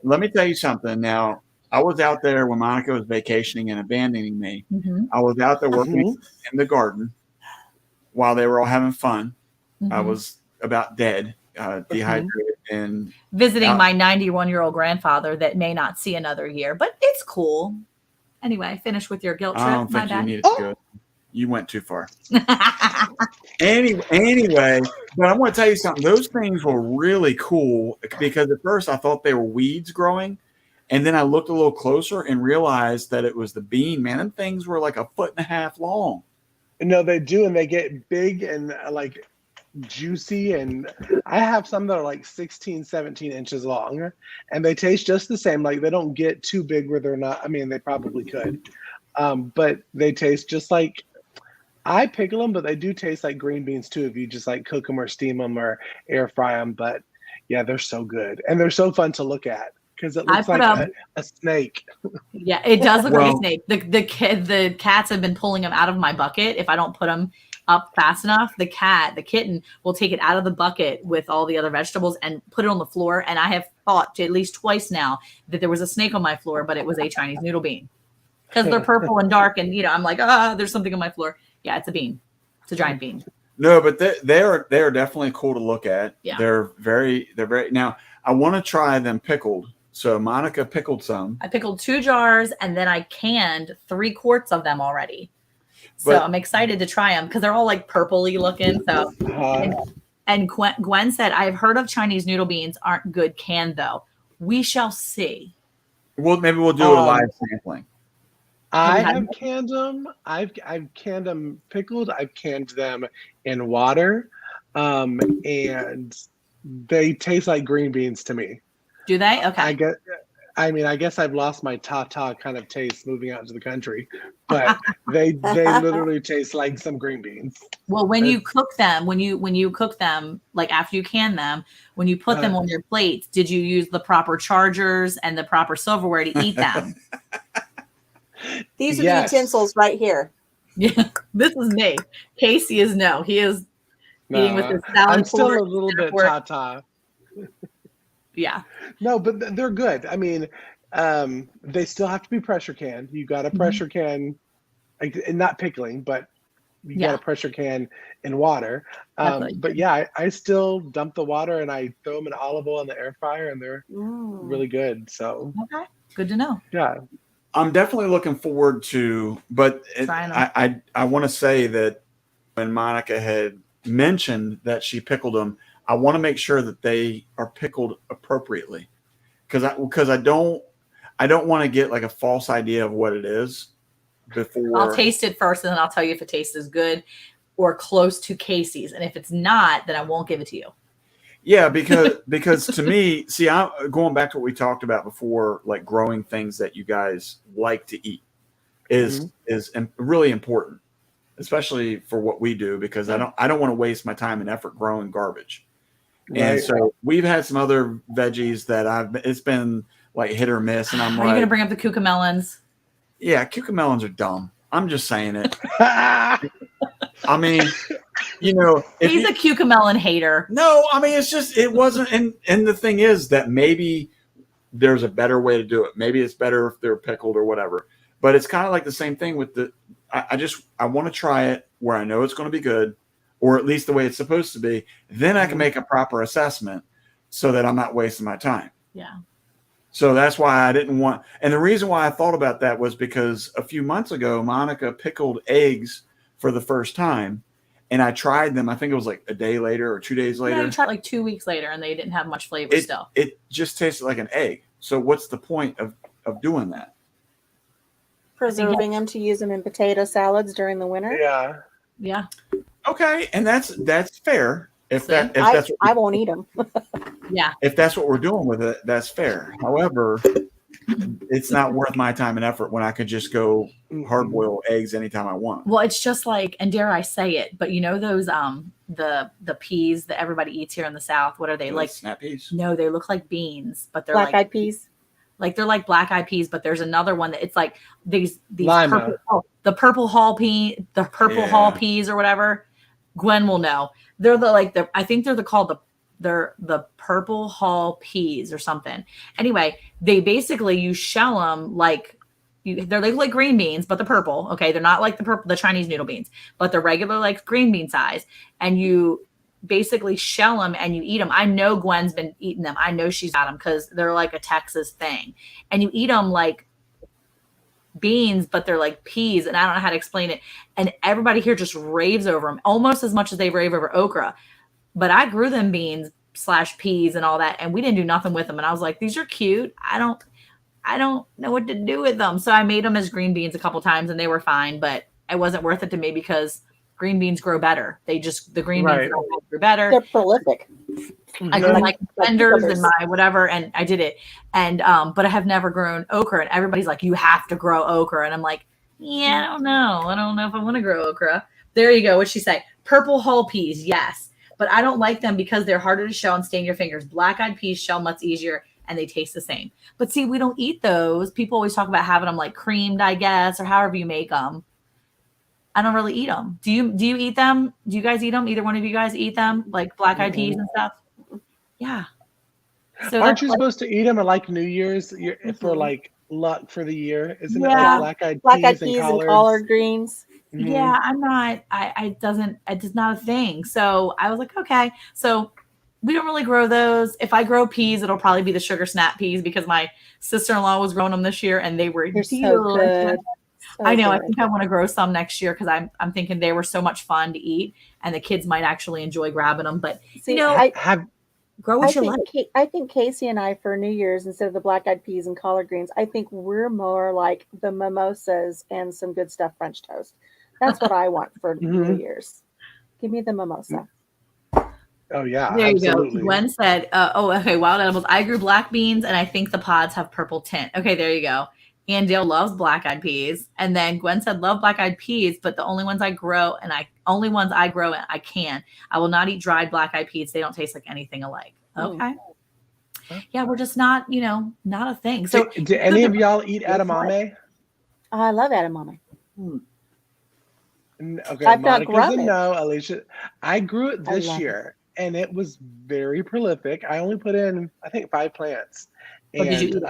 Let me tell you something. Now, I was out there when Monica was vacationing and abandoning me. Mm-hmm. I was out there working in the garden while they were all having fun. Mm-hmm. I was about dead, dehydrated, and visiting my 91-year-old grandfather that may not see another year, but it's cool. Anyway, finish with your guilt trip. I don't think you needed to go. You went too far. Anyway, but I want to tell you something. Those things were really cool because at first I thought they were weeds growing. And then I looked a little closer and realized that it was the bean. Man, them things were like 1.5 feet long. No, they do. And they get big and like juicy. And I have some that are like 16, 17 inches long. And they taste just the same. Like they don't get too big where they're not. I mean, they probably could. But they taste just like, I pickle them, but they do taste like green beans too if you just like cook them or steam them or air fry them. But yeah, they're so good. And they're so fun to look at. Because it looks like a snake. Yeah, it does look like a snake. The cats have been pulling them out of my bucket. If I don't put them up fast enough, the kitten will take it out of the bucket with all the other vegetables and put it on the floor. And I have thought at least twice now that there was a snake on my floor, but it was a Chinese noodle bean. Because they're purple and dark. And, I'm like, there's something on my floor. Yeah, it's a bean. It's a giant bean. No, but they are definitely cool to look at. Yeah. They're very now I want to try them pickled. So Monica pickled some. I pickled 2 jars and then I canned 3 quarts of them already. So I'm excited to try them because they're all like purpley looking. So and Gwen said, I've heard of Chinese noodle beans aren't good canned though. We shall see. Well, maybe we'll do a live sampling. I have canned them. I've canned them pickled. I've canned them in water, and they taste like green beans to me. Do they? Okay. I guess I've lost my Tata kind of taste moving out into the country, but they literally taste like some green beans. Well, when you cook them, when you cook them, like after you can them, when you put them on your plates, did you use the proper chargers and the proper silverware to eat them? These are the utensils right here. Yeah, this is me. Casey is no. He is eating with his salad. I'm still a little bit Tata. Yeah. No, but they're good. I mean, they still have to be pressure canned. You got a pressure can, like, not pickling, but you got a pressure can in water. But yeah, I still dump the water and I throw them in olive oil in the air fryer, and they're really good. So okay, good to know. Yeah, I'm definitely looking forward to. But I want to say that when Monica had mentioned that she pickled them, I want to make sure that they are pickled appropriately, because I don't want to get like a false idea of what it is before. I'll taste it first, and then I'll tell you if it tastes as good or close to Casey's, and if it's not, then I won't give it to you. Yeah, because to me, see, I'm going back to what we talked about before, like growing things that you guys like to eat is really important, especially for what we do, because I don't want to waste my time and effort growing garbage. Right. And so we've had some other veggies that it's been like hit or miss. And I'm Are you going to bring up the cucamelons? Yeah, cucamelons are dumb. I'm just saying it. I mean, you know, He's a cucamelon hater. No, I mean, it's just, it wasn't. And the thing is that maybe there's a better way to do it. Maybe it's better if they're pickled or whatever. But it's kind of like the same thing with I want to try it where I know it's going to be good, or at least the way it's supposed to be. Then I can make a proper assessment so that I'm not wasting my time. Yeah. So that's why I didn't want, and the reason why I thought about that was because a few months ago, Monica pickled eggs for the first time, and I tried them. I think it was like a day later or 2 days later. Yeah, you tried like 2 weeks later, and they didn't have much flavor still. It just tasted like an egg. So what's the point of doing that? Preserving them to use them in potato salads during the winter. Yeah. Yeah. Okay, and that's fair. I won't eat them. Yeah. If that's what we're doing with it, that's fair. However, it's not worth my time and effort when I could just go hard boil eggs anytime I want. Well, it's just like, and dare I say it, but you know those the peas that everybody eats here in the South. What are they like? Snap peas? No, they look like beans, but they're Black-eyed peas. Like they're like black-eyed peas, but there's another one that it's like these Lima. the purple hall peas or whatever. Gwen will know. They're I think they're the purple hall peas or something. Anyway, they basically, you shell them they're like green beans, but the purple. Okay, they're not like the Chinese noodle beans, but they're regular like green bean size. And you basically shell them and you eat them. I know Gwen's been eating them. I know she's got them because they're like a Texas thing. And you eat them like beans, but they're like peas, and I don't know how to explain it. And everybody here just raves over them almost as much as they rave over okra. But I grew them beans / peas and all that, and we didn't do nothing with them. And I was like, these are cute. I don't know what to do with them. So I made them as green beans a couple times, and they were fine, but it wasn't worth it to me because green beans grow better. The green beans grow better. They're prolific. I grew like tenders and my whatever, and I did it. And but I have never grown okra, and everybody's like, you have to grow okra. And I'm like, yeah, I don't know if I want to grow okra. There you go. What'd she say? Purple hull peas, yes. But I don't like them because they're harder to shell and stain your fingers. Black-eyed peas shell much easier, and they taste the same. But see, we don't eat those. People always talk about having them like creamed, I guess, or however you make them. I don't really eat them. Do you eat them? Do you guys eat them? Either one of you guys eat them, like black-eyed peas and stuff? Yeah. So aren't you supposed to eat them at like New Year's for like luck for the year? Isn't it like black-eyed peas and collard greens? Mm-hmm. Yeah, I'm not. It's not a thing. So I was like, okay. So we don't really grow those. If I grow peas, it'll probably be the sugar snap peas because my sister-in-law was growing them this year, and they were so good. I know. I think I want to grow some next year because I'm thinking they were so much fun to eat, and the kids might actually enjoy grabbing them. But see, grow what you like. I think Casey and I, for New Year's, instead of the black-eyed peas and collard greens, I think we're more like the mimosas and some good stuff French toast. That's what I want for New Year's. Give me the mimosa. Oh, yeah. There absolutely. you go. Gwen said, okay, wild edibles. I grew black beans, and I think the pods have purple tint. Okay, there you go. And Dale loves black-eyed peas. And then Gwen said, love black-eyed peas, but the only ones I grow, and I can. I will not eat dried black-eyed peas. They don't taste like anything alike. Okay. Yeah, we're just not, not a thing. So do any of y'all eat edamame? I love edamame. Okay, I've not Monica's grown a it. no, Alicia. I grew it this year, and it was very prolific. I only put in, I think, 5 plants. What did you eat?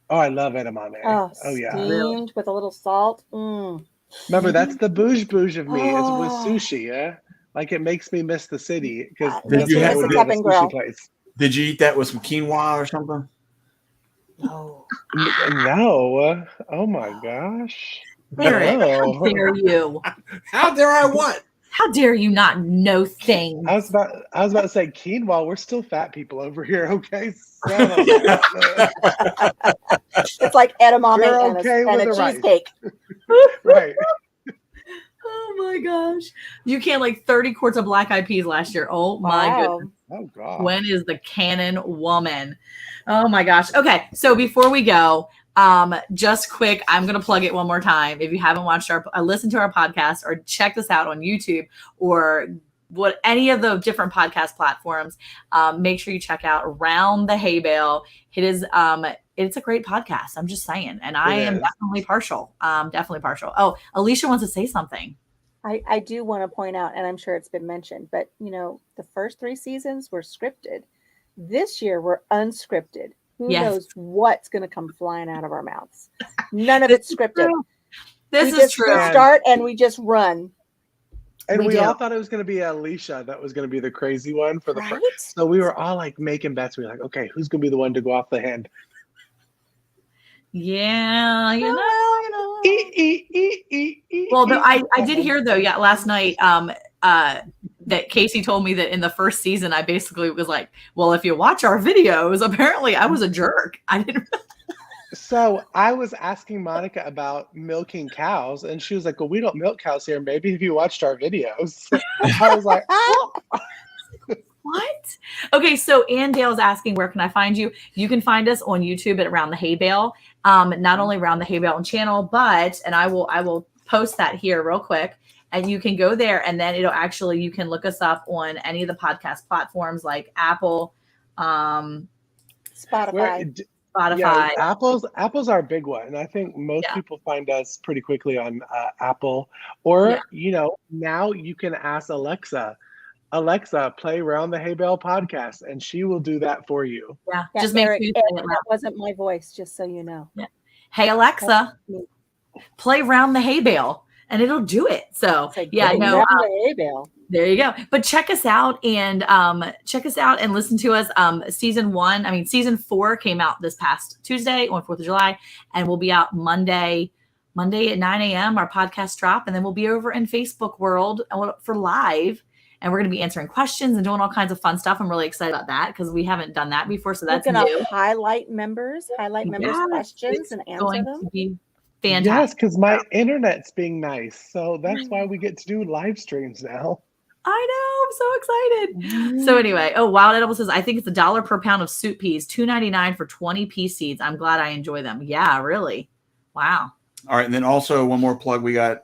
I love edamame. Oh yeah, steamed with a little salt. Mm. Remember, that's the bouge of me. Is with sushi. Yeah, like it makes me miss the city because Did you have a cup and grill? Did you eat that with some quinoa or something? No. No. Oh my gosh. Eric, No. how dare you? How dare I what? How dare you not know things? I was about to say quinoa. We're still fat people over here. Okay. So, It's like edamame You're okay and a with the rice. cheesecake. right. Oh my gosh. You can't like 30 quarts of black-eyed peas last year. Oh my goodness. Oh god. Gwen is the canon woman. Oh my gosh. Okay. So before we go, just quick, I'm going to plug it one more time. If you haven't watched listen to our podcast or check this out on YouTube or any of the different podcast platforms, make sure you check out Around the Hay Bale. It's a great podcast. I'm just saying. And I am definitely partial. Oh, Alicia wants to say something. I do want to point out, and I'm sure it's been mentioned, but the first 3 seasons were scripted. This year we're unscripted. Who Yes. knows what's going to come flying out of our mouths? None of it's scripted. This we is just true. start and we just run. And We we do. all thought it was going to be Alicia that was going to be the crazy one for the Right? first. So we were all like making bets. We were like, okay, who's going to be the one to go off the hand? Yeah, you know. Well, I did hear though, yeah, last night, that Casey told me that in the first season, I basically was like, well, if you watch our videos, apparently I was a jerk. I didn't. So I was asking Monica about milking cows, and she was like, well, we don't milk cows here. Maybe if you watched our videos. I was like, oh. What? Okay, so Ann Dale's asking, where can I find you? You can find us on YouTube at Around the Hay Bale. Not only Around the Hay Bale channel, but, and I will post that here real quick, and you can go there, and then you can look us up on any of the podcast platforms like Apple, Spotify. Yeah, Apple's our big one. And I think most people find us pretty quickly on Apple. Or, now you can ask Alexa, play Round the Hay Bale podcast, and she will do that for you. Yeah, just make Eric, that wasn't my voice, just so you know. Yeah. Hey, Alexa, play Round the Hay Bale, and it'll do it. So, Round the Hay Bale. There you go. But check us out and listen to us. Season 4 came out this past Tuesday on 4th of July, and we'll be out Monday at 9 a.m. Our podcast drop, and then we'll be over in Facebook world for live, and we're going to be answering questions and doing all kinds of fun stuff. I'm really excited about that because we haven't done that before, so that's new. Highlight members questions and answer them. To be fantastic. Yes, because my internet's being nice, so that's why we get to do live streams now. I know. I'm so excited. So anyway, Wild Edible says, I think it's $1 per pound of soup peas, $2.99 for 20 pea seeds. I'm glad I enjoy them. Yeah, really. Wow. All right. And then also one more plug we got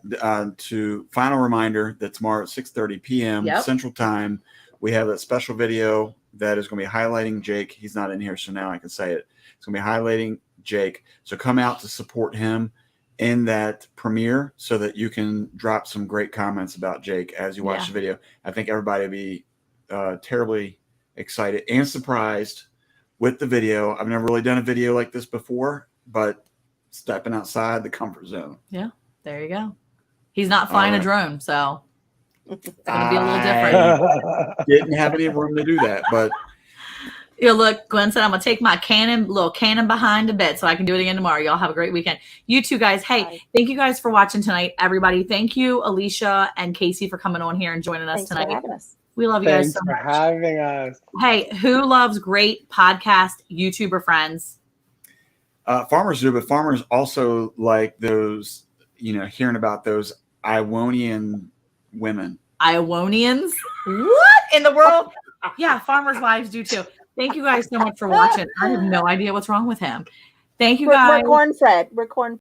to final reminder that tomorrow at 6:30 p.m. Central Time, we have a special video that is going to be highlighting Jake. He's not in here, so now I can say it. It's going to be highlighting Jake. So come out to support him in that premiere so that you can drop some great comments about Jake as you watch the video. I think everybody will be terribly excited and surprised with the video. I've never really done a video like this before, but stepping outside the comfort zone. Yeah, there you go. He's not flying a drone, so it's going to be a little different. Didn't have any room to do that, but look, Glenn said, I'm going to take my little cannon behind the bed so I can do it again tomorrow. Y'all have a great weekend. You two guys. Hey, thank you guys for watching tonight, everybody. Thank you, Alicia and Casey, for coming on here and joining us tonight. For having us. We love you guys so much. Thanks for having us. Hey, who loves great podcast YouTuber friends? Farmers do, but farmers also like those, hearing about those Ionian women. Ionians? What in the world? Yeah, farmers' wives do too. Thank you guys so much for watching. I have no idea what's wrong with him. Thank you guys. We're corn-fed.